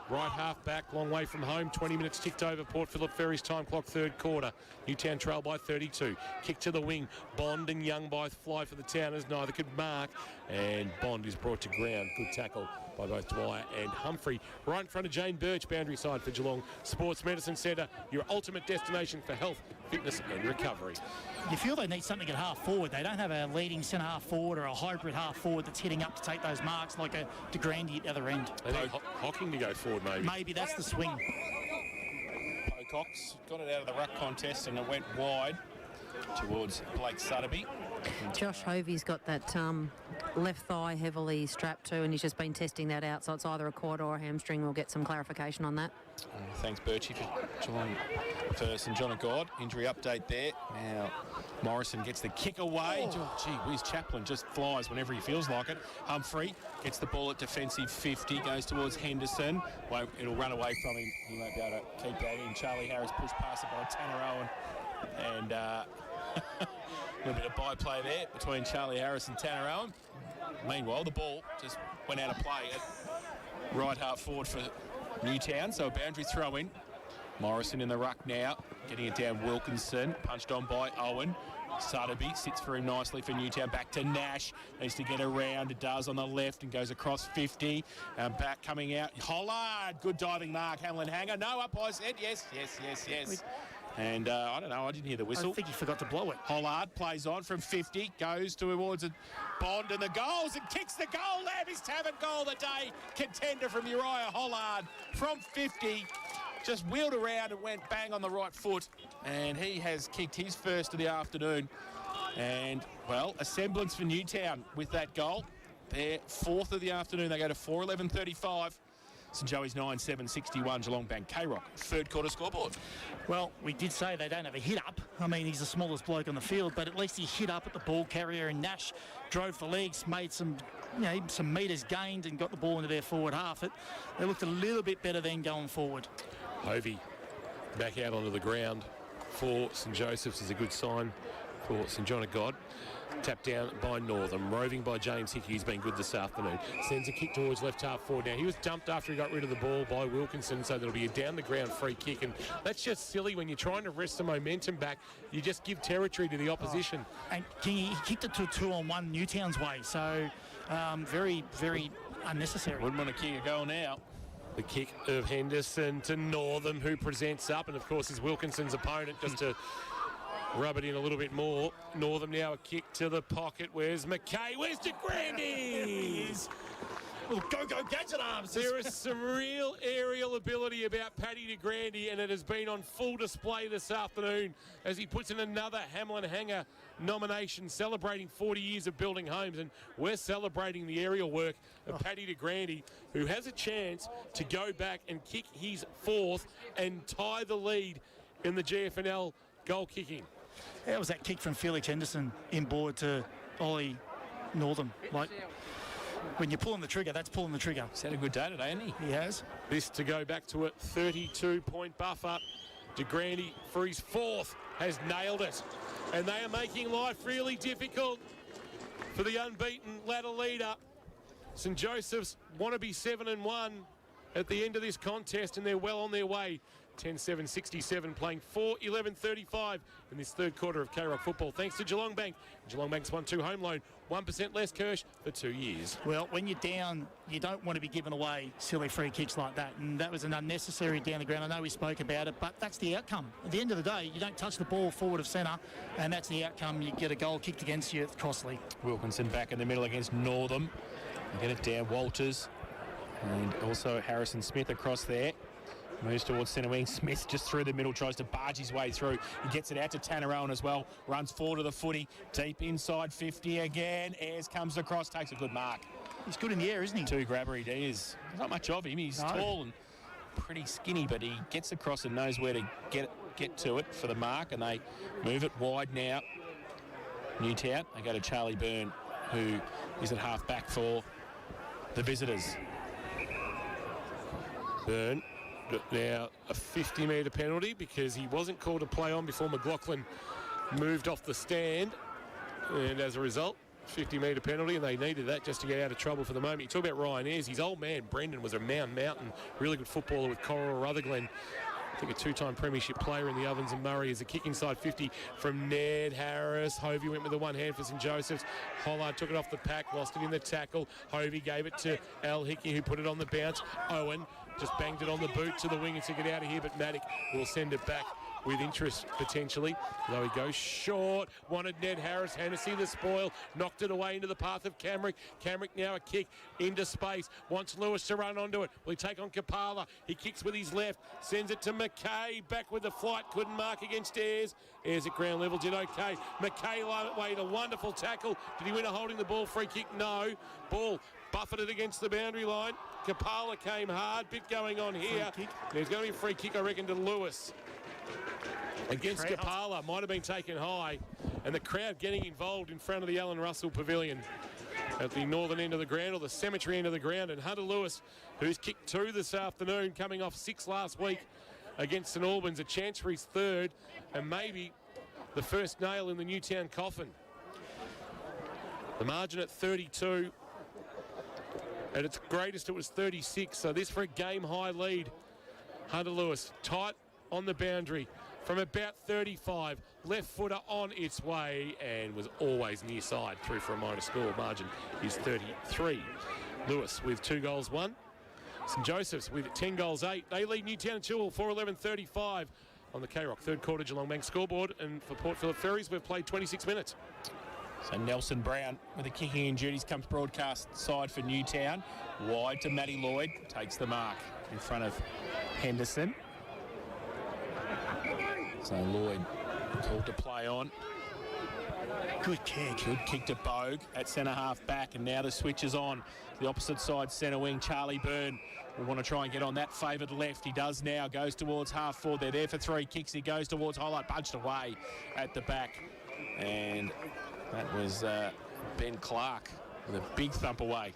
Speaker 1: Right half back, long way from home. 20 minutes ticked over Port Phillip Ferry's time clock, third quarter. Newtown trail by 32. Kick to the wing. Bond and Young by fly for the Towners. Neither could mark. And Bond is brought to ground. Good tackle by both Dwyer and Humphrey. Right in front of Jane Birch, boundary side for Geelong Sports Medicine Centre. Your ultimate destination for health, fitness and recovery.
Speaker 2: You feel they need something at half forward. They don't have a leading centre half forward or a hybrid half forward that's hitting up to take those marks like a De Grandy at the other end.
Speaker 1: They need Hocking to go forward, maybe.
Speaker 2: Maybe that's the swing.
Speaker 4: Pocock's got it out of the ruck contest and it went wide towards Blake Sutterby.
Speaker 3: Josh Hovey's got that left thigh heavily strapped to, and he's just been testing that out, so it's either a quad or a hamstring. We'll get some clarification on that.
Speaker 4: Thanks, Birchie, for Geelong first. And John of God, injury update there. Now, Morrison gets the kick away. Oh, gee whiz, Chaplin just flies whenever he feels like it. Humphrey gets the ball at defensive 50, goes towards Henderson. It'll run away from him. He won't be able to keep that in. Charlie Harris pushed past it by Tanner Owen. And a little bit of byplay there between Charlie Harris and Tanner Owen. Meanwhile, the ball just went out of play at right half forward for Newtown, so a boundary throw in. Morrison in the ruck now, getting it down Wilkinson, punched on by Owen. Sutterby sits for him nicely for Newtown, back to Nash, needs to get around, it does on the left and goes across 50, back coming out, Hollard, good diving mark, Hamlin Hanger, no up I said, yes. And I don't know, I didn't hear the whistle.
Speaker 2: I think he forgot to blow it.
Speaker 4: Hollard plays on from 50, goes towards a Bond and the goals and kicks the goal there. His Tavern goal of the day. Contender from Uriah Hollard from 50. Just wheeled around and went bang on the right foot. And he has kicked his first of the afternoon. And, well, a semblance for Newtown with that goal. Their fourth of the afternoon. They go to 4:11:35. St Joey's 9-7-61, Geelong Bank K-Rock. Third quarter scoreboard.
Speaker 2: Well, we did say they don't have a hit-up. I mean, he's the smallest bloke on the field, but at least he hit up at the ball carrier, and Nash drove the legs, made some metres gained and got the ball into their forward half. They looked a little bit better then going forward.
Speaker 1: Hovey back out onto the ground for St Joseph's is a good sign for St John of God. Tapped down by Northam, roving by James Hickey, who's been good this afternoon. Sends a kick towards left half forward. Now, he was dumped after he got rid of the ball by Wilkinson, so there'll be a down-the-ground free kick. And that's just silly. When you're trying to wrest the momentum back, you just give territory to the opposition.
Speaker 2: And he kicked it to a 2-on-1 Newtown's way, so very, very unnecessary.
Speaker 4: Wouldn't want to kick a goal now.
Speaker 1: The kick of Henderson to Northam, who presents up, and, of course, is Wilkinson's opponent, just to rub it in a little bit more. Northam now a kick to the pocket. Where's McKay? Where's De Grandy?
Speaker 2: Oh, go, gadget arms.
Speaker 1: There is some real aerial ability about Paddy de Grande, and it has been on full display this afternoon as he puts in another Hamlin Hanger nomination, celebrating 40 years of building homes. And we're celebrating the aerial work of Paddy de Grande, who has a chance to go back and kick his fourth and tie the lead in the GFNL goal kicking.
Speaker 2: How was that kick from Felix Henderson inboard to Ollie Northam? Like, when you're pulling the trigger, that's pulling the trigger.
Speaker 4: He's had a good day today, hasn't he?
Speaker 2: He has.
Speaker 1: This to go back to a 32-point buffer. De Grande for his fourth has nailed it. And they are making life really difficult for the unbeaten ladder leader. St Joseph's want to be 7-1 at the end of this contest, and they're well on their way. 10-7-67, playing 4-11-35 in this third quarter of K-Rock football. Thanks to Geelong Bank. Geelong Bank's 1-2 home loan, 1% less Kirsch for 2 years.
Speaker 2: Well, when you're down, you don't want to be giving away silly free kicks like that. And that was an unnecessary down the ground. I know we spoke about it, but that's the outcome. At the end of the day, you don't touch the ball forward of centre, and that's the outcome. You get a goal kicked against you. It's costly.
Speaker 4: Wilkinson back in the middle against Northam. Get it down, Walters. And also Harrison Smith across there. Moves towards centre wing. Smith just through the middle, tries to barge his way through. He gets it out to Tanner Owen as well. Runs forward to the footy. Deep inside 50 again. Ayres comes across, takes a good mark.
Speaker 2: He's good in the air, isn't he?
Speaker 4: Two grabber he is. There's not much of him. He's tall and pretty skinny, but he gets across and knows where to get to it for the mark, and they move it wide now. Newtown, they go to Charlie Byrne, who is at half back for the visitors.
Speaker 1: Byrne. Now a 50-metre penalty because he wasn't called to play on before McLaughlin moved off the stand, and as a result 50-metre penalty, and they needed that just to get out of trouble for the moment. You talk about Ryan Ayres, his old man Brendan was a Mountain, really good footballer with Coral Rutherglen. I think a two-time premiership player in the Ovens and Murray. Is a kick inside 50 from Ned Harris. Hovey went with the one hand for St Joseph's. Hollard took it off the pack, lost it in the tackle. Hovey gave it to Al Hickey, who put it on the bounce. Owen just banged it on the boot to the wing and to get out of here, but Maddock will send it back with interest potentially. Though he goes short. Wanted Ned Harris. Hennessy the spoil. Knocked it away into the path of Camrick. Camrick now a kick into space. Wants Lewis to run onto it. Will he take on Kapala? He kicks with his left. Sends it to McKay. Back with the flight. Couldn't mark against Ayres. Ayres at ground level did okay. McKay made a wonderful tackle. Did he win a holding the ball free kick? No. Ball buffeted against the boundary line. Kapala came hard. Bit going on here. There's going to be a free kick, I reckon, to Lewis. Against Kapala, might have been taken high, and the crowd getting involved in front of the Alan Russell Pavilion at the northern end of the ground, or the cemetery end of the ground. And Hunter Lewis, who's kicked 2 this afternoon, coming off 6 last week against St Albans, a chance for his third and maybe the first nail in the Newtown coffin. The margin at 32. At its greatest, it was 36. So this for a game-high lead. Hunter Lewis tight on the boundary from about 35. Left footer on its way and was always near side. Through for a minor score. Margin is 33. Lewis with 2 goals, 1. St Joseph's with 10 goals, 8. They lead Newtown and Chilwell 4-11-35 on the K-Rock third quarter Geelong Bank scoreboard. And for Port Phillip Ferries, we've played 26 minutes.
Speaker 4: So Nelson Brown with the kicking in duties comes broadcast side for Newtown. Wide to Matty Lloyd. Takes the mark in front of Henderson. So Lloyd called to play on.
Speaker 2: Good kick.
Speaker 4: Good kick to Bogue at centre half back, and now the switch is on. The opposite side centre wing, Charlie Byrne. We want to try and get on that favoured left. He does now. Goes towards half forward. They're there for 3 kicks. He goes towards Highlight. Bunched away at the back. And that was Ben Clark with a big thump away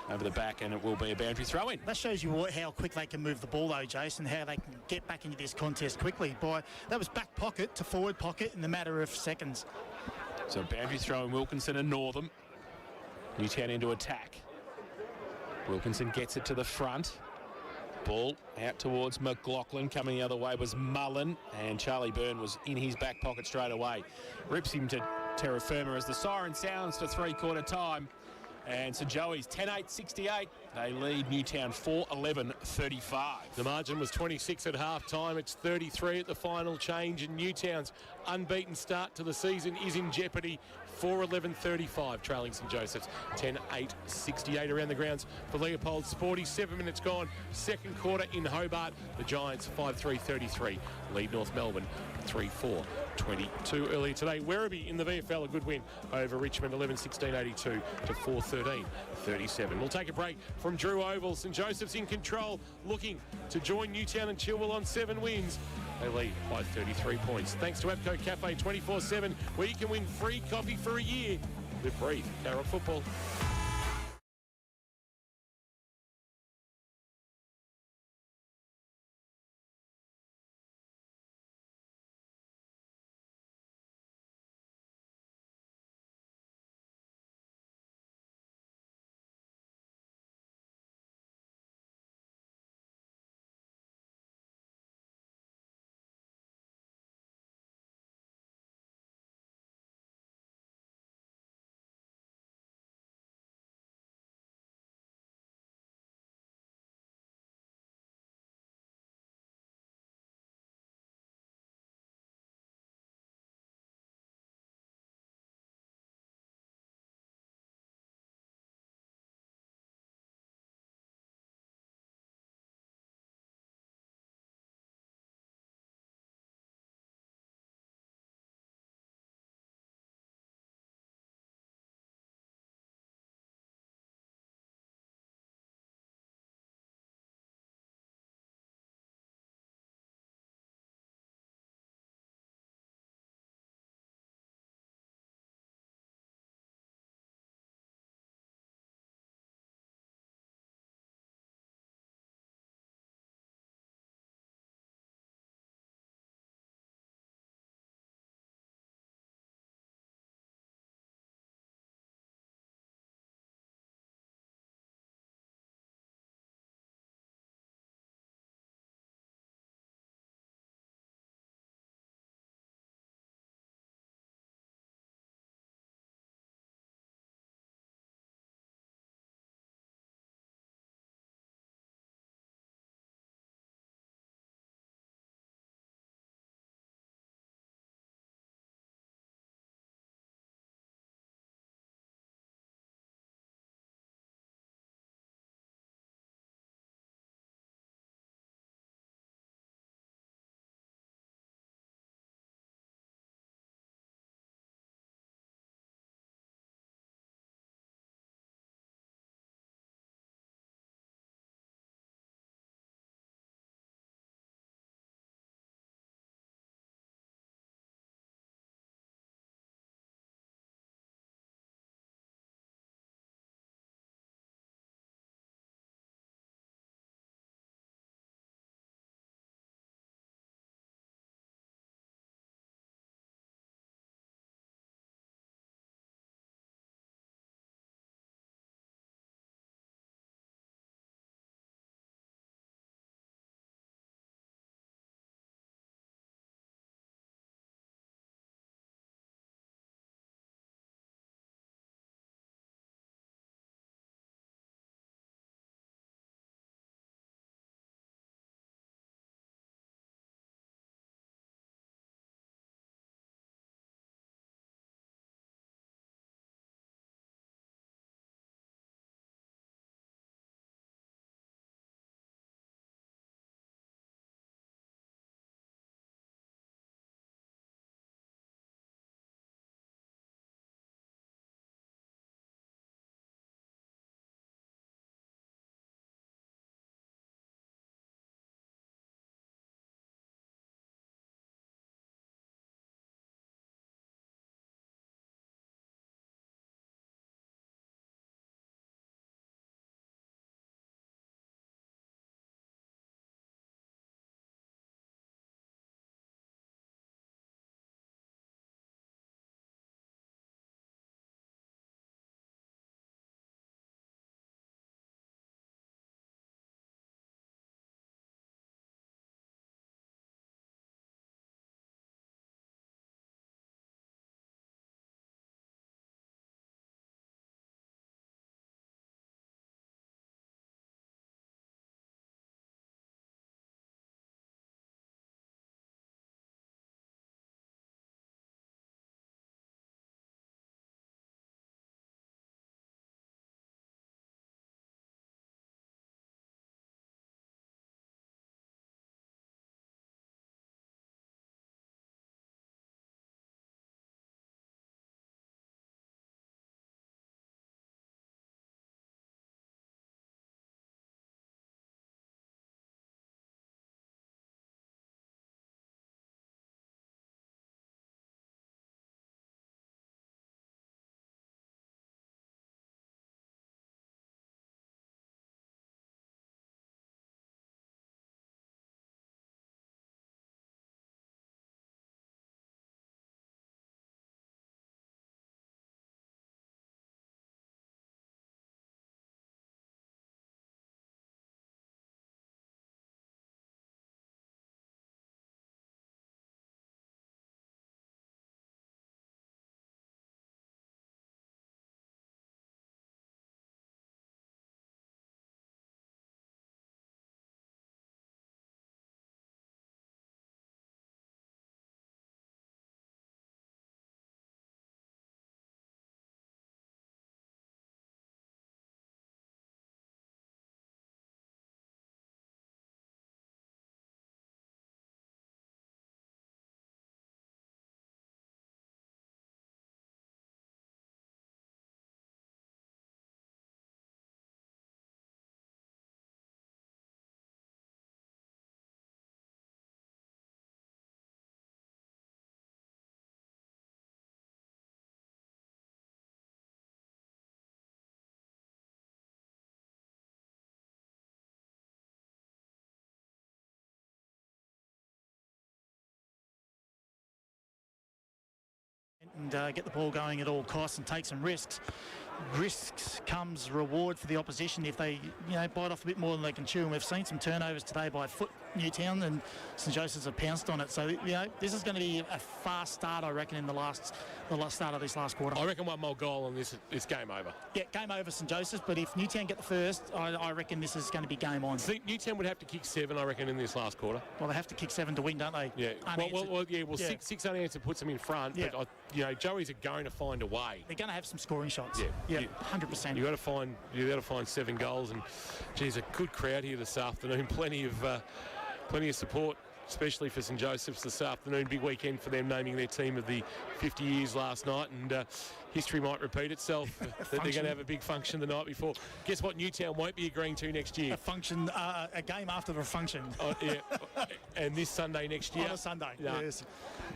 Speaker 4: over the back, and it will be a boundary throw in.
Speaker 2: That shows you how quick they can move the ball, though, Jason, how they can get back into this contest quickly. That was back pocket to forward pocket in the matter of seconds.
Speaker 4: So boundary throw in Wilkinson and Northam. Newtown into attack. Wilkinson gets it to the front. Ball out towards McLaughlin. Coming the other way was Mullen, and Charlie Byrne was in his back pocket straight away. Rips him to terra firma as the siren sounds for three-quarter time. And St Joey's 10-8-68. They lead Newtown 4-11-35.
Speaker 1: The margin was 26 at half-time. It's 33 at the final change, and Newtown's unbeaten start to the season is in jeopardy. 4:11:35, trailing St Joseph's 10-8-68 around the grounds for Leopold. Sporty, 7 minutes gone. Second quarter in Hobart. The Giants 5-3-33 lead North Melbourne 3-4-22 earlier today. Werribee in the VFL, a good win over Richmond, 11-16-82 to 4-13-37. We'll take a break from Drew Oval. St Joseph's in control, looking to join Newtown and Chilwell on 7 wins. They lead by 33 points. Thanks to Abco Cafe 24/7, where you can win free coffee for a year. Live, breathe, Carrot Football.
Speaker 2: and get the ball going at all costs and take some risks. Risks comes reward for the opposition if they, bite off a bit more than they can chew. And we've seen some turnovers today by Newtown, and St Joseph's have pounced on it. So, this is going to be a fast start, I reckon, in the last start of this last quarter.
Speaker 1: I reckon one more goal and this game over.
Speaker 2: Yeah, game over St Joseph's, but if Newtown get the first, I reckon this is going to be game on.
Speaker 1: I think Newtown would have to kick 7, I reckon, in this last quarter.
Speaker 2: Well, they have to kick 7 to win, don't they?
Speaker 1: Yeah. Well, 6 unanswered puts them in front, but, Joey's are going to find a way.
Speaker 2: They're going to have some scoring shots.
Speaker 1: Yeah,
Speaker 2: 100%.
Speaker 1: You got to find 7 goals, and geez, a good crowd here this afternoon. Plenty of support, especially for St Joseph's this afternoon. Big weekend for them, naming their team of the 50 years last night, and history might repeat itself. That they're going to have a big function the night before. Guess what Newtown won't be agreeing to next year?
Speaker 2: A game after the function.
Speaker 1: And this Sunday next year.
Speaker 2: On a Sunday, yes.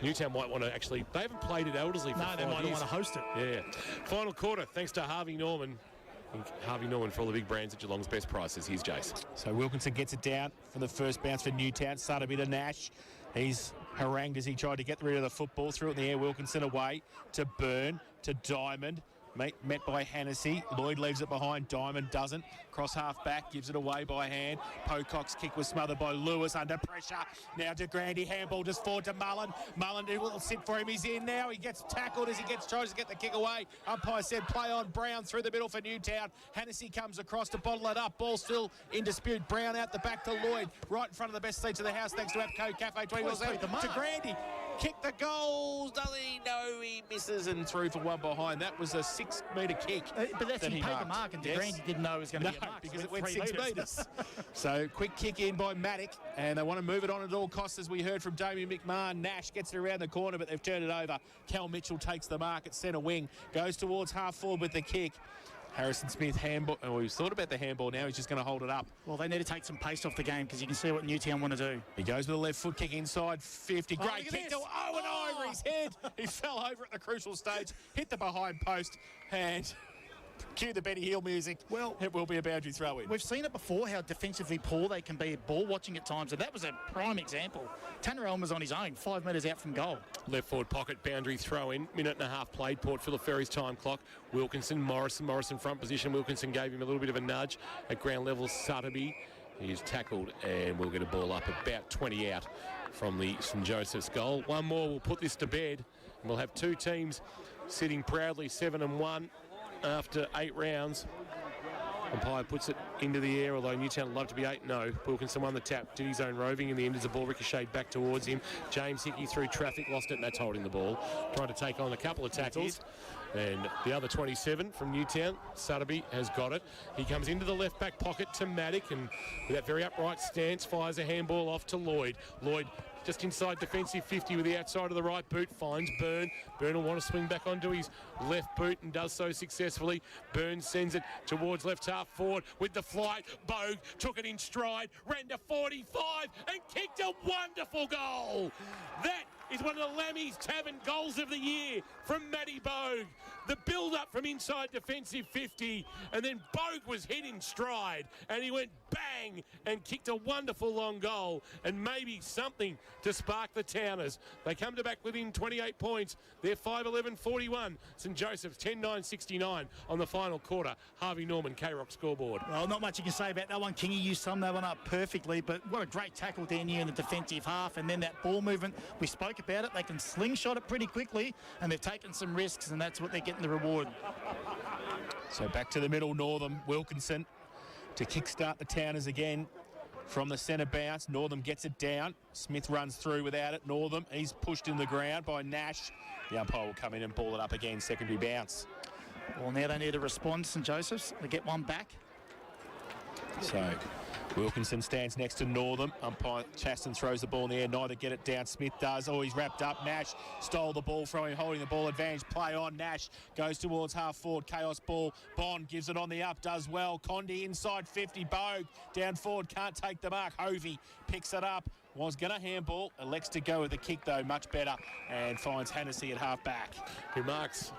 Speaker 1: Newtown might want to actually. They haven't played at Elderslie for 5 years.
Speaker 2: No, they might want to host it.
Speaker 1: Yeah. Final quarter, thanks to Harvey Norman. Harvey Norman for all the big brands at Geelong's best prices. Here's Jace.
Speaker 4: So Wilkinson gets it down for the first bounce for Newtown. Started a bit of Nash. He's harangued as he tried to get rid of the football. Threw it in the air. Wilkinson away to Byrne, to Diamond. Met by Hennessy. Lloyd leaves it behind. Diamond doesn't. Cross half back. Gives it away by hand. Pocock's kick was smothered by Lewis under pressure. Now to Grandy. Handball just forward to Mullen. Mullen will sit for him. He's in now. He gets tackled as he tries to get the kick away. Umpire said play on. Brown through the middle for Newtown. Hennessy comes across to bottle it up. Ball still in dispute. Brown out the back to Lloyd. Right in front of the best seats of the house thanks to Apco Cafe. 20 miles out to Grandy. Kick the goals. Does he? No, he misses and through for one behind. That was a 6-metre kick.
Speaker 2: But that's he paid the mark, and Grandy didn't know it was going to be a mark.
Speaker 4: Because it went 6 metres. So quick kick in by Maddock, and they want to move it on at all costs, as we heard from Damien McMahon. Nash gets it around the corner, but they've turned it over. Cal Mitchell takes the mark at centre wing, goes towards half forward with the kick. Harrison Smith handball. Oh, we've thought about the handball now. He's just going to hold it up.
Speaker 2: Well, they need to take some pace off the game because you can see what Newtown want to do.
Speaker 4: He goes with a left foot kick inside 50. Great kick to Owen Ivory's head. He fell over at the crucial stage, hit the behind post, and cue the Benny Hill music. Well, it will be a boundary throw in.
Speaker 2: We've seen it before, how defensively poor they can be at ball watching at times, and that was a prime example. Tanner Elmer's on his own, 5 metres out from goal.
Speaker 1: Left forward pocket, boundary throw in. Minute and a half played. Port Phillip Ferry's time clock. Wilkinson, Morrison front position. Wilkinson gave him a little bit of a nudge at ground level. Sutterby, he's tackled, and we'll get a ball up about 20 out from the St Joseph's goal. One more, we'll put this to bed, and we'll have 2 teams sitting proudly 7-1 after 8 rounds. Umpire puts it into the air, although Newtown would love to be 8-0. Wilkinson won the tap, did his own roving in the end as the ball ricocheted back towards him. James Hickey through traffic, lost it, and that's holding the ball. Trying to take on a couple of tackles. And the other 27 from Newtown, Sutterby, has got it. He comes into the left back pocket to Maddock, and with that very upright stance, fires a handball off to Lloyd. Lloyd just inside defensive 50 with the outside of the right boot, finds Byrne. Byrne will want to swing back onto his left boot and does so successfully. Byrne sends it towards left half forward with the flight. Bogue took it in stride, ran to 45 and kicked a wonderful goal. That is one of the Lammy's Tavern goals of the year from Matty Bogue. The build-up from inside defensive 50, and then Bogue was hit in stride, and he went bang and kicked a wonderful long goal, and maybe something to spark the Towners. They come to back within 28 points. They're 5-11-41. St Joseph's 10-9-69 on the final quarter. Harvey Norman, K-Rock scoreboard.
Speaker 2: Well, not much you can say about that one. Kingy, you summed that one up perfectly, but what a great tackle down here in the defensive half, and then that ball movement. We spoke about it. They can slingshot it pretty quickly, and they've taken some risks, and that's what they're getting the reward.
Speaker 4: So back to the middle, Northam. Wilkinson to kickstart the Towners again from the centre bounce. Northam gets it down. Smith runs through without it. Northam, he's pushed in the ground by Nash. The umpire will come in and ball it up again. Secondary bounce.
Speaker 2: Well, now they need to respond, St Joseph's. They get one back.
Speaker 4: So Wilkinson stands next to Northam. Umpire Chaston throws the ball in the air. Neither get it down. Smith does. Oh, he's wrapped up. Nash stole the ball from him, holding the ball advantage. Play on. Nash goes towards half forward. Chaos ball. Bond gives it on the up. Does well. Condi inside 50. Bogue down forward. Can't take the mark. Hovey picks it up. Was going to handball. Elects to go with the kick, though. Much better. And finds Hennessy at half back.
Speaker 1: Who marks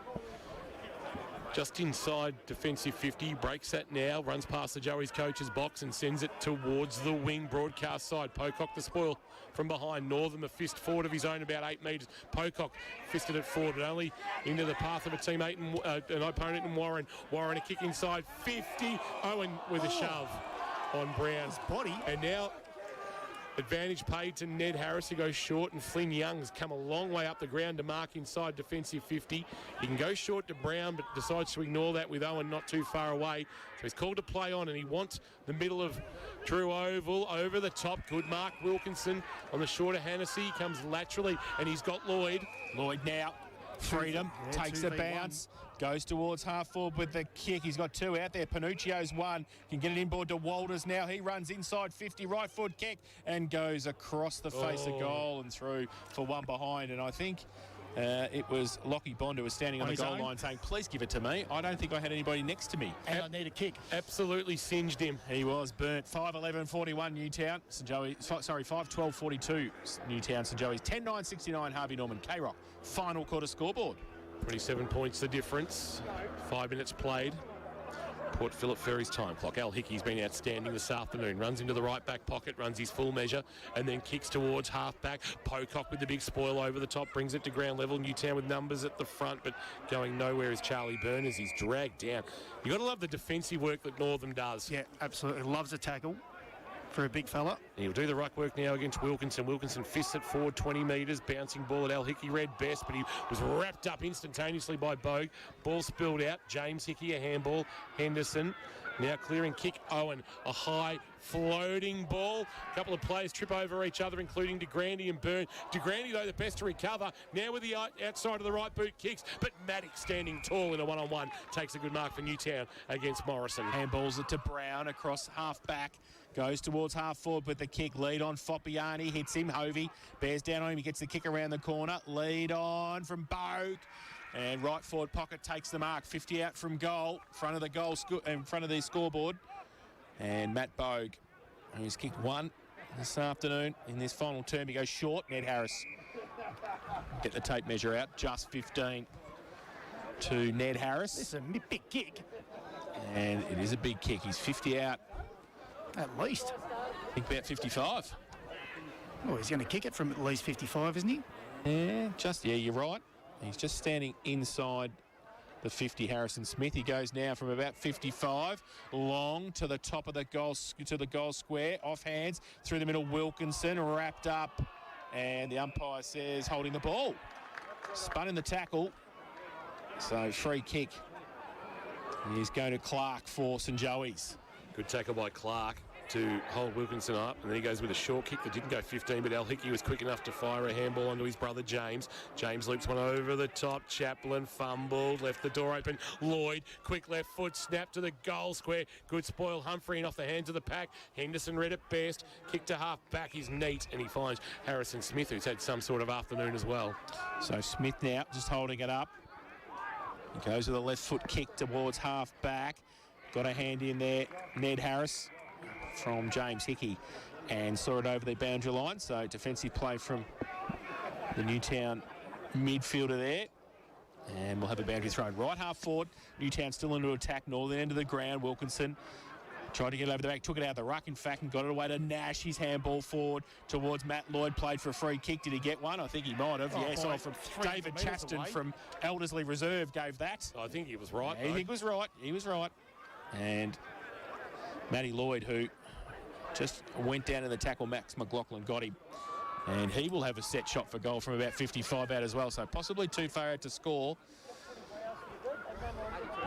Speaker 1: Just inside defensive 50, breaks that now, runs past the Joey's coach's box and sends it towards the wing broadcast side. Pocock the spoil from behind. Northern, a fist forward of his own, about 8 metres. Pocock fisted it forward, but only into the path of a teammate and an opponent in Warren. Warren a kick inside 50. Owen with a shove on Brown's
Speaker 2: body.
Speaker 1: And now advantage paid to Ned Harris, who goes short, and Flynn Young's come a long way up the ground to mark inside defensive 50. He can go short to Brown, but decides to ignore that with Owen not too far away. So he's called to play on, and he wants the middle of Drew Oval over the top. Good mark. Wilkinson on the shorter Hennessy comes laterally, and he's got Lloyd.
Speaker 4: Lloyd now. Freedom, takes a bounce, goes towards half forward with the kick. He's got 2 out there. Panuccio's 1. Can get it inboard to Walters now. He runs inside 50, right foot kick, and goes across the face of goal and through for 1 behind. And I think it was Lockie Bond who was standing on the goal line saying, please give it to me. I don't think I had anybody next to me.
Speaker 2: And I need a kick.
Speaker 1: Absolutely singed him.
Speaker 4: He was burnt. 5-11-41 Newtown. St Joey, 5-12-42 Newtown. St Joey's 10-9-69 Harvey Norman. K-Rock. Final quarter scoreboard.
Speaker 1: 27 points the difference. 5 minutes played. Port Phillip Ferry's time clock. Al Hickey's been outstanding this afternoon. Runs into the right back pocket, runs his full measure, and then kicks towards half back. Pocock with the big spoil over the top, brings it to ground level. Newtown with numbers at the front, but going nowhere is Charlie Byrne as he's dragged down. You've got to love the defensive work that Northern does.
Speaker 2: Yeah, absolutely. Loves a tackle for a big fella.
Speaker 1: And he'll do the ruck work now against Wilkinson. Wilkinson fists it forward 20 metres. Bouncing ball at Al Hickey. Read best, but he was wrapped up instantaneously by Bogue. Ball spilled out. James Hickey, a handball. Henderson now clearing kick. Owen, a high floating ball. A couple of players trip over each other, including DeGrandy and Byrne. DeGrandy, though, the best to recover. Now with the outside of the right boot kicks, but Maddox standing tall in a one-on-one takes a good mark for Newtown against Morrison.
Speaker 4: Handballs it to Brown across half back. Goes towards half forward with the kick. Lead on Foppiani. Hits him. Hovey bears down on him. He gets the kick around the corner. Lead on from Bogue. And right forward pocket takes the mark. 50 out from goal. Front of the goal, in front of the scoreboard. And Matt Bogue, who's kicked 1 this afternoon. In this final term, he goes short. Ned Harris. Get the tape measure out. Just 15 to Ned Harris.
Speaker 2: It's a big kick.
Speaker 4: And it is a big kick. He's 50 out.
Speaker 2: At least.
Speaker 4: I think about 55.
Speaker 2: Oh, he's going to kick it from at least 55, isn't he?
Speaker 4: Yeah, you're right. He's just standing inside the 50, Harrison Smith. He goes now from about 55, long to the top of the goal, square, off hands, through the middle, Wilkinson, wrapped up, and the umpire says holding the ball. Spun in the tackle, so free kick is going to Clark for St Joey's.
Speaker 1: Good tackle by Clark to hold Wilkinson up, and then he goes with a short kick that didn't go 15, but Al Hickey was quick enough to fire a handball onto his brother James. James loops one over the top. Chaplin fumbled, left the door open. Lloyd, quick left foot, snap to the goal square. Good spoil. Humphrey in off the hands of the pack. Henderson read it best. Kick to half back. He's neat, and he finds Harrison Smith, who's had some sort of afternoon as well.
Speaker 4: So Smith now just holding it up. He goes with a left foot kick towards half back. Got a hand in there, Ned Harris from James Hickey, and saw it over the boundary line. So defensive play from the Newtown midfielder there. And we'll have a boundary thrown right half forward. Newtown still into attack, northern end of the ground. Wilkinson tried to get it over the back, took it out of the ruck, in fact, and got it away to Nash. His handball forward towards Matt Lloyd, played for a free kick. Did he get one? I think he might have. Yes, from David Chaston from Eldersley Reserve gave that.
Speaker 1: I think he was right.
Speaker 4: Yeah, he was right. He was right. And Matty Lloyd, who just went down in the tackle, Max McLaughlin got him. And he will have a set shot for goal from about 55 out as well. So possibly too far out to score.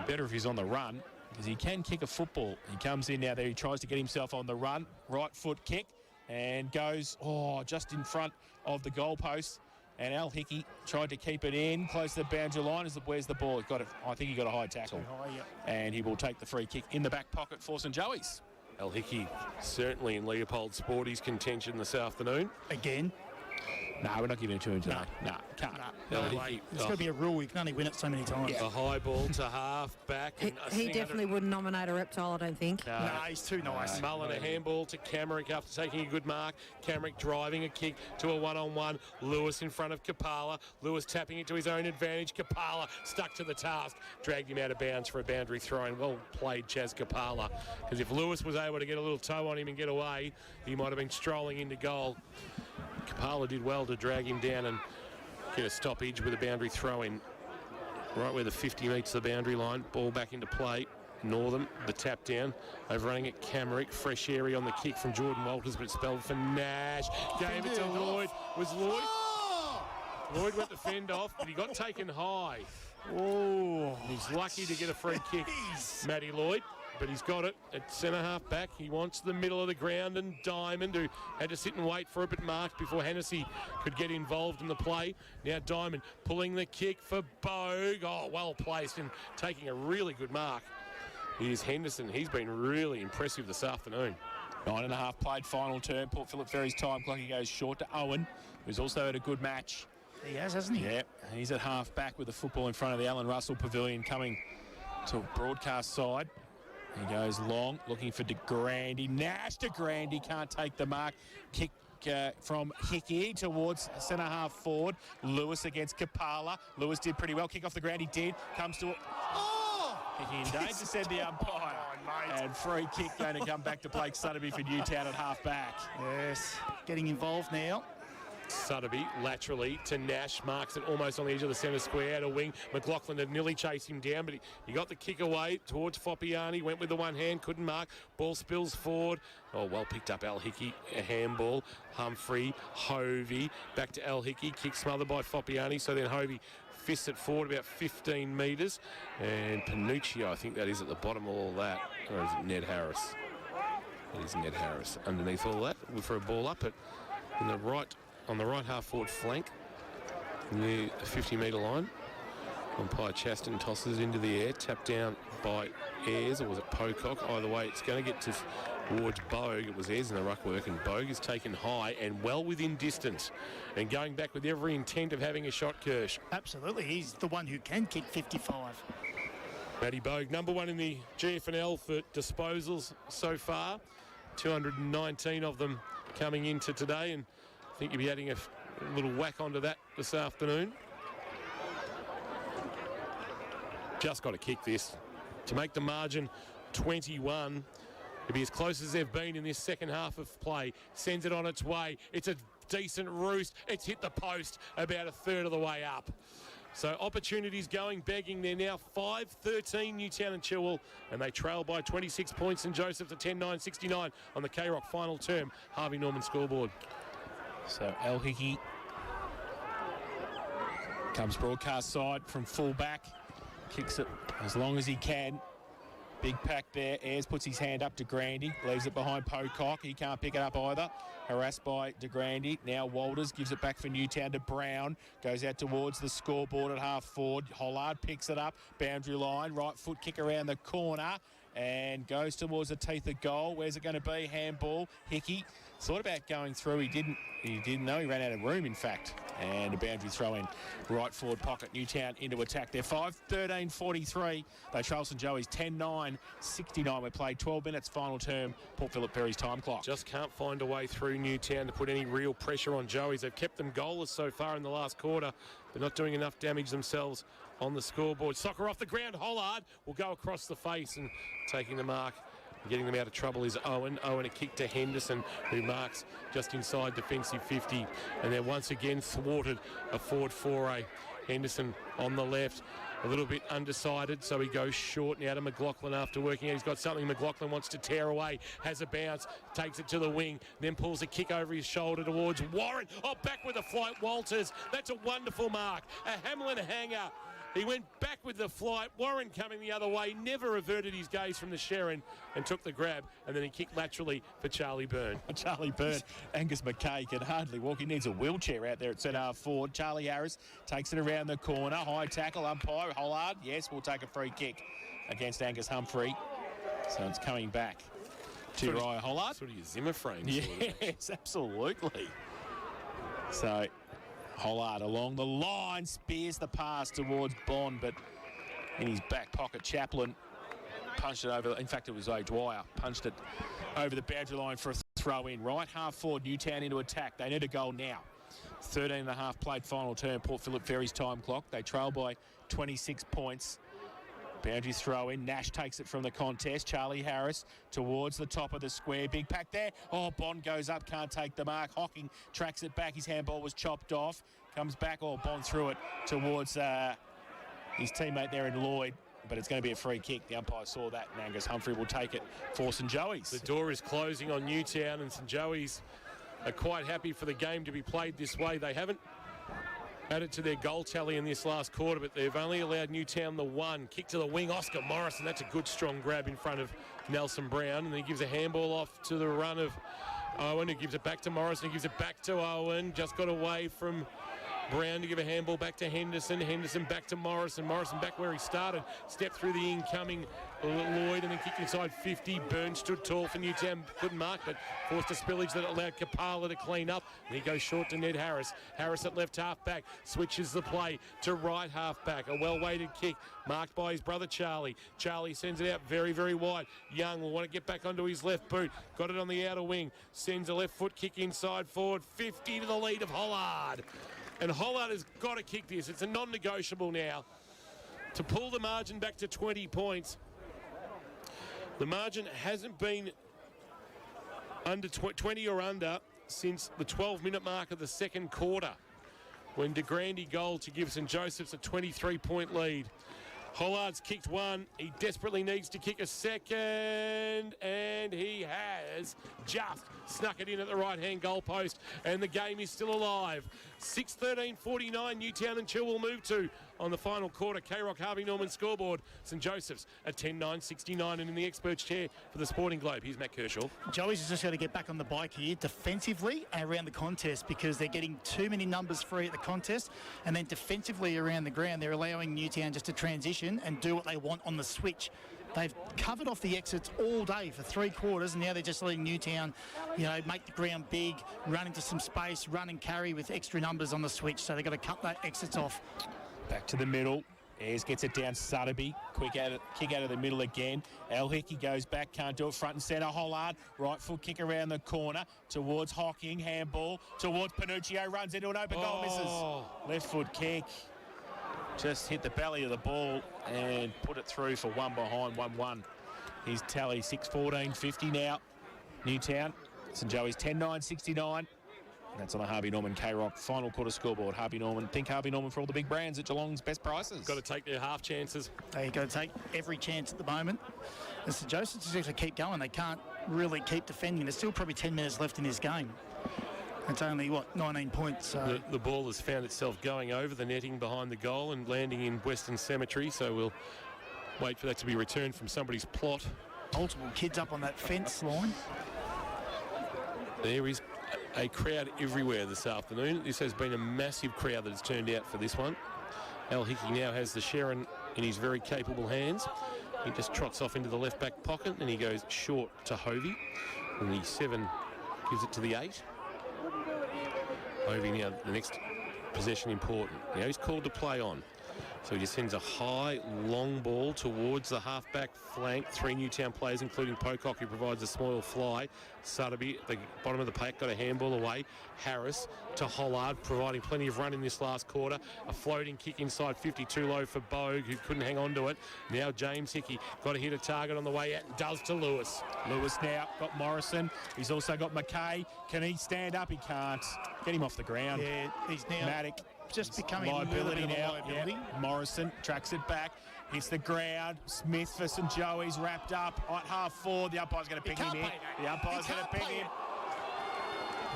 Speaker 4: Better if he's on the run, because he can kick a football. He comes in now there. He tries to get himself on the run. Right foot kick and goes, just in front of the goalpost. And Al Hickey tried to keep it in, close to the boundary line. Where's the ball? I think he got a high tackle.
Speaker 2: Too high, yeah.
Speaker 4: And he will take the free kick in the back pocket for St Joey's.
Speaker 1: Al Hickey certainly in Leopold Sporty's contention this afternoon.
Speaker 2: Again.
Speaker 4: No, we're not giving it to him today. No, can't.
Speaker 2: No way. It's got to be a rule. You can only win it so many times.
Speaker 1: A high ball to half back.
Speaker 3: He definitely wouldn't nominate a reptile, I don't think.
Speaker 2: No, he's too nice.
Speaker 1: Mullen a handball to Camerick after taking a good mark. Camerick driving a kick to a one-on-one. Lewis in front of Kapala. Lewis tapping it to his own advantage. Kapala stuck to the task. Dragged him out of bounds for a boundary throw. And well played, Chaz Kapala. Because if Lewis was able to get a little toe on him and get away, he might have been strolling into goal. Kapala did well to drag him down and get a stoppage with a boundary throw in. Right where the 50 meets the boundary line. Ball back into play. Northern, the tap down, overrunning it, Camerick, fresh area on the kick from Jordan Walters, but it's spelled for Nash. Gave it to Lloyd. Was Lloyd? Lloyd went to fend off, but he got taken high.
Speaker 2: Oh,
Speaker 1: He's lucky to get a free kick, Matty Lloyd, but he's got it at centre half back. He wants the middle of the ground, and Diamond, who had to sit and wait for it, but marked before Hennessy could get involved in the play. Now Diamond pulling the kick for Bogue. Oh, well placed and taking a really good mark. Here's Henderson. He's been really impressive this afternoon.
Speaker 4: 9.5 played final term. Port Phillip Ferry's time clock. He goes short to Owen, who's also had a good match.
Speaker 2: he has, hasn't he?
Speaker 4: Yep, he's at half back with the football in front of the Alan Russell Pavilion coming to broadcast side. He goes long, looking for De Grande. Nash De Grande can't take the mark. Kick from Hickey towards centre half forward. Lewis against Kapala. Lewis did pretty well. Kick off the ground, he did. Comes to... Hickey in danger, said the umpire. And free kick going to come back to Blake Sutterby for Newtown at half back.
Speaker 2: Yes, getting involved now.
Speaker 1: Sutterby laterally to Nash, marks it almost on the edge of the centre square, out of wing. McLaughlin had nearly chased him down, but he got the kick away towards Foppiani, went with the one hand, couldn't mark. Ball spills forward. Oh, well picked up Al Hickey, a handball. Humphrey, Hovey, back to Al Hickey, kick smothered by Foppiani, so then Hovey fists it forward about 15 metres. And Panuccio, I think that is at the bottom of all that. Or is it Ned Harris? It is Ned Harris underneath all that for a ball up on the right half forward flank near the 50-metre line. Umpire Chaston tosses it into the air, tapped down by Ayres, or was it Pocock? Either way, it's going to get towards Bogue. It was Ayres in the ruck work, and Bogue is taken high and well within distance and going back with every intent of having a shot, Kirsch.
Speaker 2: Absolutely, he's the one who can kick 55.
Speaker 1: Matty Bogue, number one in the GFNL for disposals so far. 219 of them coming into today, and I think you'll be adding a little whack onto that this afternoon. Just got to kick this to make the margin 21. It'll be as close as they've been in this second half of play. Sends it on its way. It's a decent roost. It's hit the post about a third of the way up. So opportunities going begging. They're now 5-13 Newtown and Chilwell, and they trail by 26 points. St Joseph to 10-9-69 on the K-Rock final term Harvey Norman scoreboard.
Speaker 4: So Al Hickey comes broadcast side from full back, kicks it as long as he can. Big pack there. Ayres puts his hand up to Grandy, leaves it behind Pocock. He can't pick it up either. Harassed by De Grande. Now Walters gives it back for Newtown to Brown. Goes out towards the scoreboard at half forward. Hollard picks it up. Boundary line. Right foot kick around the corner. And goes towards the teeth of goal. Where's it going to be? Handball. Hickey thought about going through. He didn't know. He ran out of room, in fact. And a boundary throw in. Right forward pocket. Newtown into attack. They're 5-13-43. They trail St Joey's 10-9-69. We played 12 minutes final term. Port Phillip Ferry's time clock.
Speaker 1: Just can't find a way through Newtown to put any real pressure on Joey's. They've kept them goalless so far in the last quarter. They're not doing enough damage themselves on the scoreboard. Soccer off the ground. Hollard will go across the face, and taking the mark and getting them out of trouble is Owen. Owen a kick to Henderson, who marks just inside defensive 50, and they're once again thwarted a forward foray. Henderson on the left, a little bit undecided, so he goes short now to McLaughlin after working out. He's got something McLaughlin wants to tear away, has a bounce, takes it to the wing, then pulls a kick over his shoulder towards Warren. Oh, back with a flight, Walters. That's a wonderful mark. A Hamlin hanger. He went back with the flight. Warren coming the other way, never averted his gaze from the Sharon and took the grab, and then he kicked laterally for Charlie Byrne.
Speaker 4: Charlie Byrne, Angus McKay can hardly walk. He needs a wheelchair out there at centre half forward. Charlie Harris takes it around the corner. High tackle, umpire Hollard. Yes, we'll take a free kick against Angus Humphrey. So it's coming back to Uriah Hollard.
Speaker 1: Sort of your Zimmer frame.
Speaker 4: Yes, absolutely. So Hollard along the line, spears the pass towards Bond, but in his back pocket, Chaplin punched it over. In fact, it was O'Dwyer punched it over the boundary line for a throw in. Right half forward, Newtown into attack. They need a goal now. 13 and a half played final term, Port Phillip Ferry's time clock. They trail by 26 points. Boundary throw in. Nash takes it from the contest. Charlie Harris towards the top of the square. Big pack there. Oh, Bond goes up, can't take the mark. Hocking tracks it back. His handball was chopped off. Comes back. Oh, Bond threw it towards his teammate there in Lloyd. But it's going to be a free kick. The umpire saw that, and Angus Humphrey will take it for St Joey's.
Speaker 1: The door is closing on Newtown, and St Joey's are quite happy for the game to be played this way. They haven't added to their goal tally in this last quarter, but they've only allowed Newtown the one. Kick to the wing, Oscar Morrison. That's a good, strong grab in front of Nelson Brown, and he gives a handball off to the run of Owen, who gives it back to Morrison, who gives it back to Owen. Just got away from Brown to give a handball back to Henderson. Henderson back to Morrison. Morrison back where he started. Step through the incoming Lloyd and then kicked inside 50. Burns stood tall for Newtown. Couldn't mark, but forced a spillage that allowed Kapala to clean up. And he goes short to Ned Harris. Harris at left half back. Switches the play to right half back. A well-weighted kick marked by his brother Charlie. Charlie sends it out very, very wide. Young will want to get back onto his left boot. Got it on the outer wing. Sends a left foot kick inside forward. 50 to the lead of Hollard. And Hollard has got to kick this. It's a non-negotiable now to pull the margin back to 20 points. The margin hasn't been under 20 or under since the 12-minute mark of the second quarter, when De Grande goal to give St Joseph's a 23-point lead. Hollard's kicked one. He desperately needs to kick a second, and he has just snuck it in at the right-hand goal post, and the game is still alive. 6:13:49, Newtown and Chilwell move to on the final quarter. K-Rock Harvey Norman scoreboard. St Joseph's at 10-9-69, and in the experts chair for the Sporting Globe, here's Matt Kershaw.
Speaker 2: Joey's has just got to get back on the bike here defensively and around the contest, because they're getting too many numbers free at the contest, and then defensively around the ground they're allowing Newtown just to transition and do what they want on the switch. They've covered off the exits all day for 3 quarters, and now they're just letting Newtown, make the ground big, run into some space, run and carry with extra numbers on the switch. So they've got to cut that exits off.
Speaker 4: Back to the middle. Ayres gets it down. Sutterby. Kick out of the middle again. El Hickey goes back. Can't do it. Front and centre. Hollard. Right foot kick around the corner towards Hocking. Handball towards Panuccio. Runs into an open goal. Misses. Left foot kick. Just hit the belly of the ball and put it through for one behind, 1-1. His tally 6:14:50 now. Newtown. St Joey's 10-9-69. That's on the Harvey Norman K-Rock final quarter scoreboard. Harvey Norman for all the big brands at Geelong's best prices.
Speaker 1: Got to take their half chances.
Speaker 2: They've got to take every chance at the moment. And St Joseph's just have to keep going. They can't really keep defending. There's still probably 10 minutes left in this game. It's only, 19 points. So.
Speaker 1: The ball has found itself going over the netting behind the goal and landing in Western Cemetery, so we'll wait for that to be returned from somebody's plot.
Speaker 2: Multiple kids up on that fence line.
Speaker 1: There is a crowd everywhere this afternoon. This has been a massive crowd that has turned out for this one. El Hickey now has the Sharon in his very capable hands. He just trots off into the left back pocket and he goes short to Hovey. And the 7 gives it to the 8. Hovey now, the next possession important. Now he's called to play on. So he just sends a high, long ball towards the half-back flank. 3 Newtown players, including Pocock, who provides a small fly. Sutterby at the bottom of the pack, got a handball away. Harris to Hollard, providing plenty of run in this last quarter. A floating kick inside 52 low for Bogue, who couldn't hang on to it. Now James Hickey got to hit a target on the way out and does to Lewis.
Speaker 4: Lewis now got Morrison. He's also got McKay. Can he stand up? He can't. Get him off the ground.
Speaker 2: Yeah, he's now...
Speaker 4: Matic.
Speaker 2: Just becoming
Speaker 4: liability now.
Speaker 2: Liability.
Speaker 4: Yeah. Morrison tracks it back, hits the ground. Smith for St Joey's wrapped up at half forward. The umpire's going to pick him in. The umpire's going to pick him.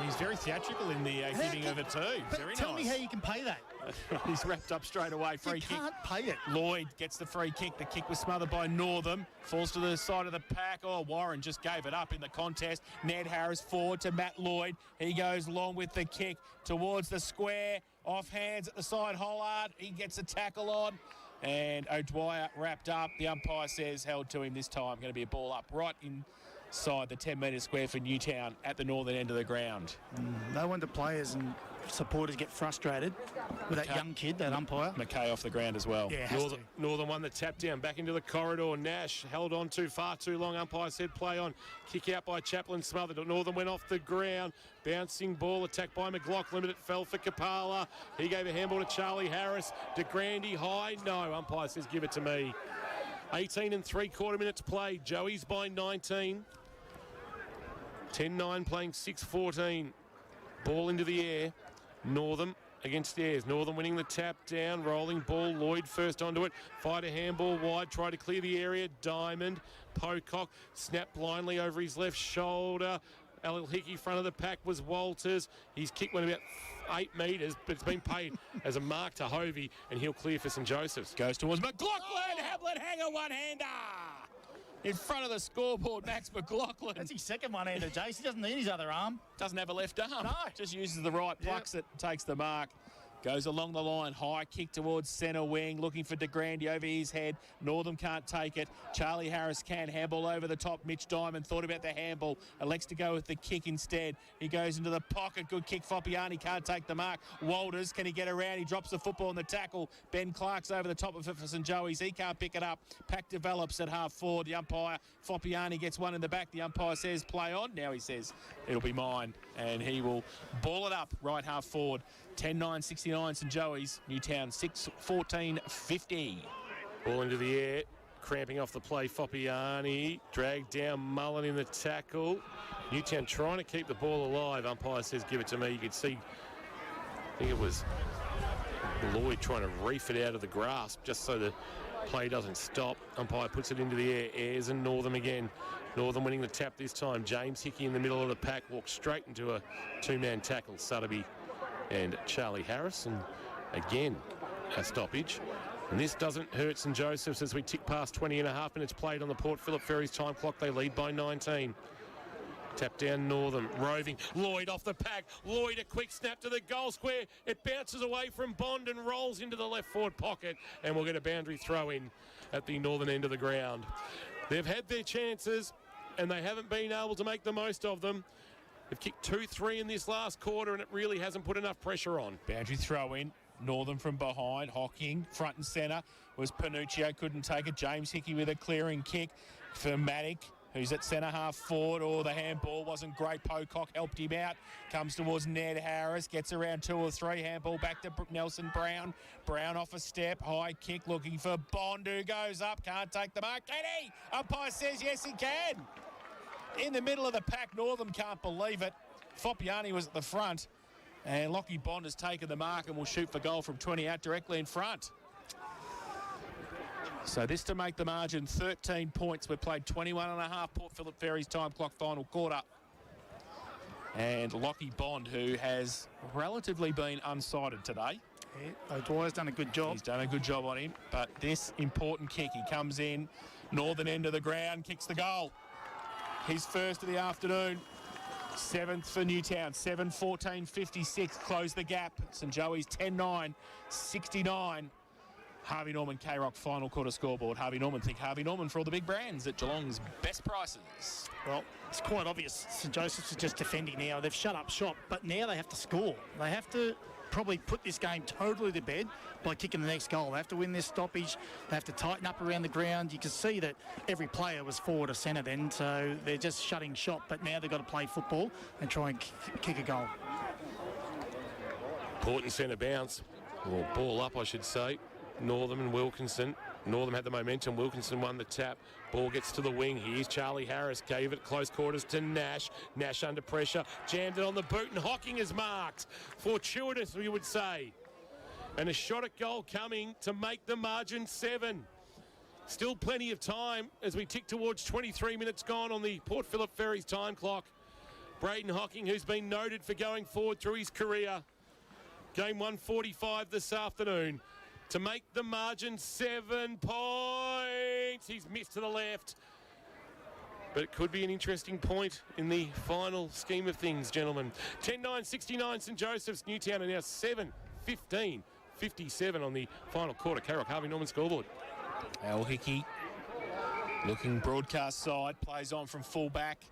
Speaker 4: He's very theatrical in the giving of it too. Very
Speaker 2: tell
Speaker 4: nice.
Speaker 2: me how you can pay that.
Speaker 4: He's wrapped up straight away. Free kick.
Speaker 2: You can't pay it.
Speaker 4: Lloyd gets the free kick. The kick was smothered by Northam. Falls to the side of the pack. Oh, Warren just gave it up in the contest. Ned Harris forward to Matt Lloyd. He goes long with the kick towards the square. Off hands at the side. Hollard. He gets a tackle on. And O'Dwyer wrapped up. The umpire says held to him this time. Going to be a ball up right in side the 10-metre square for Newtown at the northern end of the ground.
Speaker 2: No wonder players and supporters get frustrated with that young kid, that umpire.
Speaker 4: McKay off the ground as well.
Speaker 2: Yeah,
Speaker 1: Northern won the tap down, back into the corridor. Nash held on far too long. Umpire said play on. Kick out by Chaplin, smothered. Northern went off the ground. Bouncing ball, attacked by McLaughlin, but it fell for Kapala. He gave a handball to Charlie Harris. De Grande high. No, umpire says give it to me. 18 and 3/4 minutes played. Joey's by 19. 10-9 playing 6-14. Ball into the air. Northern against Ayres. Northern winning the tap down. Rolling ball. Lloyd first onto it. Fight a handball wide. Try to clear the area. Diamond. Pocock. Snapped blindly over his left shoulder. Al Hickey front of the pack was Walters. His kick went about 8 metres, but it's been paid as a mark to Hovey, and he'll clear for St Joseph's.
Speaker 4: Goes towards McLaughlin. Hamlet Hanger one-hander. In front of the scoreboard, Max McLaughlin.
Speaker 2: That's his second one-hander, Jace. He doesn't need his other arm.
Speaker 4: Doesn't have a left arm.
Speaker 2: No.
Speaker 4: Just uses the right, plucks it, takes the mark. Goes along the line, high kick towards centre wing, looking for De Grande over his head. Northern can't take it. Charlie Harris can. Handball over the top. Mitch Diamond thought about the handball. Elects to go with the kick instead. He goes into the pocket. Good kick. Foppiani can't take the mark. Walters, can he get around? He drops the football on the tackle. Ben Clark's over the top of it for St Joey's. He can't pick it up. Pack develops at half forward. The umpire, Foppiani, gets one in the back. The umpire says play on. Now he says it'll be mine. And he will ball it up right half forward. 10-9-69 St Joey's. Newtown 6-14-50.
Speaker 1: Ball into the air. Cramping off the play. Foppiani dragged down Mullen in the tackle. Newtown trying to keep the ball alive. Umpire says give it to me. You could see, I think it was Lloyd trying to reef it out of the grasp just so the play doesn't stop. Umpire puts it into the air. Ayres and Northern again. Northern winning the tap this time. James Hickey in the middle of the pack walks straight into a two-man tackle. Sutterby and Charlie Harris, and again a stoppage. And this doesn't hurt St Joseph's as we tick past 20.5 minutes played on the Port Phillip Ferries time clock. They lead by 19. Tap down Northern, roving. Lloyd off the pack. Lloyd a quick snap to the goal square. It bounces away from Bond and rolls into the left forward pocket, and we'll get a boundary throw in at the northern end of the ground. They've had their chances and they haven't been able to make the most of them. They've kicked 2-3 in this last quarter, and it really hasn't put enough pressure on.
Speaker 4: Boundary throw in. Northern from behind. Hocking front and centre was Panuccio. Couldn't take it. James Hickey with a clearing kick for Maddock, who's at centre half forward. Oh, the handball wasn't great. Pocock helped him out. Comes towards Ned Harris. Gets around 2 or 3. Handball back to Nelson Brown. Brown off a step. High kick looking for Bond, who goes up. Can't take the mark. Can he? Umpire says yes, he can. In the middle of the pack, Northern can't believe it. Foppiani was at the front, and Lockie Bond has taken the mark and will shoot for goal from 20 out directly in front. So this to make the margin 13 points. We've played 21.5 Port Phillip Ferries time clock final quarter. And Lockie Bond, who has relatively been unsighted today.
Speaker 2: Yeah, O'Dwyer's done a good job.
Speaker 4: He's done a good job on him, but this important kick, he comes in, northern end of the ground, kicks the goal. His first of the afternoon. 7th for Newtown. 7-14-56. Close the gap. St Joey's 10-9-69. Harvey Norman K-Rock final quarter scoreboard. Harvey Norman think Harvey Norman for all the big brands at Geelong's best prices.
Speaker 2: Well, it's quite obvious. St Joseph's is just defending now. They've shut up shop, but now they have to score. They have to probably put this game totally to bed by kicking the next goal. They have to win this stoppage. They have to tighten up around the ground. You can see that every player was forward or centre then, so they're just shutting shop. But now they've got to play football and try and kick a goal.
Speaker 1: Port and centre bounce, or ball up I should say. Northern and Wilkinson. Northern had the momentum. Wilkinson won the tap. Ball gets to the wing. Here's Charlie Harris. Gave it close quarters to Nash. Nash under pressure. Jammed it on the boot, and Hocking is marked. Fortuitous, we would say. And a shot at goal coming to make the margin 7. Still plenty of time as we tick towards 23 minutes gone on the Port Phillip Ferries time clock. Braden Hocking, who's been noted for going forward through his career. Game 145 this afternoon. To make the margin 7 points. He's missed to the left. But it could be an interesting point in the final scheme of things, gentlemen. 10-9-69 St Joseph's. Newtown are now 7-15-57 on the final quarter. K-Rock Harvey Norman scoreboard.
Speaker 4: Al Hickey Looking broadcast side, plays on from full-back.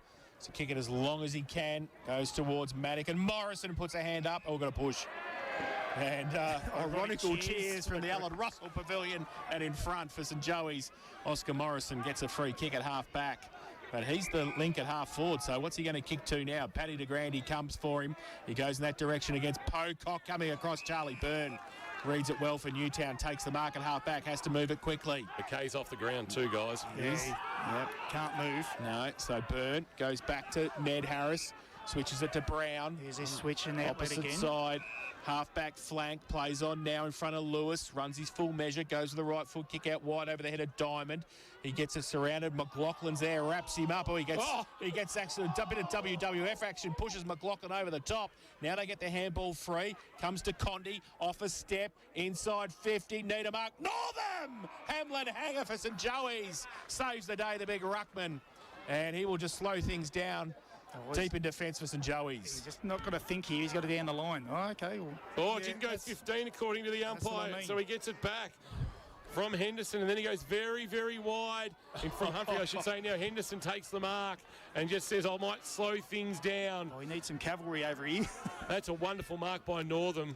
Speaker 4: To kick it as long as he can, goes towards Maddock, and Morrison puts a hand up. Oh, we've got a push. And ironical cheers from the Alan Russell Pavilion and in front for St Joey's. Oscar Morrison gets a free kick at half-back. But he's the link at half-forward, so what's he going to kick to now? Paddy de Grande comes for him. He goes in that direction against Pocock, coming across Charlie Byrne. Reads it well for Newtown, takes the mark at half-back, has to move it quickly.
Speaker 1: McKay's off the ground too, guys.
Speaker 2: Yep, can't move.
Speaker 4: No, so Byrne goes back to Ned Harris, switches it to Brown.
Speaker 2: Here's his switch in there.
Speaker 4: Opposite side, half-back flank, plays on now in front of Lewis, runs his full measure, goes with the right foot, kick out wide over the head of Diamond. He gets it surrounded. McLaughlin's there, wraps him up. He gets actually a bit of WWF action, pushes McLaughlin over the top. Now they get the handball free. Comes to Condi, off a step, inside 50, need a mark. Northam! Hamlin hanger for St Joey's. Saves the day, the big ruckman. And he will just slow things down. Deep in defence for St Joey's.
Speaker 2: He's just not got to think here. He's got to be down the line. Oh, okay. Well,
Speaker 1: it didn't go 15 according to the umpire, so he gets it back from Henderson, and then he goes very, very wide in front. Humphrey, I should say now. Henderson takes the mark and just says, I might slow things down.
Speaker 2: Oh, we need some cavalry over here.
Speaker 1: That's a wonderful mark by Northam.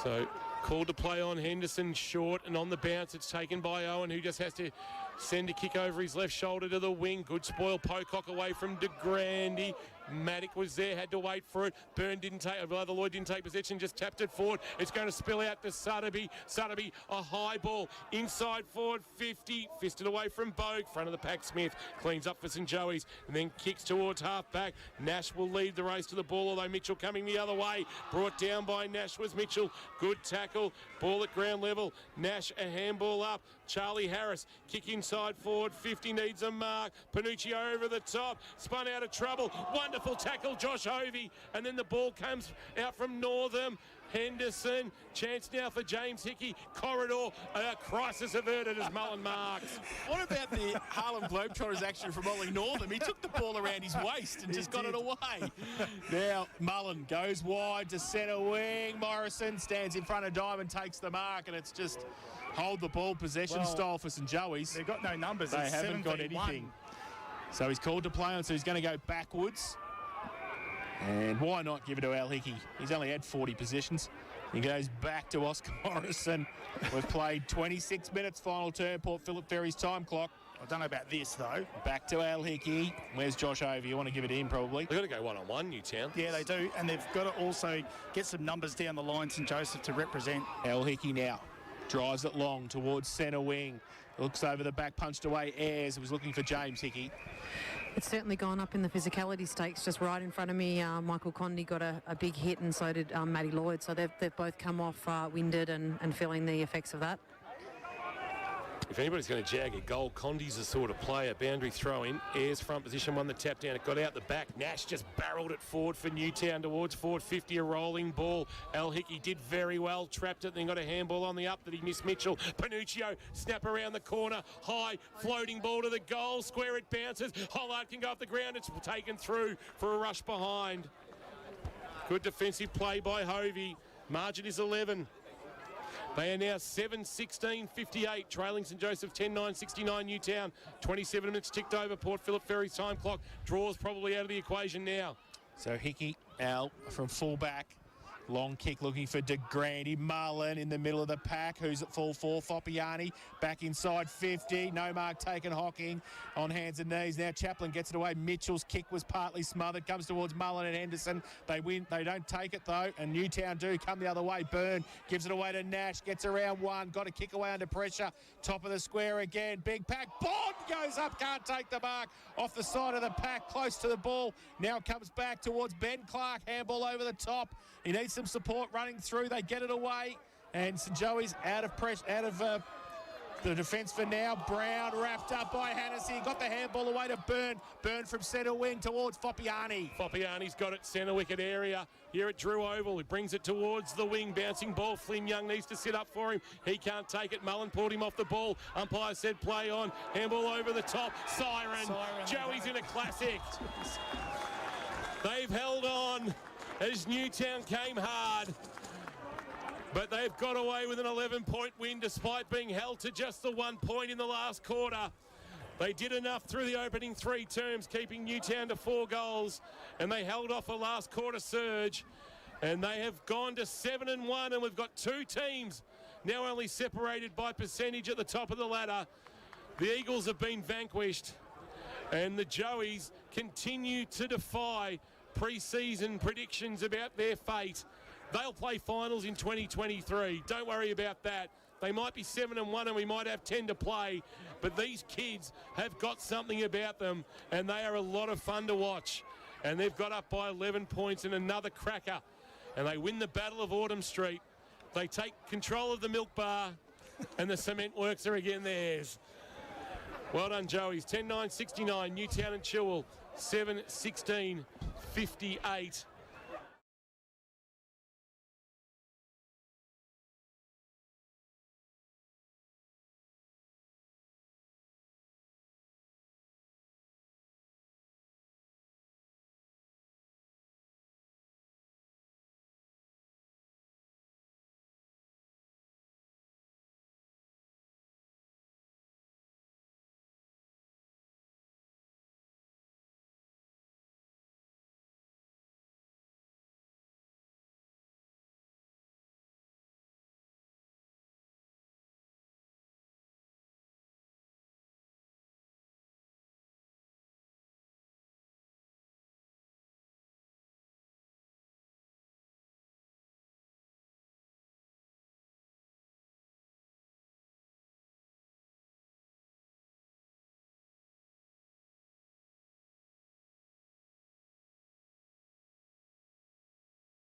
Speaker 1: So called to play on Henderson, short, and on the bounce it's taken by Owen, who just has to send a kick over his left shoulder to the wing. Good spoil. Pocock away from de Grande. Maddock was there, had to wait for it. Byrne didn't take, either Lloyd didn't take possession, just tapped it forward. It's going to spill out to Sutterby. Sutterby, a high ball, inside forward 50, fisted away from Bogue. Front of the pack, Smith cleans up for St Joey's and then kicks towards half-back. Nash will lead the race to the ball, although Mitchell coming the other way. Brought down by Nash was Mitchell. Good tackle. Ball at ground level. Nash a handball up. Charlie Harris, kick inside forward 50, needs a mark. Panucci over the top, spun out of trouble. Wonderful tackle, Josh Hovey. And then the ball comes out from Northam. Henderson, chance now for James Hickey. Corridor, a crisis averted as Mullen marks.
Speaker 4: What about the Harlem Globetrotters action from Ollie Northam? He took the ball around his waist and just got it away. Now Mullen goes wide to centre wing. Morrison stands in front of Diamond, takes the mark, and it's just hold the ball possession style for St Joey's.
Speaker 2: They've got no numbers.
Speaker 4: They haven't got anything. So he's called to play on, so he's going to go backwards. And why not give it to Al Hickey? He's only had 40 possessions. He goes back to Oscar Morrison. We've played 26 minutes, final turn, Port Phillip Ferry's time clock.
Speaker 2: I don't know about this, though.
Speaker 4: Back to Al Hickey. Where's Josh Ovey? You want to give it in, probably?
Speaker 1: They've got to go one-on-one, Newtown.
Speaker 2: Yeah, they do. And they've got to also get some numbers down the line, St Joseph, to represent.
Speaker 4: Al Hickey now drives it long towards centre wing. Looks over the back, punched away. Ayres was looking for James Hickey.
Speaker 3: It's certainly gone up in the physicality stakes just right in front of me. Michael Condi got a big hit, and so did Matty Lloyd. So they've both come off winded and feeling the effects of that.
Speaker 1: If anybody's going to jag a goal, Condi's the sort of player. Boundary throw in. Ayres front position, won the tap down. It got out the back. Nash just barreled it forward for Newtown towards forward 50, a rolling ball. Al Hickey did very well, trapped it, then got a handball on the up that he missed Mitchell. Panuccio, snap around the corner, high, floating ball to the goal square. It bounces. Hollard can go up the ground. It's taken through for a rush behind. Good defensive play by Hovey. Margin is 11. They are now 7-16-58, trailing St Joseph 10-9-69 Newtown. 27 minutes ticked over. Port Phillip Ferry's time clock. Draws probably out of the equation now.
Speaker 4: So Hickey, Al from full-back. Long kick looking for de Grande. Mullen in the middle of the pack. Who's at full four? Foppiani back inside 50. No mark taken. Hocking on hands and knees. Now Chaplin gets it away. Mitchell's kick was partly smothered. Comes towards Mullen and Henderson. They win. They don't take it though. And Newtown do come the other way. Byrne gives it away to Nash. Gets around one. Got a kick away under pressure. Top of the square again. Big pack. Bond goes up. Can't take the mark. Off the side of the pack. Close to the ball. Now comes back towards Ben Clark. Handball over the top. He needs some support running through. They get it away. And St Joey's out of pressure, out of the defence for now. Brown wrapped up by Hennessy. Got the handball away to Byrne. Byrne from centre wing towards Foppiani.
Speaker 1: Foppiani's got it centre wicket area. Here at Drew Oval. He brings it towards the wing. Bouncing ball. Flynn Young needs to sit up for him. He can't take it. Mullen pulled him off the ball. Umpire said play on. Handball over the top. Siren. Joey's in a classic. They've held on as Newtown came hard. But they've got away with an 11-point win despite being held to just the 1 point in the last quarter. They did enough through the opening 3 terms, keeping Newtown to 4 goals, and they held off a last quarter surge. And they have gone to 7-1, and we've got 2 teams now only separated by percentage at the top of the ladder. The Eagles have been vanquished, and the Joeys continue to defy pre-season predictions about their fate. They'll play finals in 2023. Don't worry about that. They might be 7-1 and we might have 10 to play, but these kids have got something about them, and they are a lot of fun to watch. And they've got up by 11 points in another cracker, and they win the Battle of Autumn Street. They take control of the milk bar, and the cement works are again theirs. Well done, Joeys. 10-9, 69. Newtown and Chilwell, 7-16, 58.